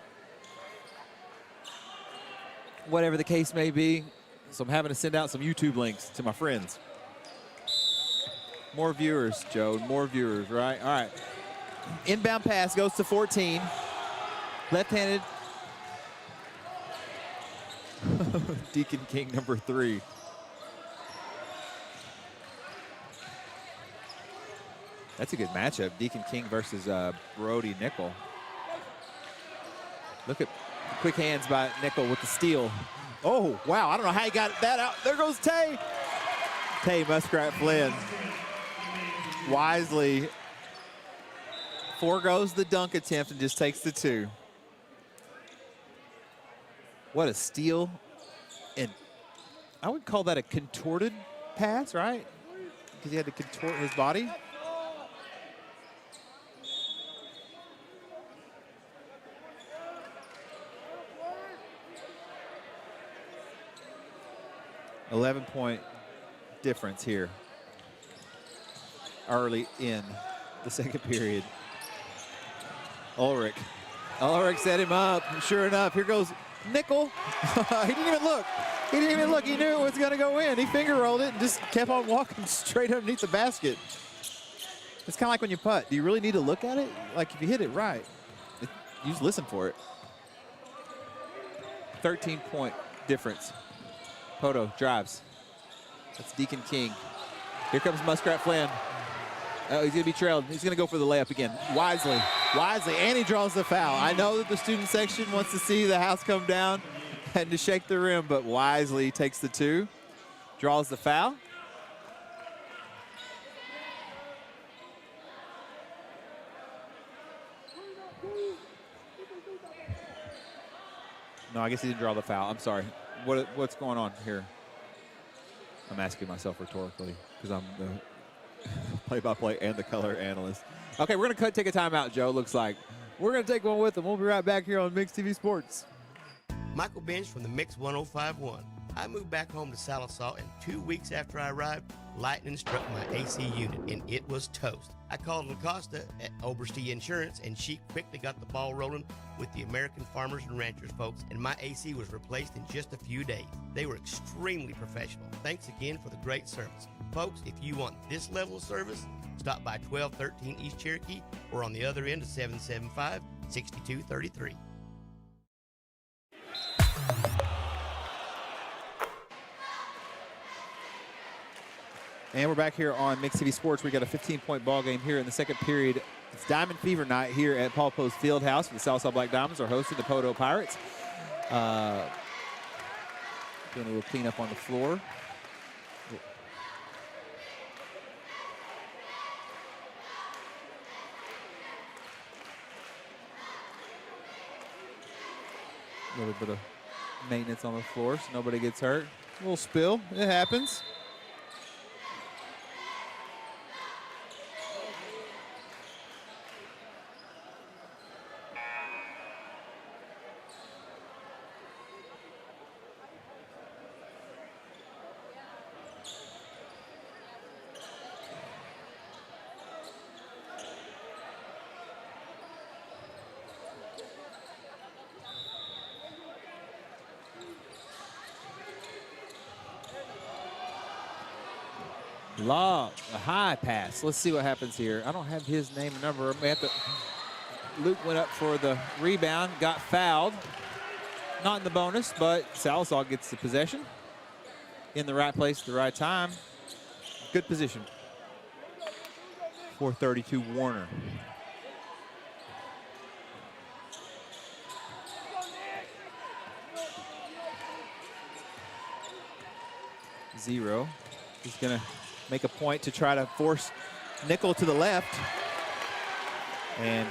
whatever the case may be. So I'm having to send out some YouTube links to my friends. More viewers, Joe. More viewers, right? All right. Inbound pass goes to 14. Left-handed. Deacon King, number 3. That's a good matchup. Deacon King versus Brody Nickel. Look at quick hands by Nickel with the steal. Oh, wow. I don't know how he got that out. There goes Tay. Tay Muskrat Flynn. Wisely foregoes the dunk attempt and just takes the 2. What a steal. And I would call that a contorted pass, right? Because he had to contort his body. $11-point difference here early in the second period. Ulrich set him up. Sure enough, here goes Nickel. He didn't even look. He didn't even look. He knew it was going to go in. He finger rolled it and just kept on walking straight underneath the basket. It's kind of like when you putt. Do you really need to look at it? Like if you hit it right, you just listen for it. 13-point difference. Poteau drives. That's Deacon King. Here comes Muskrat Flynn. Oh, he's going to be trailed. He's going to go for the layup again. Wisely, and he draws the foul. I know that the student section wants to see the house come down and to shake the rim, but Wisely takes the 2, draws the foul. No, I guess he didn't draw the foul. I'm sorry. What's going on here? I'm asking myself rhetorically because I'm the play-by-play and the color analyst. Okay, we're going to take a timeout, Joe, looks like. We're going to take one with them. We'll be right back here on Mix TV Sports. Michael Bench from the Mix 1051. I moved back home to Sallisaw, and 2 weeks after I arrived, lightning struck my AC unit, and it was toast. I called LaCosta at Oberste Insurance, and she quickly got the ball rolling with the American Farmers and Ranchers folks, and my AC was replaced in just a few days. They were extremely professional. Thanks again for the great service. Folks, if you want this level of service, stop by 1213 East Cherokee or on the other end of 775-6233. And we're back here on Mix City Sports. We got a 15-point ball game here in the second period. It's Diamond Fever night here at Poteau's Fieldhouse. The Southside Black Diamonds are hosting the Poteau Pirates. Doing a little cleanup on the floor. A little bit of maintenance on the floor so nobody gets hurt. A little spill, it happens. Lob, a high pass. Let's see what happens here. I don't have his name and number. We have to. Luke went up for the rebound, got fouled. Not in the bonus, but Sallisaw gets the possession. In the right place at the right time. Good position. 432 Warner. Zero. He's going to make a point to try to force Nickel to the left. And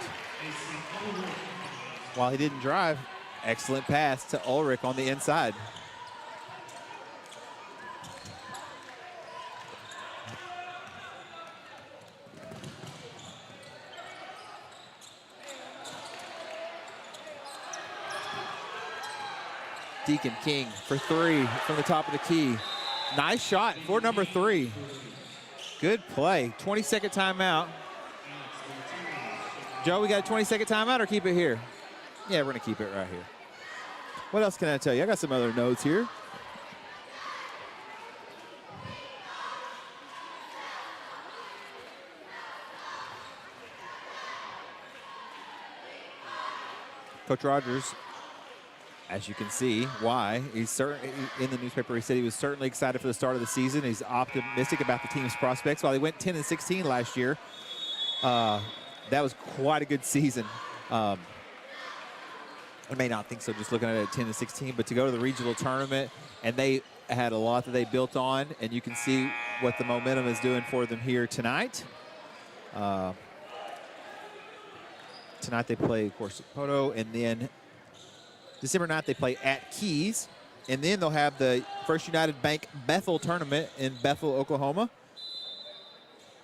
while he didn't drive, excellent pass to Ulrich on the inside. Deacon King for three from the top of the key. Nice shot for number three. Good play. 20-second timeout. Joe, we got a 20-second timeout or keep it here? Yeah, we're going to keep it right here. What else can I tell you? I got some other notes here. Coach Rogers, as you can see, why he's in the newspaper. He said he was certainly excited for the start of the season. He's optimistic about the team's prospects. While they went 10-16 last year, that was quite a good season. I may not think so just looking at it at 10-16, but to go to the regional tournament, and they had a lot that they built on, and you can see what the momentum is doing for them here tonight. Tonight they play, of course, at Poteau, and then December 9th, they play at Keys, and then they'll have the First United Bank Bethel tournament in Bethel, Oklahoma.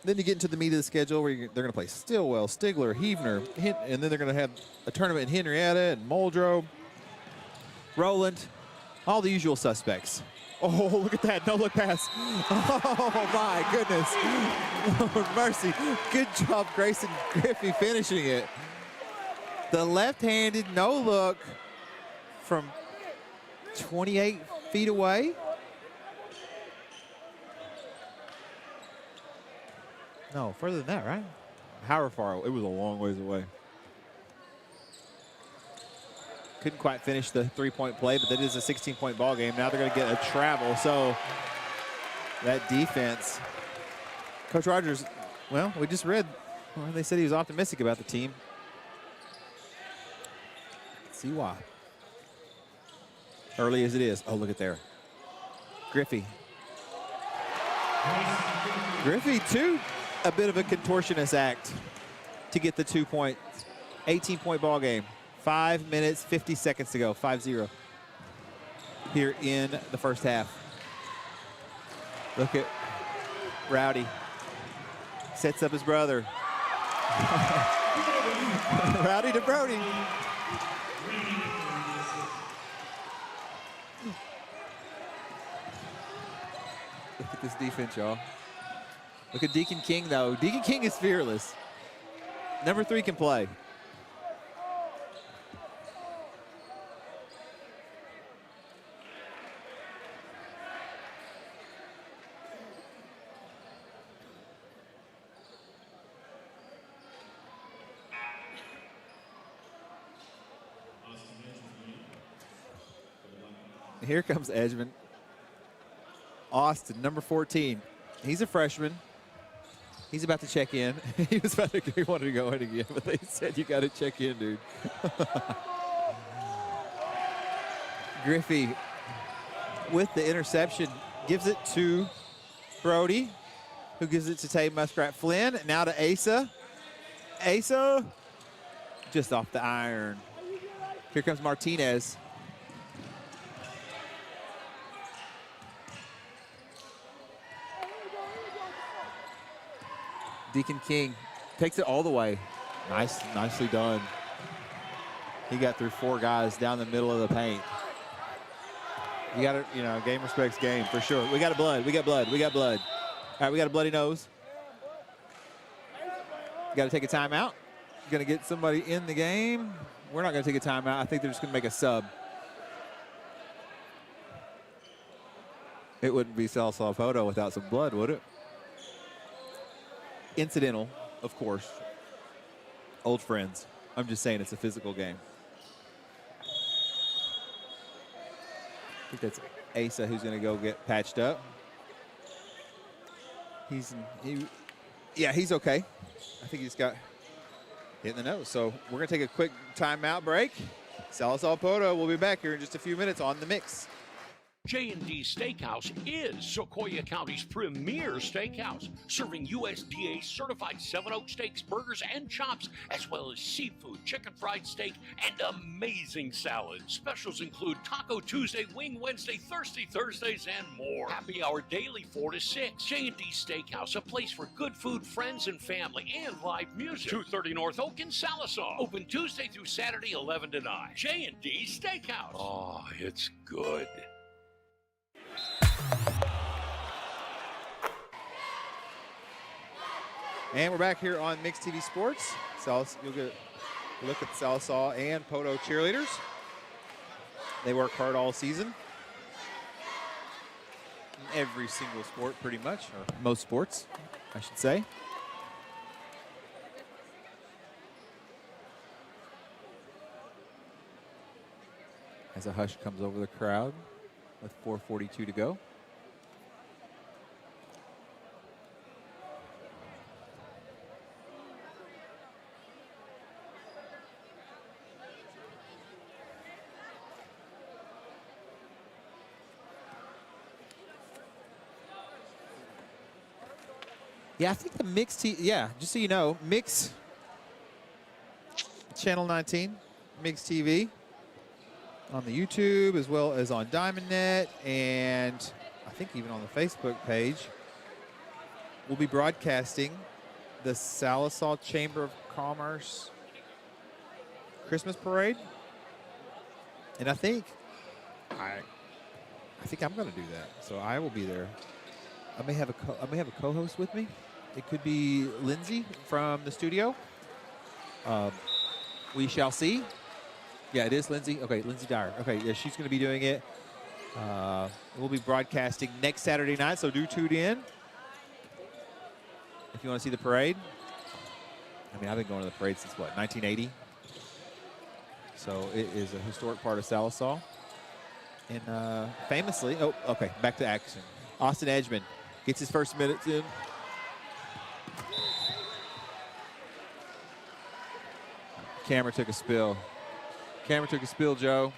Then you get into the meat of the schedule where they're going to play Stillwell, Stigler, Heavener, and then they're going to have a tournament in Henrietta and Muldrow, Roland, all the usual suspects. Oh, look at that no-look pass. Oh, my goodness. Lord mercy. Good job, Grayson Griffey, finishing it. The left-handed no-look from 28 feet away. No, further than that, right? However far, it was a long ways away. Couldn't quite finish the three-point play, but that is a 16-point ball game. Now they're going to get a travel, so that defense. Coach Rogers, well, we just read, they said he was optimistic about the team. Let's see why. Early as it is. Oh, look at there. Griffey. Griffey, too, a bit of a contortionist act to get the 2 point, 18-point ball game. 5 minutes, 50 seconds to go, 5-0 here in the first half. Look at Rowdy. Sets up his brother. Rowdy to Brody. Look at this defense, y'all. Look at Deacon King, though. Deacon King is fearless. Number 3 can play. Here comes Edgman. Austin, number 14. He's a freshman. He's about to check in. He wanted to go in again, but they said you got to check in, dude. Griffey with the interception gives it to Brody, who gives it to Tay Muskrat Flynn. Now to Asa. Asa just off the iron. Here comes Martinez. Deacon King takes it all the way. Nicely done. He got through 4 guys down the middle of the paint. You got to, game respects game for sure. We got blood. We got blood. All right, we got a bloody nose. Got to take a timeout. Going to get somebody in the game. We're not going to take a timeout. I think they're just going to make a sub. It wouldn't be Salsa Poteau without some blood, would it? Incidental, of course. Old friends. I'm just saying it's a physical game. I think that's Asa who's going to go get patched up. He's okay. I think he's got hit in the nose. So we're going to take a quick timeout break. Salsa Poteau will be back here in just a few minutes on The Mix. J&D Steakhouse is Sequoia County's premier steakhouse, serving USDA certified 7 Oak steaks, burgers, and chops, as well as seafood, chicken fried steak, and amazing salads. Specials include Taco Tuesday, Wing Wednesday, Thirsty Thursdays, and more. Happy hour daily 4 to 6. J&D Steakhouse, a place for good food, friends, and family, and live music. 230 North Oak in Sallisaw. Open Tuesday through Saturday, 11 to 9. J&D Steakhouse. Oh, it's good. And we're back here on Mixed TV Sports. You'll get a look at Sallisaw and Poteau cheerleaders. They work hard all season. In every single sport, pretty much, or most sports, I should say. As a hush comes over the crowd with 4:42 to go. Yeah, I think the Mix just so you know, Mix Channel 19, Mix TV on the YouTube as well as on DiamondNet, and I think even on the Facebook page. We'll be broadcasting the Sallisaw Chamber of Commerce Christmas Parade, and I think I'm going to do that. So I will be there. I may have a co-host with me. It could be Lindsay from the studio. We shall see. Yeah, it is Lindsay. Okay, Lindsay Dyer. Okay, yeah, she's going to be doing it. We'll be broadcasting next Saturday night, so do tune in if you want to see the parade. I mean, I've been going to the parade since, 1980? So it is a historic part of Sallisaw. And famously, back to action. Austin Edgman gets his first minutes in. Camera took a spill. Joe.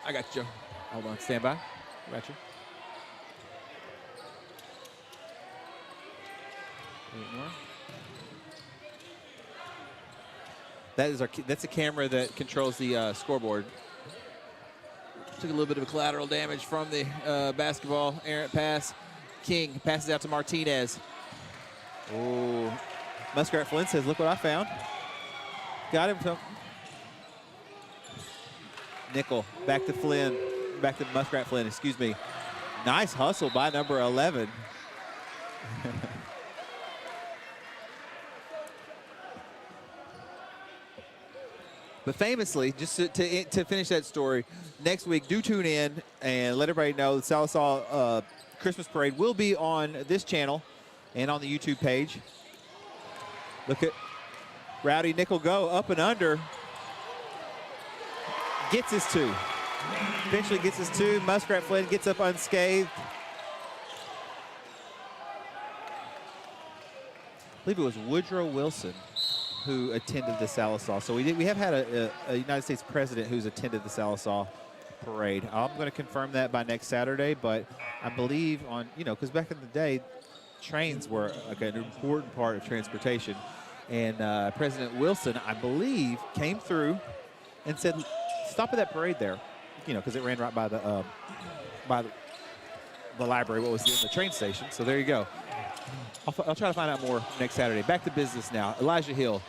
I got you, Joe. Hold on, stand by. I got you. That's a camera that controls the scoreboard. Took a little bit of collateral damage from the basketball errant pass. King passes out to Martinez. Oh, Muskrat Flynn says, "Look what I found." Got him. Nickel back to Flynn. Back to Muskrat Flynn. Excuse me. Nice hustle by number 11. But famously, just to finish that story, next week, do tune in and let everybody know the Sallisaw Christmas Parade will be on this channel and on the YouTube page. Look at Rowdy Nickel go up and under. Gets his 2. Eventually gets his 2. Muskrat Flynn gets up unscathed. I believe it was Woodrow Wilson who attended the Sallisaw. So we have had a United States president who's attended the Sallisaw parade. I'm going to confirm that by next Saturday, but I believe on, because back in the day, trains were like an important part of transportation. And President Wilson, I believe, came through and said, stop at that parade there, because it ran right by the library, what was in the train station. So there you go. I'll try to find out more next Saturday. Back to business now. Elijah Hill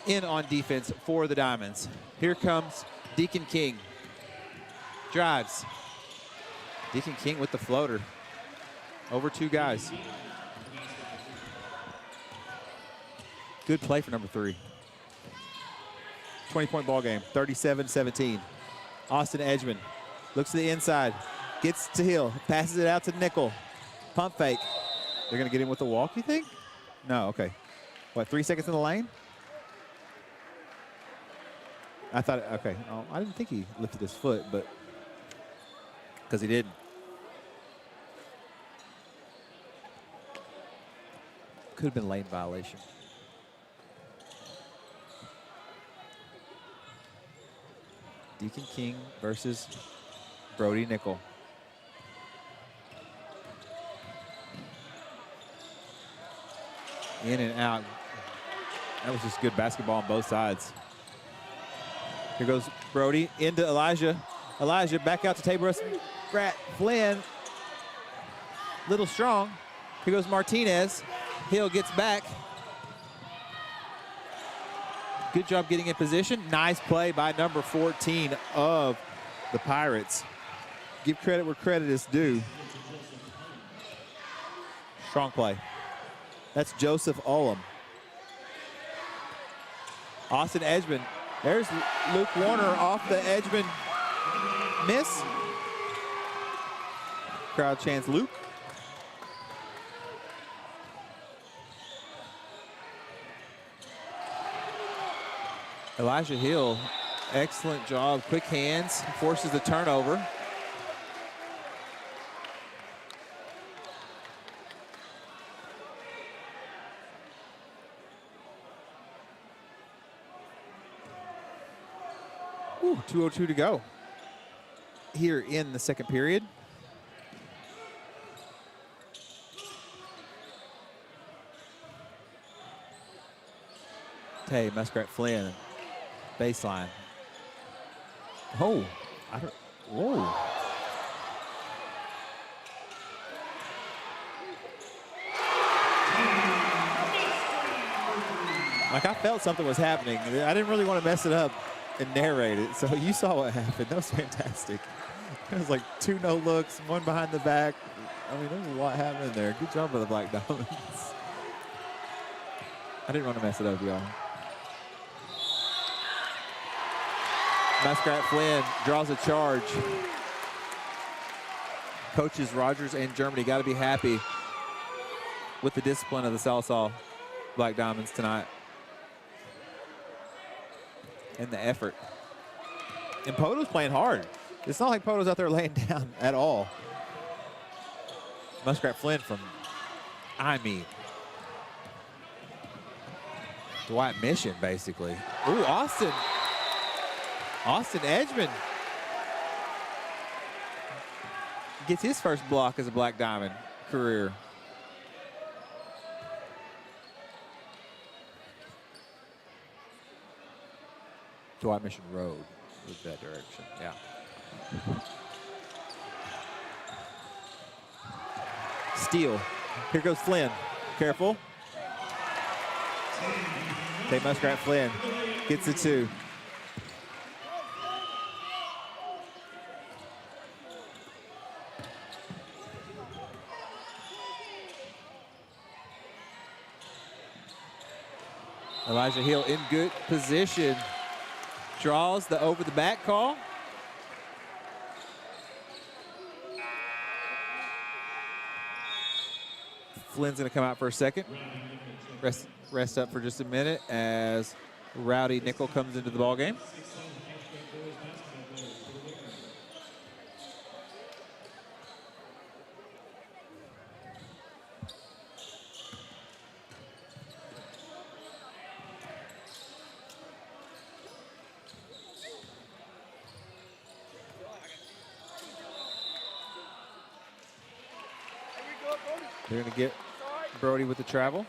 in on defense for the Diamonds. Here comes Deacon King. Drives. Deacon King with the floater. Over 2 guys. Good play for number 3. 20-point ball game, 37-17. Austin Edgman looks to the inside, gets to Hill, passes it out to Nickel. Pump fake. They're going to get him with the walk, you think? No, okay. What, 3 seconds in the lane? I thought, okay. Oh, I didn't think he lifted his foot, but because he didn't. Could have been lane violation. Deacon King versus Brody Nickel. In and out. That was just good basketball on both sides. Here goes Brody into Elijah. Elijah back out to Tabor Pratt. Flynn, little strong. Here goes Martinez. Hill gets back. Good job getting in position. Nice play by number 14 of the Pirates. Give credit where credit is due. Strong play. That's Joseph Ullum. Austin Edgman. There's Luke Warner off the Edgman miss. Crowd chants Luke. Elijah Hill, excellent job. Quick hands, forces the turnover. Ooh, 2:02 to go here in the second period. Tay, Muskrat Flynn. Baseline. Oh, I don't, whoa. Like I felt something was happening. I didn't really want to mess it up and narrate it. So you saw what happened. That was fantastic. It was like 2 no looks, 1 behind the back. I mean, there's a lot happening there. Good job by the Black Diamonds. I didn't want to mess it up, y'all. Muskrat Flynn draws a charge. Coaches Rogers and Germany got to be happy with the discipline of the Sallisaw Black Diamonds tonight. And the effort. And Poteau's playing hard. It's not like Poteau's out there laying down at all. Muskrat Flynn from, Dwight Mission, basically. Ooh, Austin Edgman gets his first block as a Black Diamond career. Dwight Mission Road was that direction, yeah. Steal. Here goes Flynn. Careful. Okay, Muskrat Flynn gets the 2. Elijah Hill in good position. Draws the over the back call. Flynn's going to come out for a second. Rest up for just a minute as Rowdy Nickel comes into the ball game. They're going to get Brody with the travel.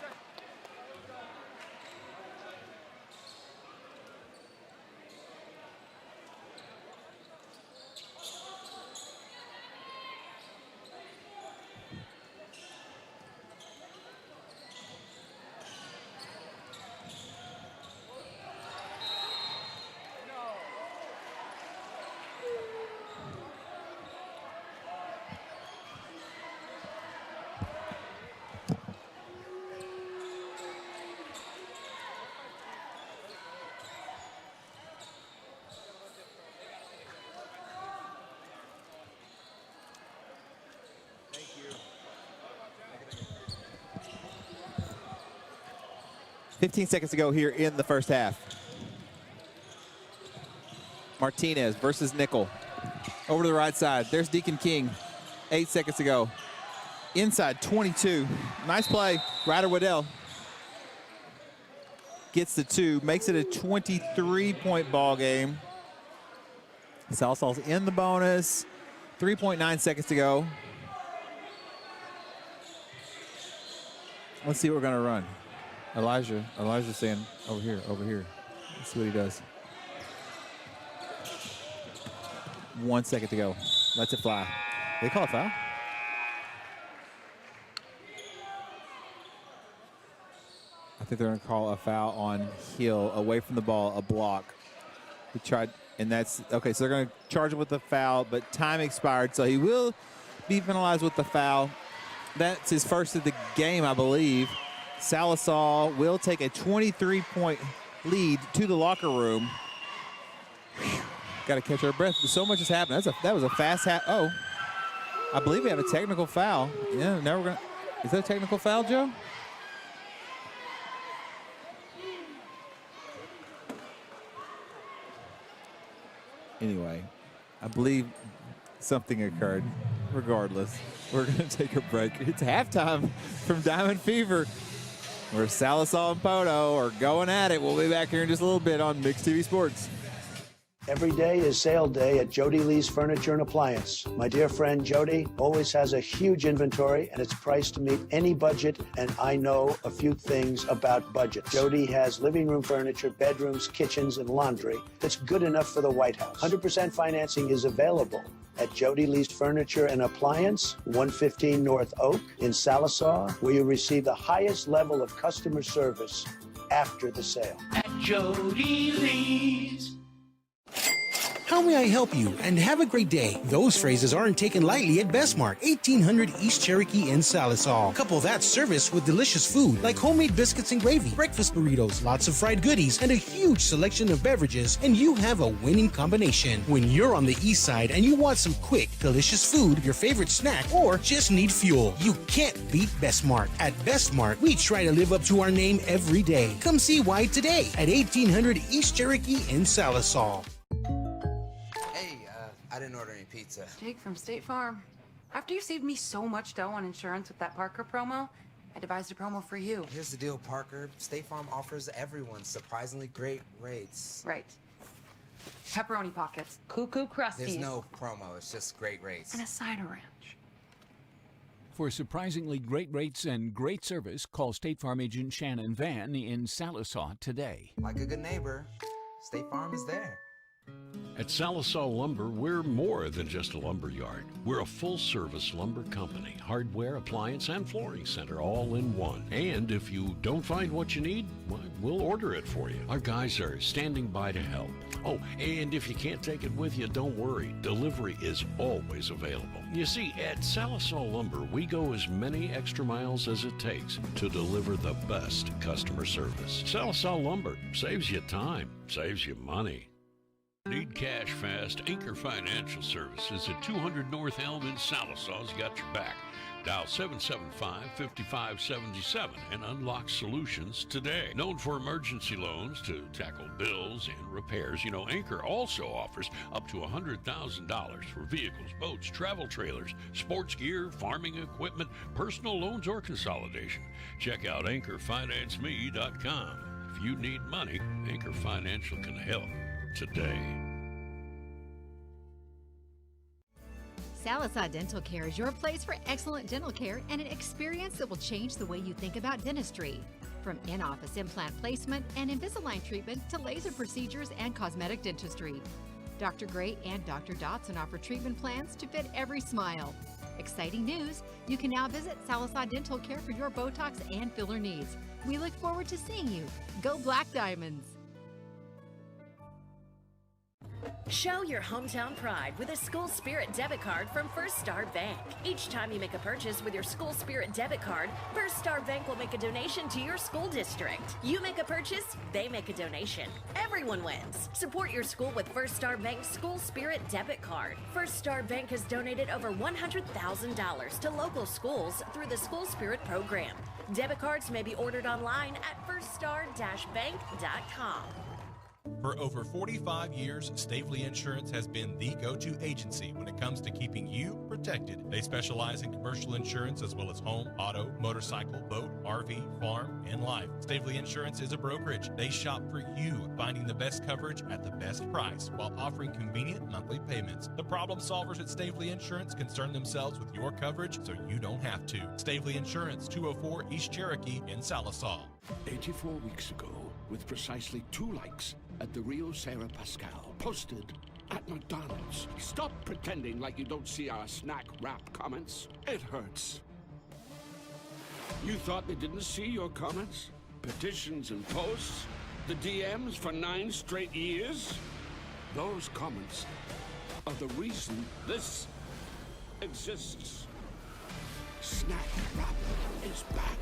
Thank you. 15 seconds to go here in the first half. Martinez versus Nickel. Over to the right side. There's Deacon King. 8 seconds to go. Inside 22. Nice play. Ryder Waddell gets the 2. Makes it a 23-point ball game. Salsall's in the bonus. 3.9 seconds to go. Let's see what we're going to run. Elijah's saying over here. Let's see what he does. 1 second to go. Lets it fly. They call a foul? I think they're going to call a foul on Hill away from the ball, a block. He tried, and that's okay. So they're going to charge him with the foul, but time expired, so he will be penalized with the foul. That's his first of the game, I believe. Sallisaw will take a 23-point lead to the locker room. Got to catch our breath. So much has happened. That was a fast half. Oh, I believe we have a technical foul. Yeah, now we're going to. Is that a technical foul, Joe? Anyway, I believe something occurred. Regardless, we're going to take a break. It's halftime from Diamond Fever, where Sallisaw and Poteau are going at it. We'll be back here in just a little bit on Mixed TV Sports. Every day is sale day at Jody Lee's Furniture and Appliance. My dear friend Jody always has a huge inventory and it's priced to meet any budget, and I know a few things about budget. Jody has living room furniture, bedrooms, kitchens, and laundry that's good enough for the White House. 100% financing is available at Jody Lee's Furniture and Appliance, 115 North Oak in Sallisaw, where you receive the highest level of customer service after the sale. At Jody Lee's. How may I help you? And have a great day. Those phrases aren't taken lightly at Bestmark, 1800 East Cherokee in Sallisaw. Couple that service with delicious food like homemade biscuits and gravy, breakfast burritos, lots of fried goodies, and a huge selection of beverages, and you have a winning combination. When you're on the east side and you want some quick, delicious food, your favorite snack, or just need fuel, you can't beat Bestmark. At Bestmark, we try to live up to our name every day. Come see why today at 1800 East Cherokee in Sallisaw. I didn't order any pizza. Jake from State Farm. After you saved me so much dough on insurance with that Parker promo, I devised a promo for you. Here's the deal, Parker. State Farm offers everyone surprisingly great rates. Right. Pepperoni pockets, cuckoo crusties. There's no promo, it's just great rates. And a cider ranch. For surprisingly great rates and great service, call State Farm agent Shannon Van in Sallisaw today. Like a good neighbor, State Farm is there. At Sallisaw Lumber, we're more than just a lumber yard. We're a full-service lumber company, hardware, appliance, and flooring center all in one. And if you don't find what you need, well, we'll order it for you. Our guys are standing by to help. Oh, and if you can't take it with you, don't worry. Delivery is always available. You see, at Sallisaw Lumber, we go as many extra miles as it takes to deliver the best customer service. Sallisaw Lumber saves you time, saves you money. Need cash fast? Anchor Financial Services at 200 North Elm in Sallisaw's got your back. Dial 775-5577 and unlock solutions today. Known for emergency loans to tackle bills and repairs, Anchor also offers up to $100,000 for vehicles, boats, travel trailers, sports gear, farming equipment, personal loans, or consolidation. Check out anchorfinanceme.com. If you need money, Anchor Financial can help today. Salazar Dental Care is your place for excellent dental care and an experience that will change the way you think about dentistry. From in-office implant placement and Invisalign treatment to laser procedures and cosmetic dentistry. Dr. Gray and Dr. Dotson offer treatment plans to fit every smile. Exciting news! You can now visit Salazar Dental Care for your Botox and filler needs. We look forward to seeing you. Go Black Diamonds! Show your hometown pride with a School Spirit debit card from First Star Bank. Each time you make a purchase with your School Spirit debit card, First Star Bank will make a donation to your school district. You make a purchase, they make a donation. Everyone wins. Support your school with First Star Bank's School Spirit debit card. First Star Bank has donated over $100,000 to local schools through the School Spirit program. Debit cards may be ordered online at firststar-bank.com. For over 45 years, Stavely Insurance has been the go-to agency when it comes to keeping you protected. They specialize in commercial insurance as well as home, auto, motorcycle, boat, RV, farm, and life. Stavely Insurance is a brokerage. They shop for you, finding the best coverage at the best price while offering convenient monthly payments. The problem solvers at Stavely Insurance concern themselves with your coverage so you don't have to. Stavely Insurance, 204 East Cherokee in Salisaw. 84 weeks ago, with precisely 2 likes at the Rio Sarah Pascal, posted at McDonald's. Stop pretending like you don't see our snack wrap comments. It hurts. You thought they didn't see your comments? Petitions and posts? The DMs for 9 straight years? Those comments are the reason this exists. Snack wrap is back.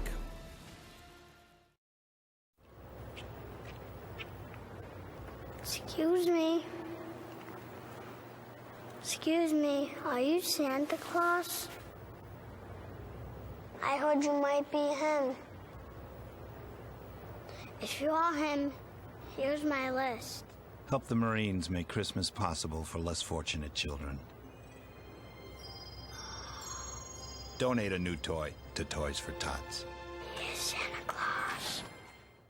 Excuse me. Excuse me, are you Santa Claus? I heard you might be him. If you are him, here's my list. Help the Marines make Christmas possible for less fortunate children. Donate a new toy to Toys for Tots. Here's Santa Claus.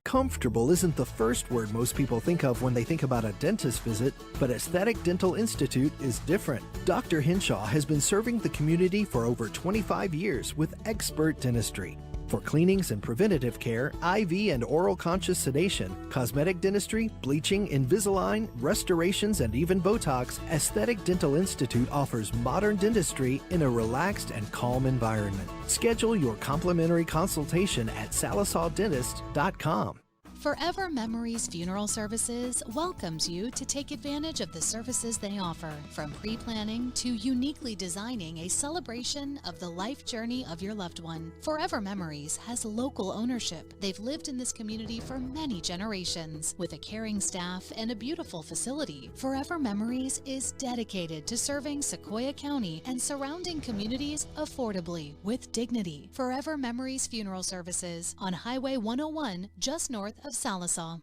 Comfortable isn't the first word most people think of when they think about a dentist visit, but Aesthetic Dental Institute is different. Dr. Hinshaw has been serving the community for over 25 years with expert dentistry. For cleanings and preventative care, IV and oral conscious sedation, cosmetic dentistry, bleaching, Invisalign, restorations, and even Botox, Aesthetic Dental Institute offers modern dentistry in a relaxed and calm environment. Schedule your complimentary consultation at salisawdentist.com. Forever Memories Funeral Services welcomes you to take advantage of the services they offer, from pre-planning to uniquely designing a celebration of the life journey of your loved one. Forever Memories has local ownership. They've lived in this community for many generations. With a caring staff and a beautiful facility, Forever Memories is dedicated to serving Sequoia County and surrounding communities affordably with dignity. Forever Memories Funeral Services on Highway 101, just north of Salisaw.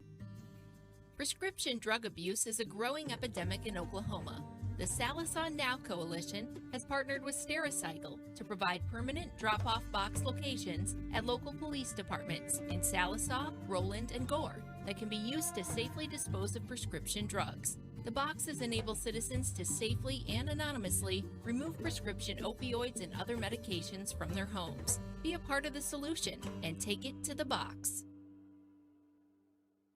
Prescription drug abuse is a growing epidemic in Oklahoma. The Salisaw Now Coalition has partnered with Stericycle to provide permanent drop-off box locations at local police departments in Salisaw, Roland, and Gore that can be used to safely dispose of prescription drugs. The boxes enable citizens to safely and anonymously remove prescription opioids and other medications from their homes. Be a part of the solution and take it to the box.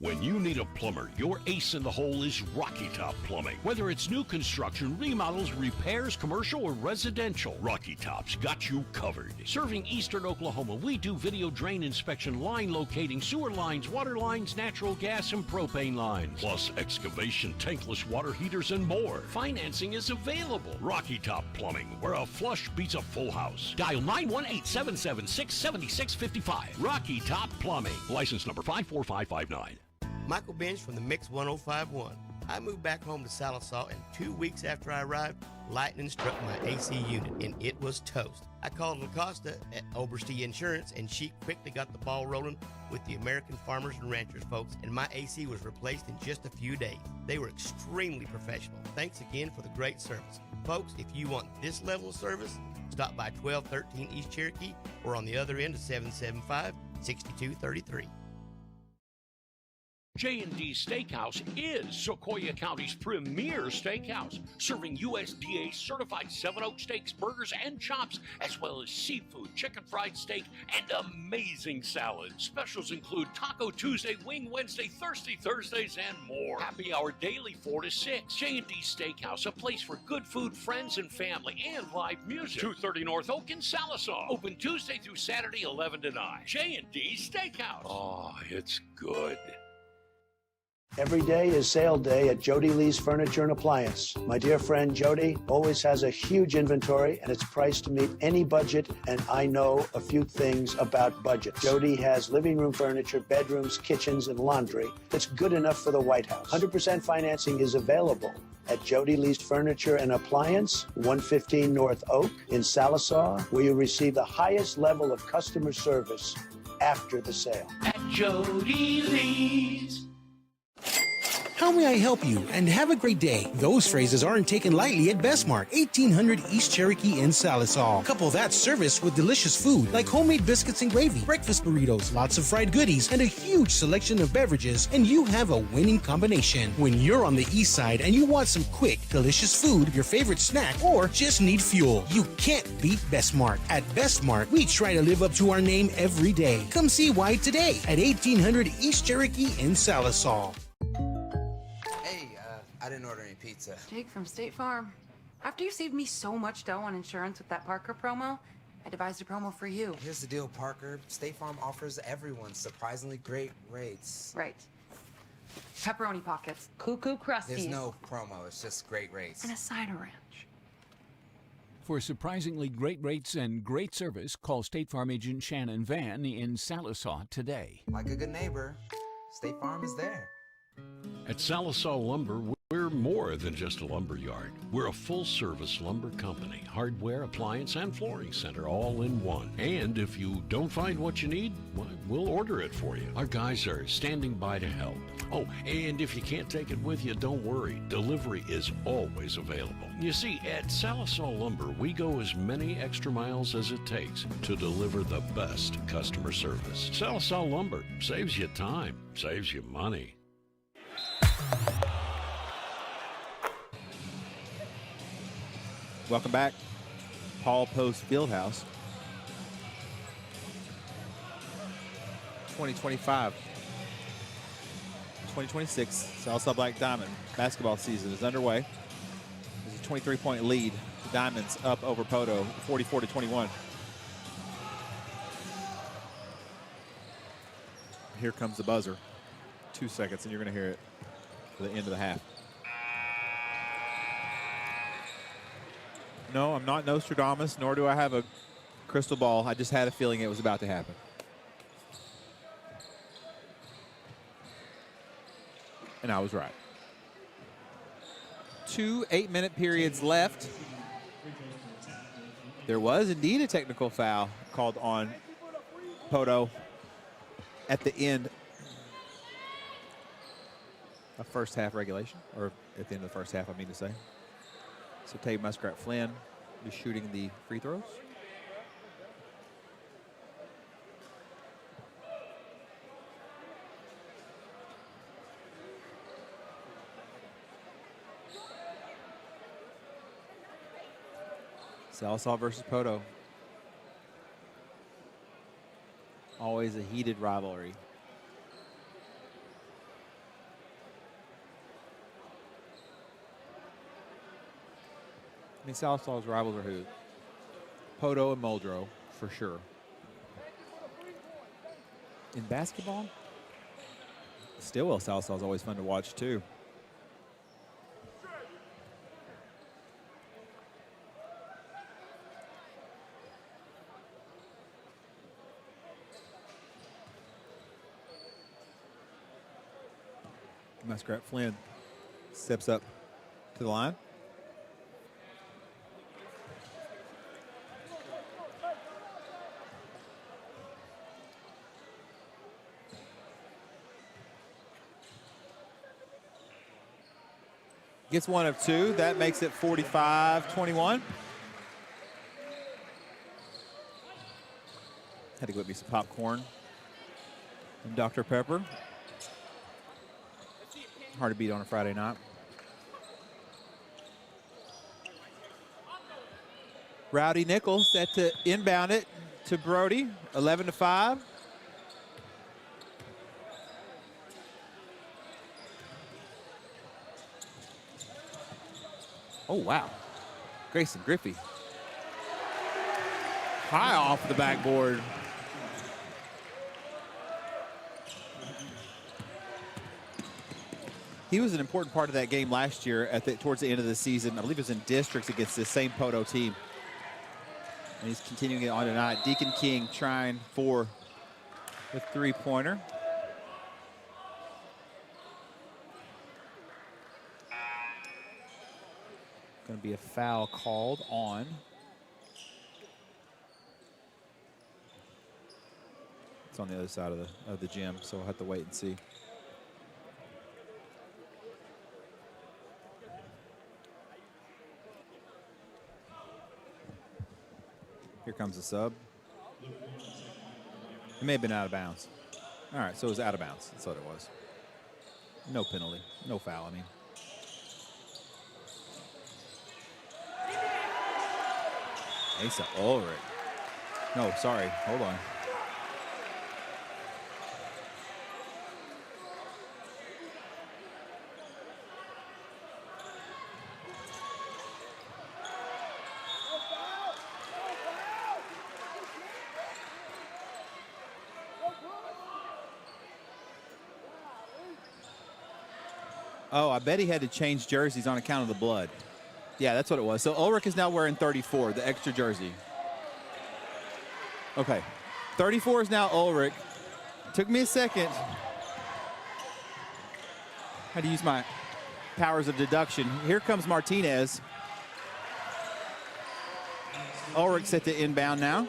When you need a plumber, your ace in the hole is Rocky Top Plumbing. Whether it's new construction, remodels, repairs, commercial, or residential, Rocky Top's got you covered. Serving eastern Oklahoma, we do video drain inspection, line locating, sewer lines, water lines, natural gas, and propane lines, plus excavation, tankless water heaters, and more. Financing is available. Rocky Top Plumbing, where a flush beats a full house. Dial 918-776-7655. Rocky Top Plumbing. License number 54559. Michael Bench from the Mix 1051. I moved back home to Salisaw, and 2 weeks after I arrived, lightning struck my AC unit, and it was toast. I called LaCosta at Oberste Insurance, and she quickly got the ball rolling with the American Farmers and Ranchers folks, and my AC was replaced in just a few days. They were extremely professional. Thanks again for the great service. Folks, if you want this level of service, stop by 1213 East Cherokee or on the other end of 775-6233. J&D Steakhouse is Sequoia County's premier steakhouse, serving USDA certified 7 Oak steaks, burgers, and chops, as well as seafood, chicken fried steak, and amazing salads. Specials include Taco Tuesday, Wing Wednesday, Thirsty Thursdays, and more. Happy hour daily 4 to 6. J&D Steakhouse, a place for good food, friends, and family, and live music. 230 North Oak in Salisaw. Open Tuesday through Saturday, 11 to 9. J&D Steakhouse. Oh, it's good. Every day is sale day at Jody Lee's Furniture and Appliance. My dear friend Jody always has a huge inventory and it's priced to meet any budget, and I know a few things about budget. Jody has living room furniture, bedrooms, kitchens, and laundry that's good enough for the White House. 100% financing is available at Jody Lee's Furniture and Appliance, 115 North Oak in Salisaw, where you receive the highest level of customer service after the sale. At Jody Lee's. How may I help you? And have a great day. Those phrases aren't taken lightly at Bestmark, 1800 East Cherokee in Salisaw. Couple that service with delicious food like homemade biscuits and gravy, breakfast burritos, lots of fried goodies, and a huge selection of beverages, and you have a winning combination. When you're on the east side and you want some quick, delicious food, your favorite snack, or just need fuel, you can't beat Bestmark. At Bestmark, we try to live up to our name every day. Come see why today at 1800 East Cherokee in Salisaw. I didn't order any pizza. Jake from State Farm. After you saved me so much dough on insurance with that Parker promo, I devised a promo for you. Here's the deal, Parker. State Farm offers everyone surprisingly great rates. Right. Pepperoni pockets, cuckoo crusties. There's no promo, it's just great rates. And a side of ranch. For surprisingly great rates and great service, call State Farm agent Shannon Van in Salisaw today. Like a good neighbor, State Farm is there. At Salisaw Lumber, we're more than just a lumber yard. We're a full-service lumber company, hardware, appliance, and flooring center all in one. And if you don't find what you need, well, we'll order it for you. Our guys are standing by to help. Oh, and if you can't take it with you, don't worry. Delivery is always available. You see, at Salisaw Lumber, we go as many extra miles as it takes to deliver the best customer service. Salisaw Lumber saves you time, saves you money. Welcome back. Paul Post Fieldhouse. 2025. 2026 Salisaw Black Diamond basketball season is underway. There's a 23-point lead. The Diamonds up over Poteau, 44-21. Here comes the buzzer. 2 seconds, and you're going to hear it for the end of the half. No, I'm not Nostradamus, nor do I have a crystal ball. I just had a feeling it was about to happen. And I was right. 2 8-minute periods left. There was indeed a technical foul called on Poteau at the end of first half regulation, or at the end of the first half, I mean to say. So Tate Muskrat Flynn is shooting the free throws. Salisaw versus Poteau. Always a heated rivalry. I mean, Salisaw's rivals are who? Poteau and Muldrow, for sure. In basketball, Stillwell Salisaw is always fun to watch, too. Muskrat Flynn steps up to the line. Gets one of two. That makes it 45-21. Had to go get me some popcorn and Dr. Pepper. Hard to beat on a Friday night. Rowdy Nichols set to inbound it to Brody, 11-5. Oh, wow. Grayson Griffey. High off the backboard. He was an important part of that game last year towards the end of the season. I believe it was in districts against this same Poteau team. And he's continuing it on tonight. Deacon King trying for the three-pointer. Going to be a foul called on. It's on the other side of the gym, so we'll have to wait and see. Here comes the sub. It may have been out of bounds. All right, so it was out of bounds. That's what it was. No penalty, no foul, I mean. Asa Ulrich. No, sorry, hold on. Oh, I bet he had to change jerseys on account of the blood. Yeah, that's what it was. So Ulrich is now wearing 34, the extra jersey. Okay, 34 is now Ulrich. Took me a second. Had to use my powers of deduction. Here comes Martinez. Ulrich set to inbound now.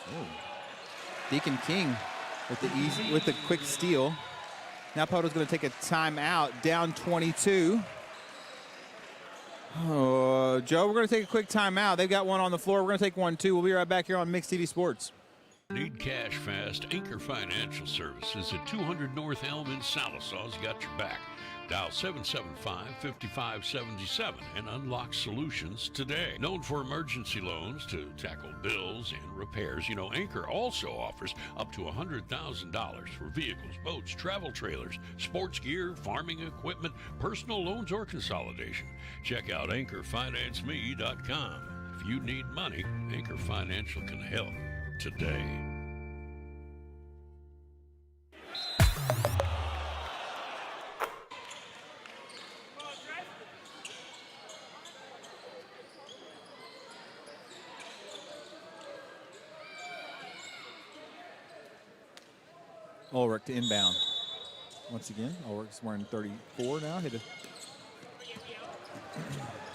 Ooh. Deacon King with the quick steal. Now Poteau's going to take a timeout, down 22. Oh, Joe, we're going to take a quick timeout. They've got one on the floor. We're going to take one, too. We'll be right back here on Mixed TV Sports. Need cash fast? Anchor Financial Services at 200 North Elm in Salasaw's got your back. Dial 775-5577 and unlock solutions today. Known for emergency loans to tackle bills and repairs, you know, Anchor also offers up to $100,000 for vehicles, boats, travel trailers, sports gear, farming equipment, personal loans, or consolidation. Check out anchorfinanceme.com. If you need money, Anchor Financial can help today. Ulrich to inbound. Once again, Ulrich's wearing 34 now.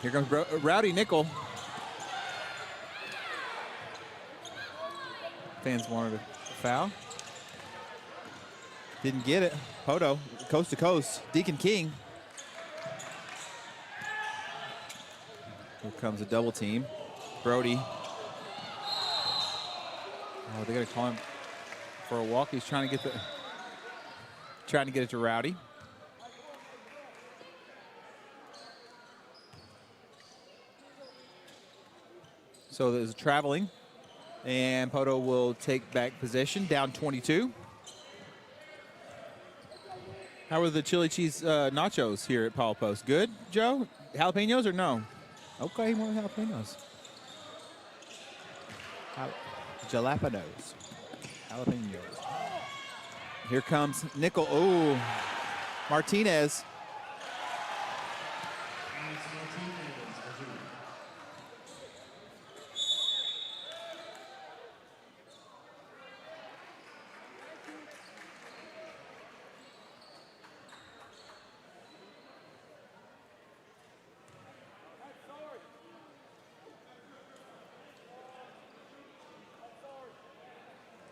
Here comes Rowdy Nickel. Fans wanted a foul. Didn't get it. Poteau, coast to coast. Deacon King. Here comes a double team. Brody. Oh, they got to call him for a walk. He's trying to get it to Rowdy. So there's traveling, and Poteau will take back possession, down 22. How are the chili cheese nachos here at Paul Post? Good, Joe? Jalapenos or no? Okay, more jalapenos. Jalapenos. Jalapenos. Here comes Nickel. Oh, Martinez.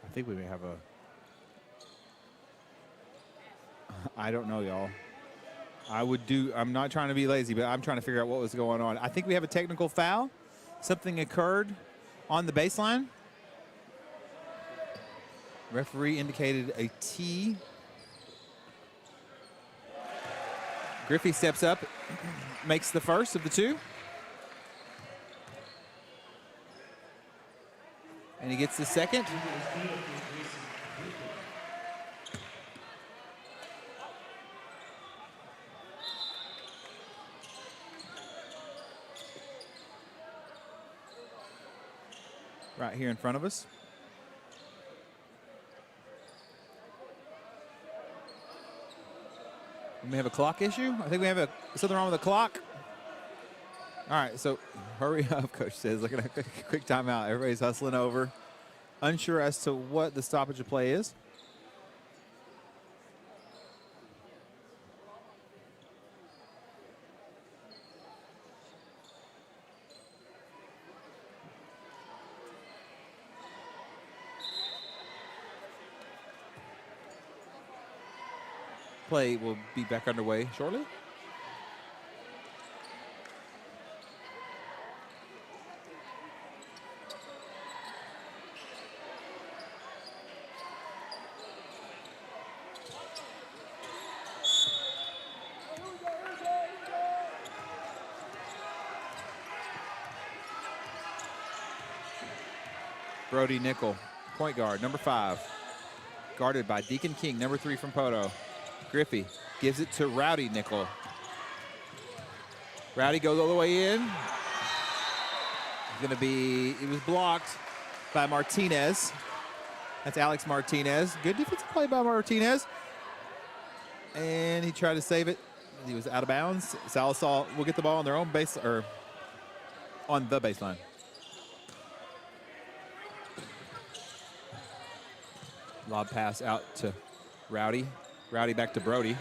I think we may have a... I don't know, y'all. I'm not trying to be lazy, but I'm trying to figure out what was going on. I think we have a technical foul. Something occurred on the baseline. Referee indicated a T Griffey steps up, makes the first of the two. And he gets the second. Right here in front of us. We may have a clock issue. I think we have something wrong with the clock. All right, so hurry up, Coach says. Look at a quick timeout. Everybody's hustling over, unsure as to what the stoppage of play is. Play will be back underway shortly. Brody Nickel, point guard, number 5. Guarded by Deacon King, number 3 from Poteau. Griffey gives it to Rowdy Nickel. Rowdy goes all the way in. It was blocked by Martinez. That's Alex Martinez. Good defensive play by Martinez. And he tried to save it. He was out of bounds. Sallisaw will get the ball on their own base, or on the baseline. Lob pass out to Rowdy. Rowdy back to Brody.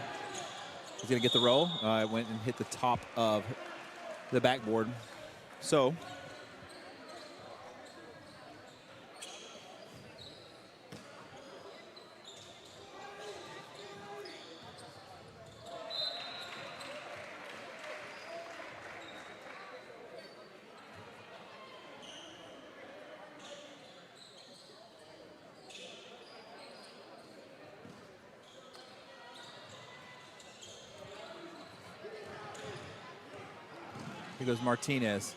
He's going to get the roll. It went and hit the top of the backboard. So, here goes Martinez.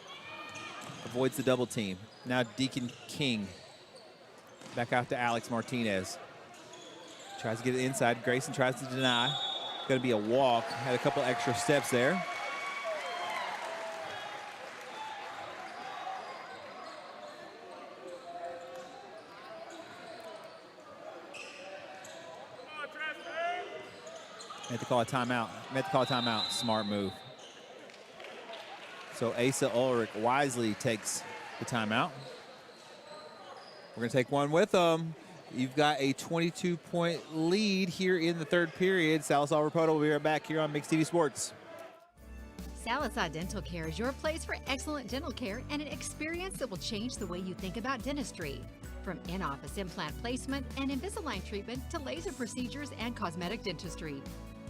Avoids the double team. Now Deacon King. Back out to Alex Martinez. Tries to get it inside. Grayson tries to deny. Going to be a walk. Had a couple extra steps there. Meant to call a timeout. Smart move. So Asa Ulrich wisely takes the timeout. We're going to take one with them. You've got a 22-point lead here in the third period. Sallisaw Poteau will be right back here on Mixed TV Sports. Sallisaw Dental Care is your place for excellent dental care and an experience that will change the way you think about dentistry. From in-office implant placement and Invisalign treatment to laser procedures and cosmetic dentistry.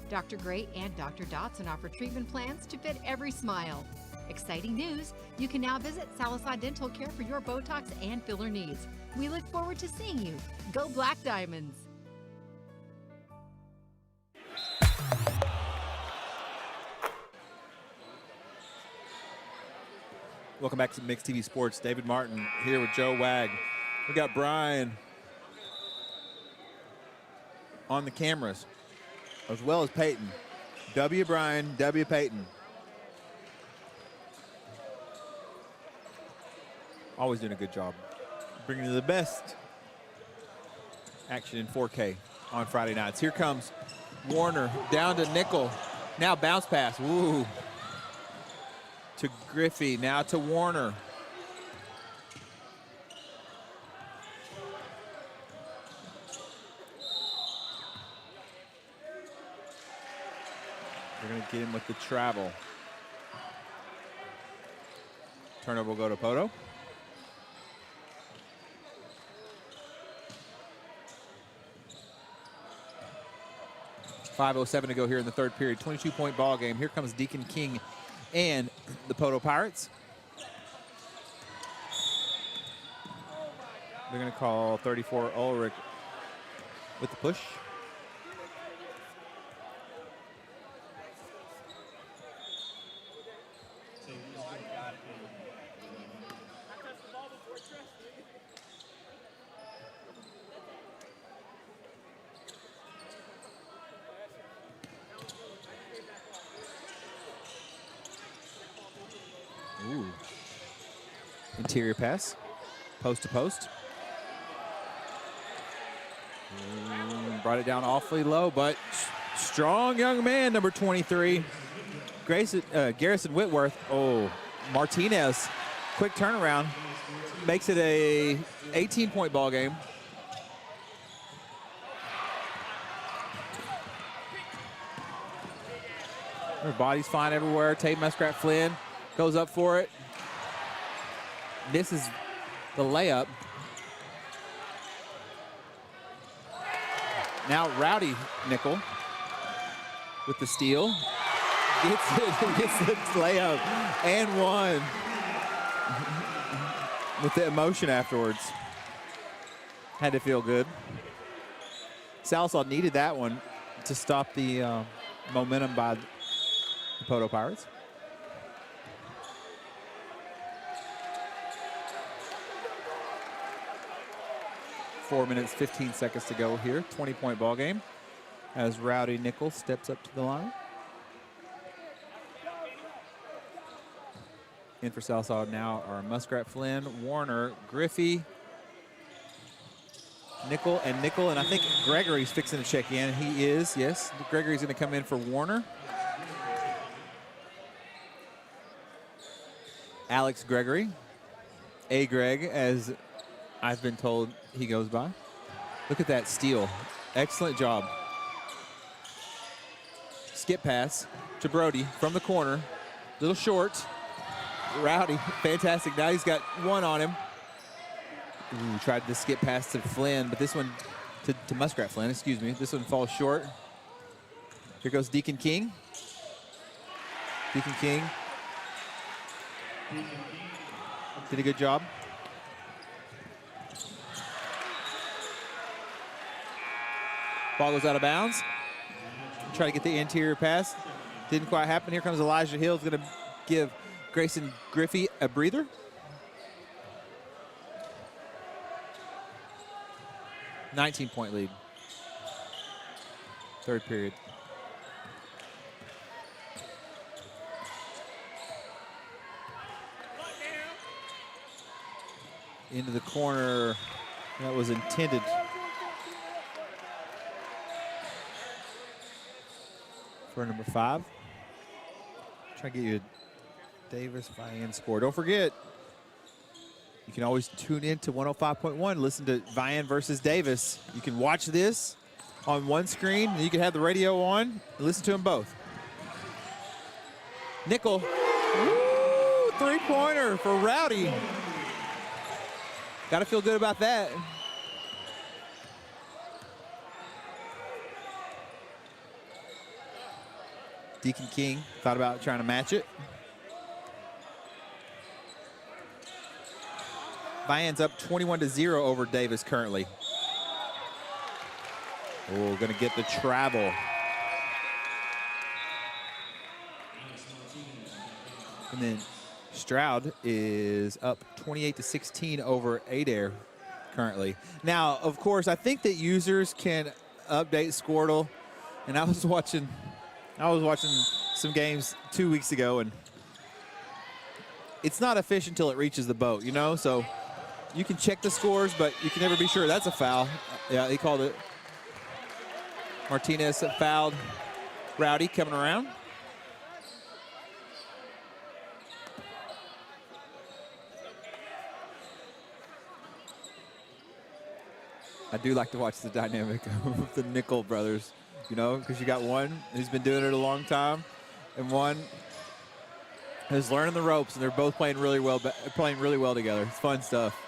Dr. Gray and Dr. Dotson offer treatment plans to fit every smile. Exciting news! You can now visit Sallisaw Dental Care for your Botox and filler needs. We look forward to seeing you. Go Black Diamonds! Welcome back to Mixed TV Sports. David Martin here with Joe Wag. We got Brian on the cameras, as well as Peyton. W. Brian, W. Peyton. Always doing a good job. Bringing you the best action in 4K on Friday nights. Here comes Warner down to Nickel. Now bounce pass. Woo. To Griffey. Now to Warner. They're going to get him with the travel. Turnover will go to Poteau. .507 to go here in the third period. 22-point ball game. Here comes Deacon King and the Poteau Pirates. They're going to call 34 Ulrich with the push. Ooh. Interior pass. Post to post. Brought it down awfully low, but strong young man, number 23. Garrison Whitworth. Oh, Martinez. Quick turnaround. Makes it a 18-point ball game. Her body's fine everywhere. Tate Muskrat Flynn goes up for it. Misses the layup. Now Rowdy Nickel with the steal. Gets the layup and one. With the emotion afterwards. Had to feel good. Sallisaw needed that one to stop the momentum by the Poteau Pirates. Four minutes, 15 seconds to go here. 20-point ball game as Rowdy Nickel steps up to the line. In for Sallisaw now are Muskrat Flynn, Warner, Griffey, Nickel, and I think Gregory's fixing to check in. He is, yes. Gregory's going to come in for Warner. Alex Gregory, A. Greg, as I've been told he goes by. Look at that steal. Excellent job. Skip pass to Brody from the corner. Little short. Rowdy, fantastic. Now he's got one on him. Ooh, tried to skip pass to Flynn, but this one, to Muskrat Flynn, excuse me. This one falls short. Here goes Deacon King. Deacon King did a good job. Ball goes out of bounds. Try to get the interior pass. Didn't quite happen. Here comes Elijah Hill. He's going to give Grayson Griffey a breather. $19-point lead. Third period. Into the corner. That was intended. For number 5. Try to get you a Davis Vian score. Don't forget, you can always tune in to 105.1. Listen to Vian versus Davis. You can watch this on one screen, and you can have the radio on and listen to them both. Nickel. Woo, three-pointer for Rowdy. Got to feel good about that. Deacon King thought about trying to match it. Vian's up 21-0 over Davis currently. Oh, gonna get the travel. And then Stroud is up 28-16 over Adair currently. Now, of course, I think that users can update Squirtle. And I was watching some games 2 weeks ago, and it's not efficient until it reaches the boat, you know? So you can check the scores, but you can never be sure. That's a foul. Yeah, he called it. Martinez fouled Rowdy coming around. I do like to watch the dynamic of the Nickel brothers, you know, because you got one who's been doing it a long time and one who's learning the ropes, and they're both playing really well together. It's fun stuff.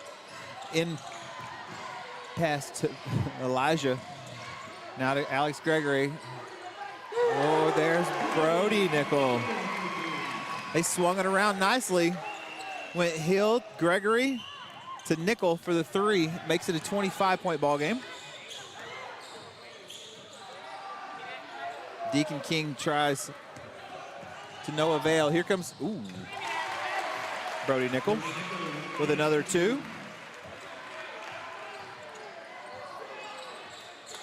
In pass to Elijah. Now to Alex Gregory. Oh, there's Brody Nickel. They swung it around nicely. Went Hill, Gregory to Nickel for the three. Makes it a 25-point ball game. Deacon King tries to no avail. Here comes, Brody Nickel with another two.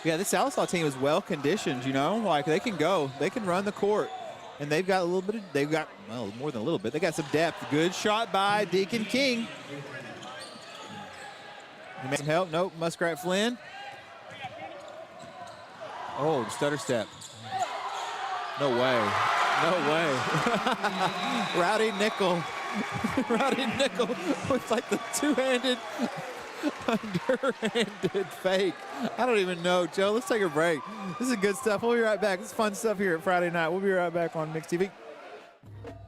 Yeah, this Sallisaw team is well conditioned, you know, like they can go, they can run the court. And they've got a little bit of, they've got, well, more than a little bit. They got some depth. Good shot by Deacon King. He made some help. Nope, Muskrat Flynn. Oh, stutter step. No way. No way. Rowdy Nickel. Rowdy Nickel with like the two-handed, underhanded fake. I don't even know. Joe, let's take a break. This is good stuff. We'll be right back. This is fun stuff here at Friday night. We'll be right back on Mix TV.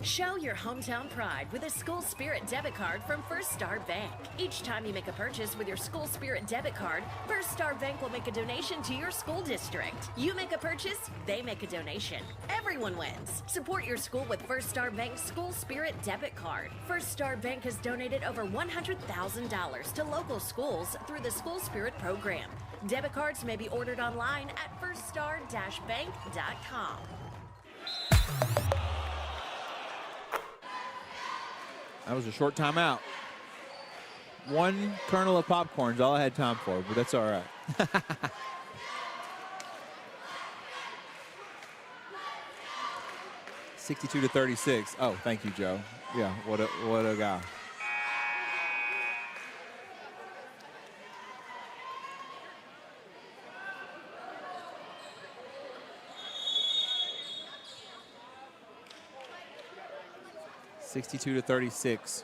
Show your hometown pride with a School Spirit debit card from First Star Bank. Each time you make a purchase with your School Spirit debit card, First Star Bank will make a donation to your school district. You make a purchase, they make a donation. Everyone wins. Support your school with First Star Bank's School Spirit debit card. First Star Bank has donated over $100,000 to local schools through the School Spirit program. Debit cards may be ordered online at firststar-bank.com. That was a short timeout. One kernel of popcorn is all I had time for, but that's all right. 62-36. Oh, thank you, Joe. Yeah, what a guy. (62-36).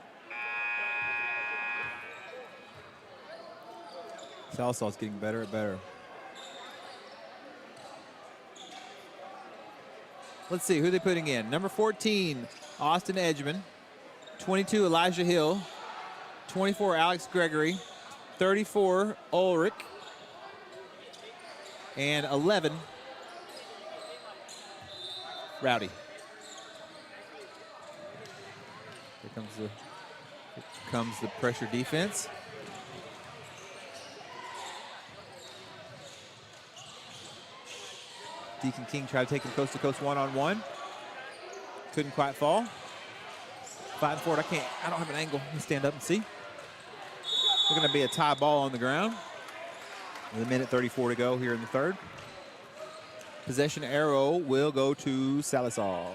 Salsaw's getting better and better. Let's see who they're putting in. Number 14, Austin Edgman. 22, Elijah Hill. 24, Alex Gregory. 34, Ulrich. And 11, Rowdy. Here comes the pressure defense. Deacon King tried to take him coast to coast one-on-one. Couldn't quite fall. Fighting for it. I don't have an angle. Let me stand up and see. We're going to be a tie ball on the ground. With a minute 34 to go here in the third. Possession arrow will go to Sallisaw.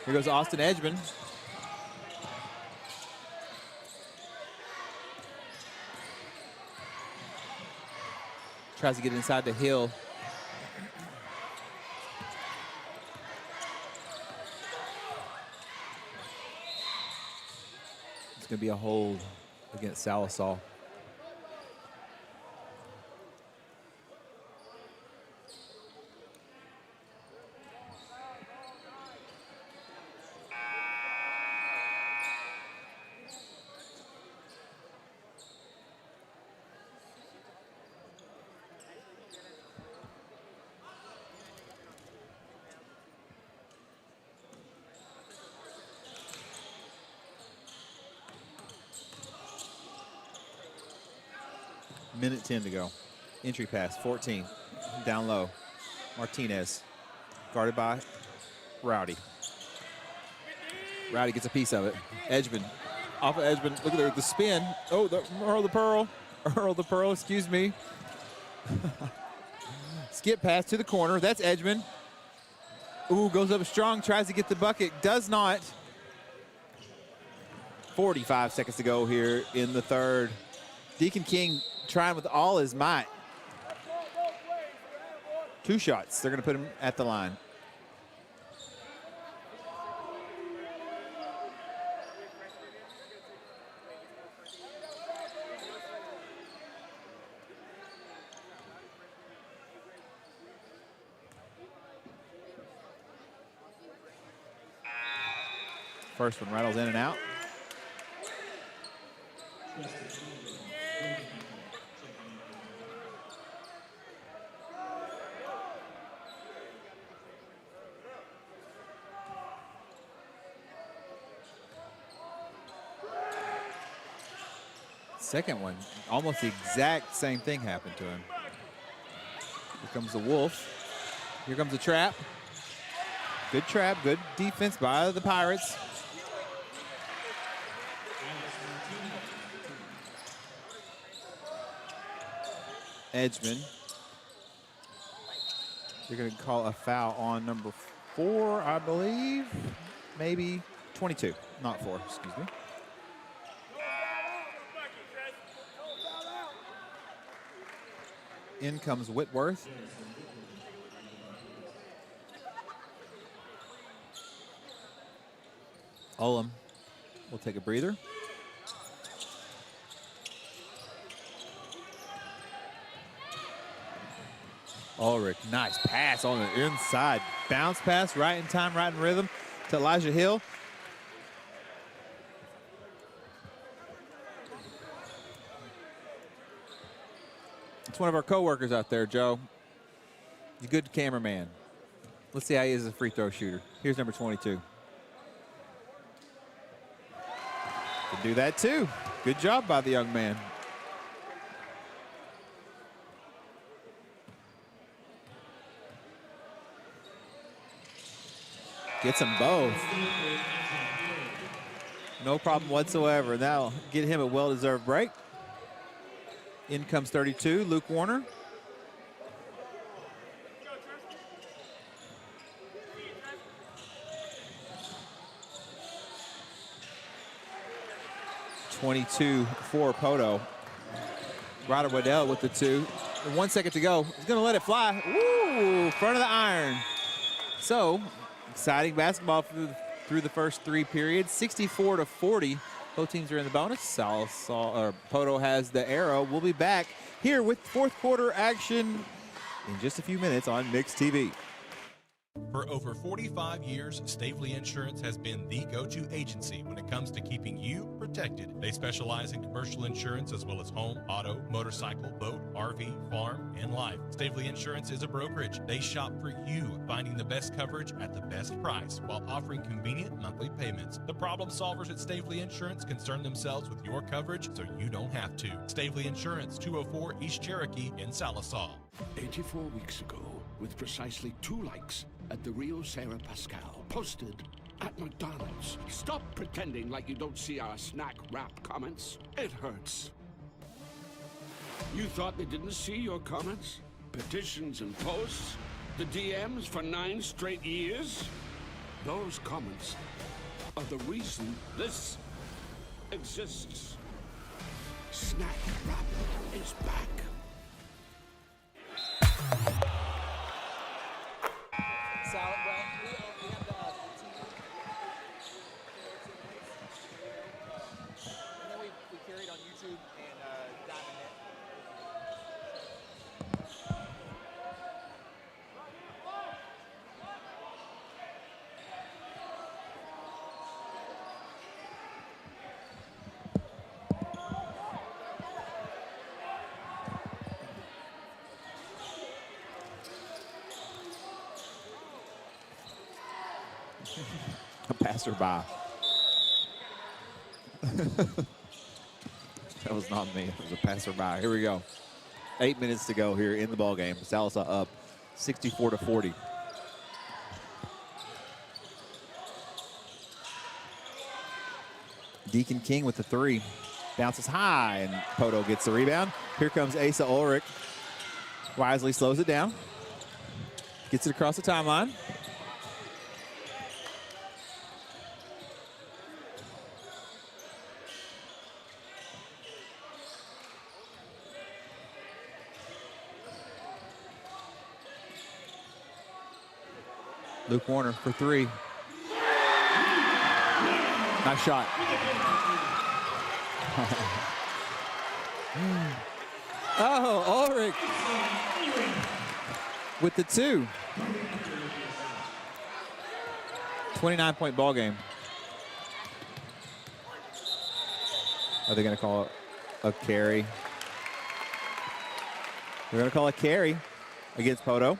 Here goes Austin Edgman. Tries to get inside the hill. It's going to be a hold against Sallisaw. Minute 10 to go. Entry pass, 14. Down low. Martinez. Guarded by Rowdy. Rowdy gets a piece of it. Edgman. Off of Edgman. Look at there, the spin. Oh, the Earl the Pearl. Earl the Pearl, excuse me. Skip pass to the corner. That's Edgman. Ooh, goes up strong. Tries to get the bucket. Does not. 45 seconds to go here in the third. Deacon King trying with all his might. Two shots. They're going to put him at the line. First one rattles in and out. Second one, almost the exact same thing happened to him. Here comes the Wolf. Here comes the trap. Good trap, good defense by the Pirates. Edgman. They're going to call a foul on number 4, I believe. Maybe 22, not 4, excuse me. In comes Whitworth. Olam will take a breather. Ulrich, nice pass on the inside. Bounce pass, right in time, right in rhythm to Elijah Hill. It's one of our co-workers out there, Joe. He's a good cameraman. Let's see how he is as a free throw shooter. Here's number 22. Can do that too. Good job by the young man. Gets them both. No problem whatsoever. That'll get him a well-deserved break. In comes 32, Luke Warner. .22 for Poteau. Ryder Waddell with the 2. 1 second to go. He's going to let it fly. Woo! Front of the iron. So, exciting basketball through the first 3 periods. 64-40. Both teams are in the bonus. Poteau has the arrow. We'll be back here with fourth quarter action in just a few minutes on Mix TV. For over 45 years, Stavely Insurance has been the go-to agency when it comes to keeping you protected. They specialize in commercial insurance as well as home, auto, motorcycle, boat, RV, farm, and life. Stavely Insurance is a brokerage. They shop for you, finding the best coverage at the best price while offering convenient monthly payments. The problem solvers at Stavely Insurance concern themselves with your coverage so you don't have to. Stavely Insurance, 204 East Cherokee in Salisaw. 84 weeks ago, with precisely 2 likes at the Rio Sarah Pascal, posted at McDonald's. Stop pretending like you don't see our snack wrap comments. It hurts. You thought they didn't see your comments? Petitions and posts? The DMs for 9 straight years? Those comments are the reason this exists. Snack wrap is back. Solid, bro. We have the TV. And then we carry it on YouTube and Diamond Net. A passerby. That was not me. It was a passerby. Here we go. 8 minutes to go here in the ball game. Salsa up 64-40. Deacon King with the 3. Bounces high, and Poteau gets the rebound. Here comes Asa Ulrich. Wisely slows it down. Gets it across the timeline. Luke Warner for 3. Nice shot. Oh, Ulrich with the 2. 29-point ball game. Are they going to call it a carry? They're going to call a carry against Poteau.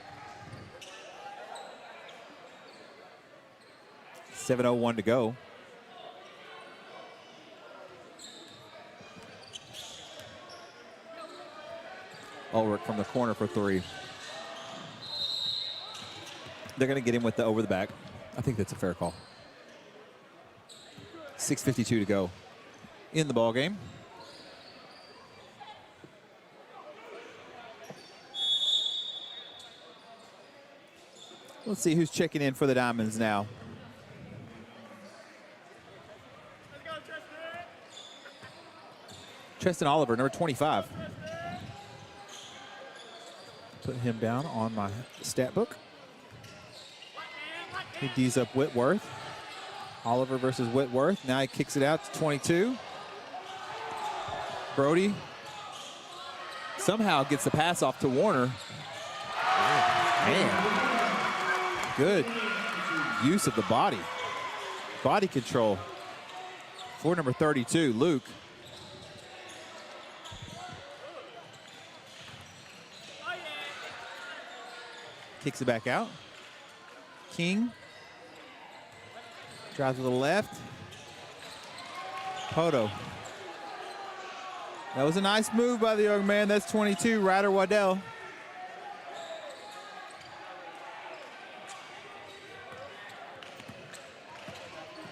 7:01 to go. Ulrich from the corner for 3. They're going to get him with the over the back. I think that's a fair call. 6:52 to go in the ball game. Let's see who's checking in for the Diamonds now. Tristan Oliver, number 25. Put him down on my stat book. He D's up Whitworth. Oliver versus Whitworth. Now he kicks it out to 22. Brody somehow gets the pass off to Warner. Man, good use of the body. Body control for number 32, Luke. Kicks it back out. King drives to the left. Poteau. That was a nice move by the young man. That's 22, Ryder Waddell.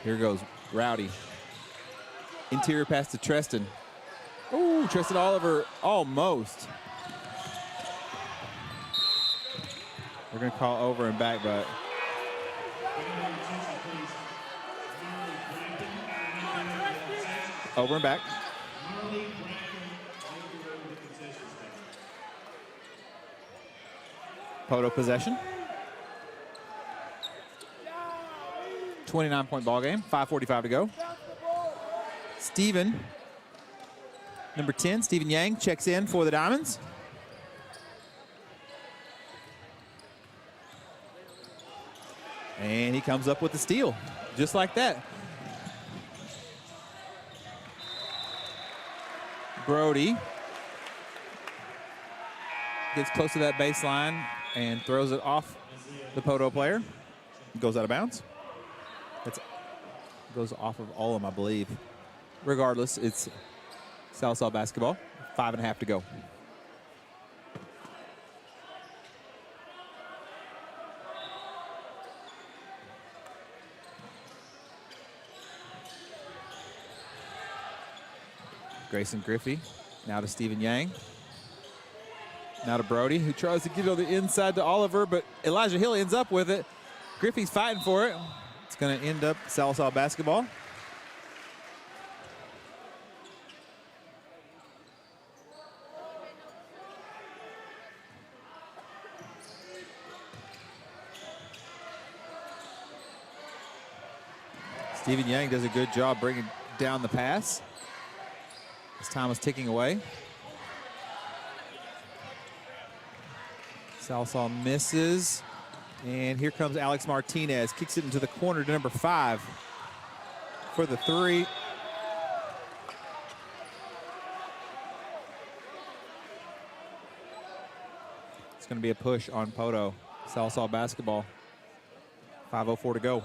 Here goes Rowdy. Interior pass to Treston. Ooh, Treston Oliver almost. We're going to call over and back, but over and back. Poteau possession. 29-point ball game. 5:45 to go. Steven, number 10, Steven Yang checks in for the Diamonds. And he comes up with the steal, just like that. Brody gets close to that baseline and throws it off the Poteau player. Goes out of bounds. It goes off of all of them, I believe. Regardless, it's Salsa basketball. 5.5 to go. Grayson Griffey, now to Stephen Yang. Now to Brody, who tries to get it on the inside to Oliver, but Elijah Hill ends up with it. Griffey's fighting for it. It's going to end up Salsa basketball. Stephen Yang does a good job bringing down the pass. As time is ticking away. Salsa misses. And here comes Alex Martinez. Kicks it into the corner to number 5 for the 3. It's going to be a push on Poteau. Salsa basketball. 5:04 to go.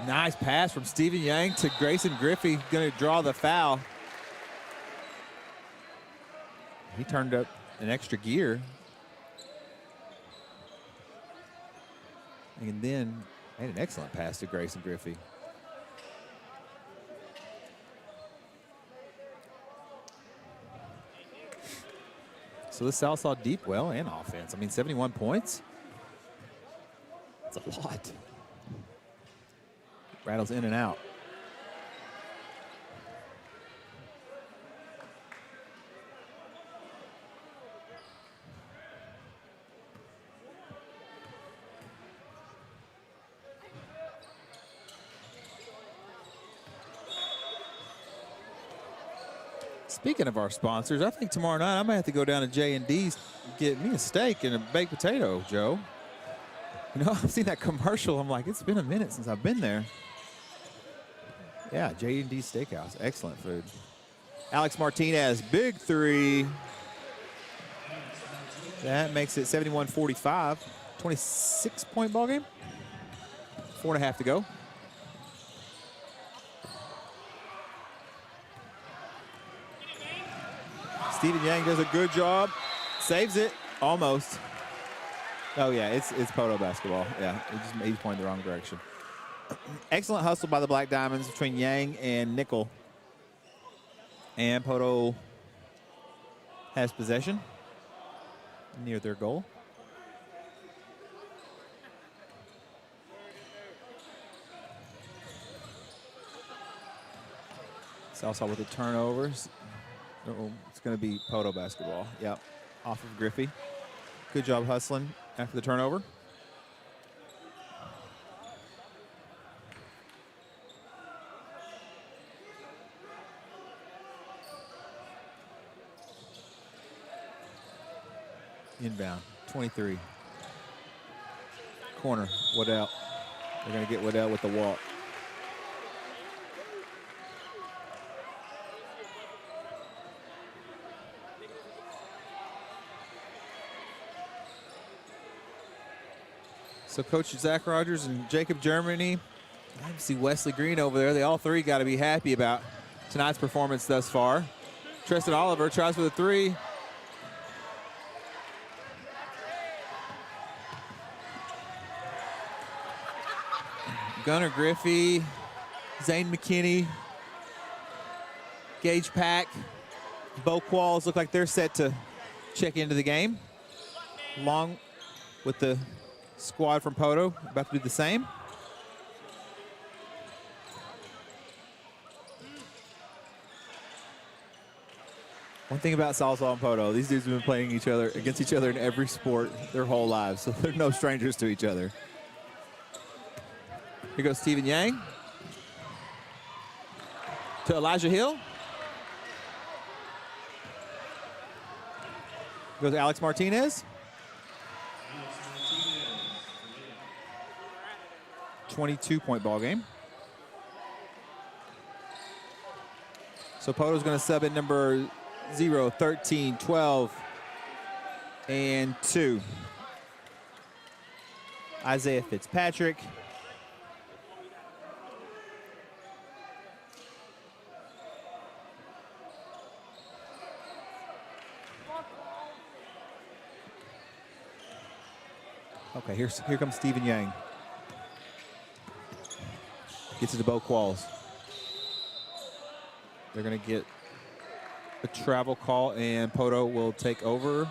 Nice pass from Stephen Yang to Grayson Griffey, going to draw the foul. He turned up an extra gear. And then made an excellent pass to Grayson Griffey. So this South saw deep well and offense. I mean, 71 points. That's a lot. Rattles in and out. Speaking of our sponsors, I think tomorrow night I might have to go down to J&D's and get me a steak and a baked potato, Joe. You know, I've seen that commercial. I'm like, it's been a minute since I've been there. Yeah, J&D Steakhouse. Excellent food. Alex Martinez, big 3. That makes it 71-45. 26-point ball game. 4.5 to go. Stephen Yang does a good job. Saves it. Almost. Oh, yeah, it's Poteau basketball. Yeah, he's pointing the wrong direction. Excellent hustle by the Black Diamonds between Yang and Nickel. And Poteau has possession near their goal. Salsa with the turnovers. It's going to be Poteau basketball. Yep, off of Griffey. Good job hustling after the turnover. Inbound, 23. Corner, Waddell. They're going to get Waddell with the walk. So Coach Zach Rogers and Jacob Germany, I see Wesley Green over there. They all three got to be happy about tonight's performance thus far. Tristan Oliver tries for the three. Gunnar Griffey, Zane McKinney, Gage Pack, Bo Qualls look like they're set to check into the game. Along with the squad from Poteau, about to do the same. One thing about Salsa and Poteau, these dudes have been playing against each other in every sport their whole lives, so they're no strangers to each other. Here goes Stephen Yang to Elijah Hill. Goes Alex Martinez. 22-point ball game. So Poteau's going to sub in number 0, 13, 12, and 2. Isaiah Fitzpatrick. Okay, here comes Stephen Yang. Gets it to Bo Qualls. They're going to get a travel call, and Poteau will take over.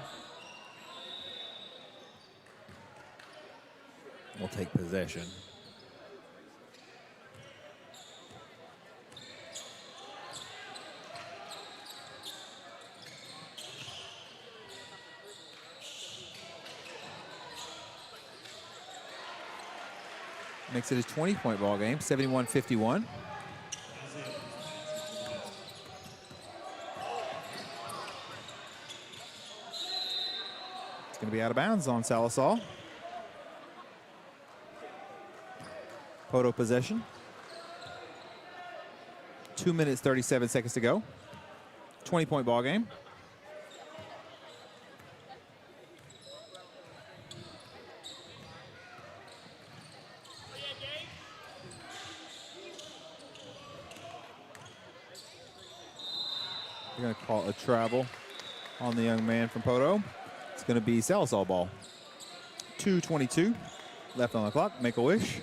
We'll take possession. Makes it a 20-point ball game, 71-51. It's going to be out of bounds on Sallisaw. Poteau possession. 2 minutes, 37 seconds to go. 20-point ball game. They're going to call a travel on the young man from Poteau. It's going to be Sallisaw ball. 2:22 left on the clock. Make a wish.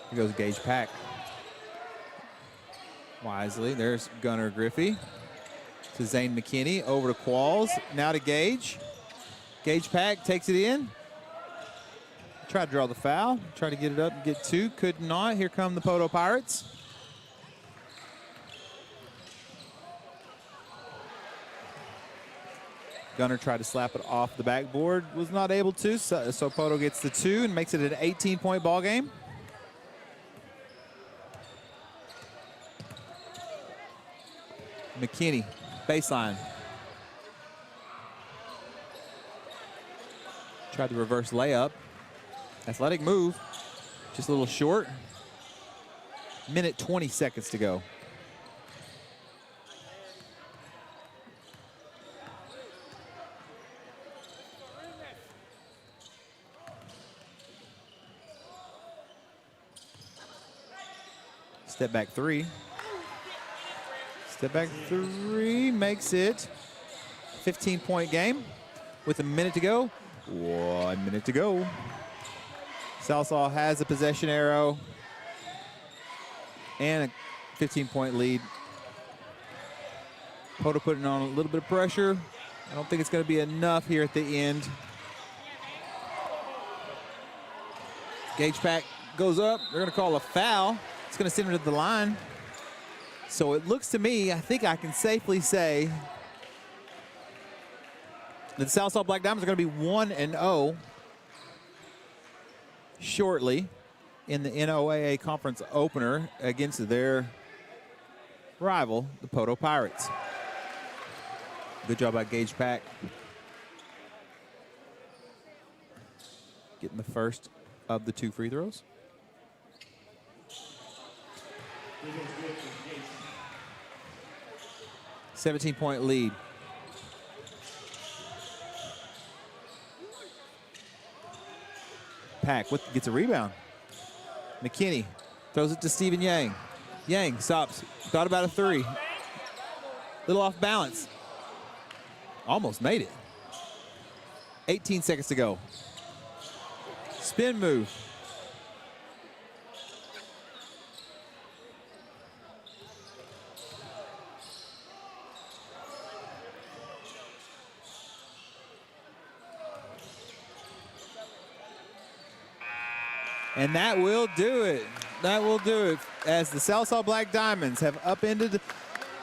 Here goes Gage Pack. Wisely, there's Gunnar Griffey to Zane McKinney, over to Qualls, now to Gage. Gage Pack takes it in. Tried to draw the foul, tried to get it up and get two, could not. Here come the Poteau Pirates. Gunnar tried to slap it off the backboard, was not able to, so Poteau gets the two and makes it an 18-point ball game. McKinney, baseline. Tried the reverse layup. Athletic move, just a little short. Minute 20 seconds to go. Step back three. Step back three makes it 15-point game with a minute to go. 1 minute to go. Sallisaw has a possession arrow and a 15-point lead. Poteau putting on a little bit of pressure. I don't think it's going to be enough here at the end. Gauge pack goes up. They're going to call a foul. It's going to send him to the line. So it looks to me, I think I can safely say that the Sallisaw Black Diamonds are going to be 1-0 shortly in the NOAA conference opener against their rival, the Poteau Pirates. Good job by Gauge Pack. Getting the first of the 2 free throws. Free throws good for Gage. 17-point lead. Pack gets a rebound. McKinney throws it to Stephen Yang. Yang stops. Thought about a 3. Little off balance. Almost made it. 18 seconds to go. Spin move. And that will do it. That will do it as the Sallisaw Black Diamonds have upended the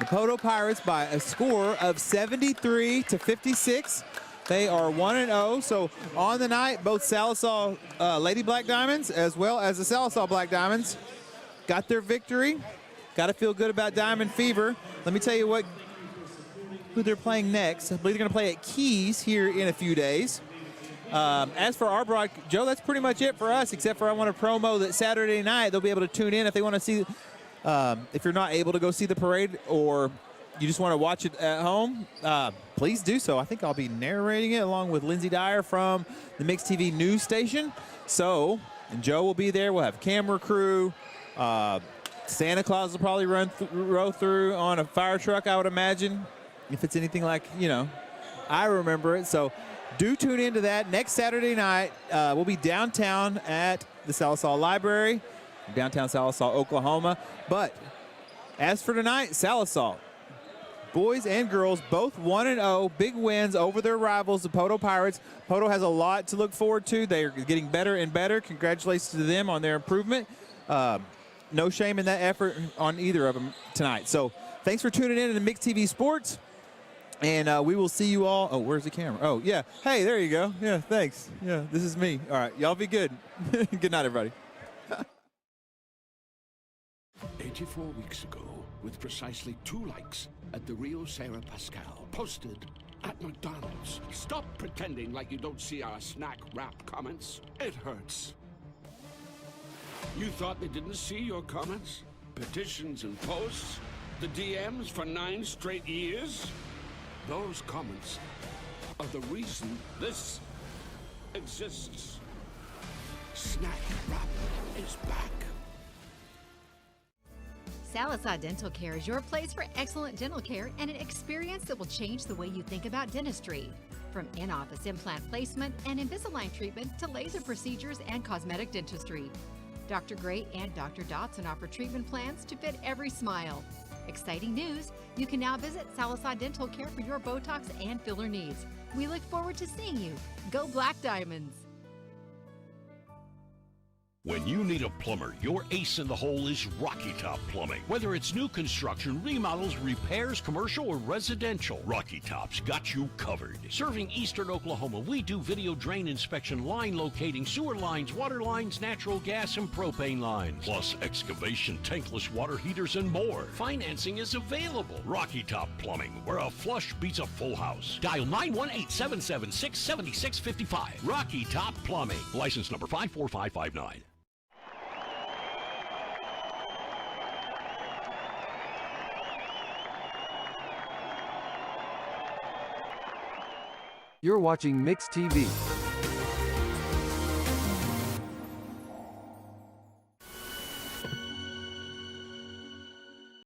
Poteau Pirates by a score of 73-56. They are 1-0. So on the night, both Sallisaw Lady Black Diamonds as well as the Sallisaw Black Diamonds got their victory. Got to feel good about Diamond Fever. Let me tell you who they're playing next. I believe they're going to play at Keys here in a few days. As for our broadcast, Joe, that's pretty much it for us, except for I want to promo that Saturday night they'll be able to tune in if they want to see, if you're not able to go see the parade or you just want to watch it at home, please do so. I think I'll be narrating it along with Lindsay Dyer from the Mix TV news station. So, and Joe will be there. We'll have camera crew. Santa Claus will probably roll through on a fire truck, I would imagine, if it's anything like, I remember it. So do tune into that. Next Saturday night, we'll be downtown at the Sallisaw Library, downtown Sallisaw, Oklahoma. But as for tonight, Sallisaw, boys and girls, both 1-0, big wins over their rivals, the Poteau Pirates. Poteau has a lot to look forward to. They're getting better and better. Congratulations to them on their improvement. No shame in that effort on either of them tonight. So thanks for tuning in to Mix TV Sports. And we will see you all. Oh, where's the camera? Oh, yeah. Hey, there you go. Yeah, thanks. Yeah, this is me. All right, y'all be good. Good night, everybody. 84 weeks ago, with precisely 2 likes at the Rio Sarah Pascal, posted at McDonald's. Stop pretending like you don't see our snack wrap comments. It hurts. You thought they didn't see your comments? Petitions and posts? The DMs for 9 straight years? Those comments are the reason this exists. Snack wrap is back. Sallisaw Dental Care is your place for excellent dental care and an experience that will change the way you think about dentistry. From in-office implant placement and Invisalign treatment to laser procedures and cosmetic dentistry. Dr. Gray and Dr. Dotson offer treatment plans to fit every smile. Exciting news! You can now visit Sallisaw Dental Care for your Botox and filler needs. We look forward to seeing you. Go Black Diamonds! When you need a plumber, your ace in the hole is Rocky Top Plumbing. Whether it's new construction, remodels, repairs, commercial, or residential, Rocky Top's got you covered. Serving eastern Oklahoma, we do video drain inspection, line locating, sewer lines, water lines, natural gas, and propane lines. Plus excavation, tankless water heaters, and more. Financing is available. Rocky Top Plumbing, where a flush beats a full house. Dial 918-776-7655. Rocky Top Plumbing. License number 54559. You're watching Mix TV.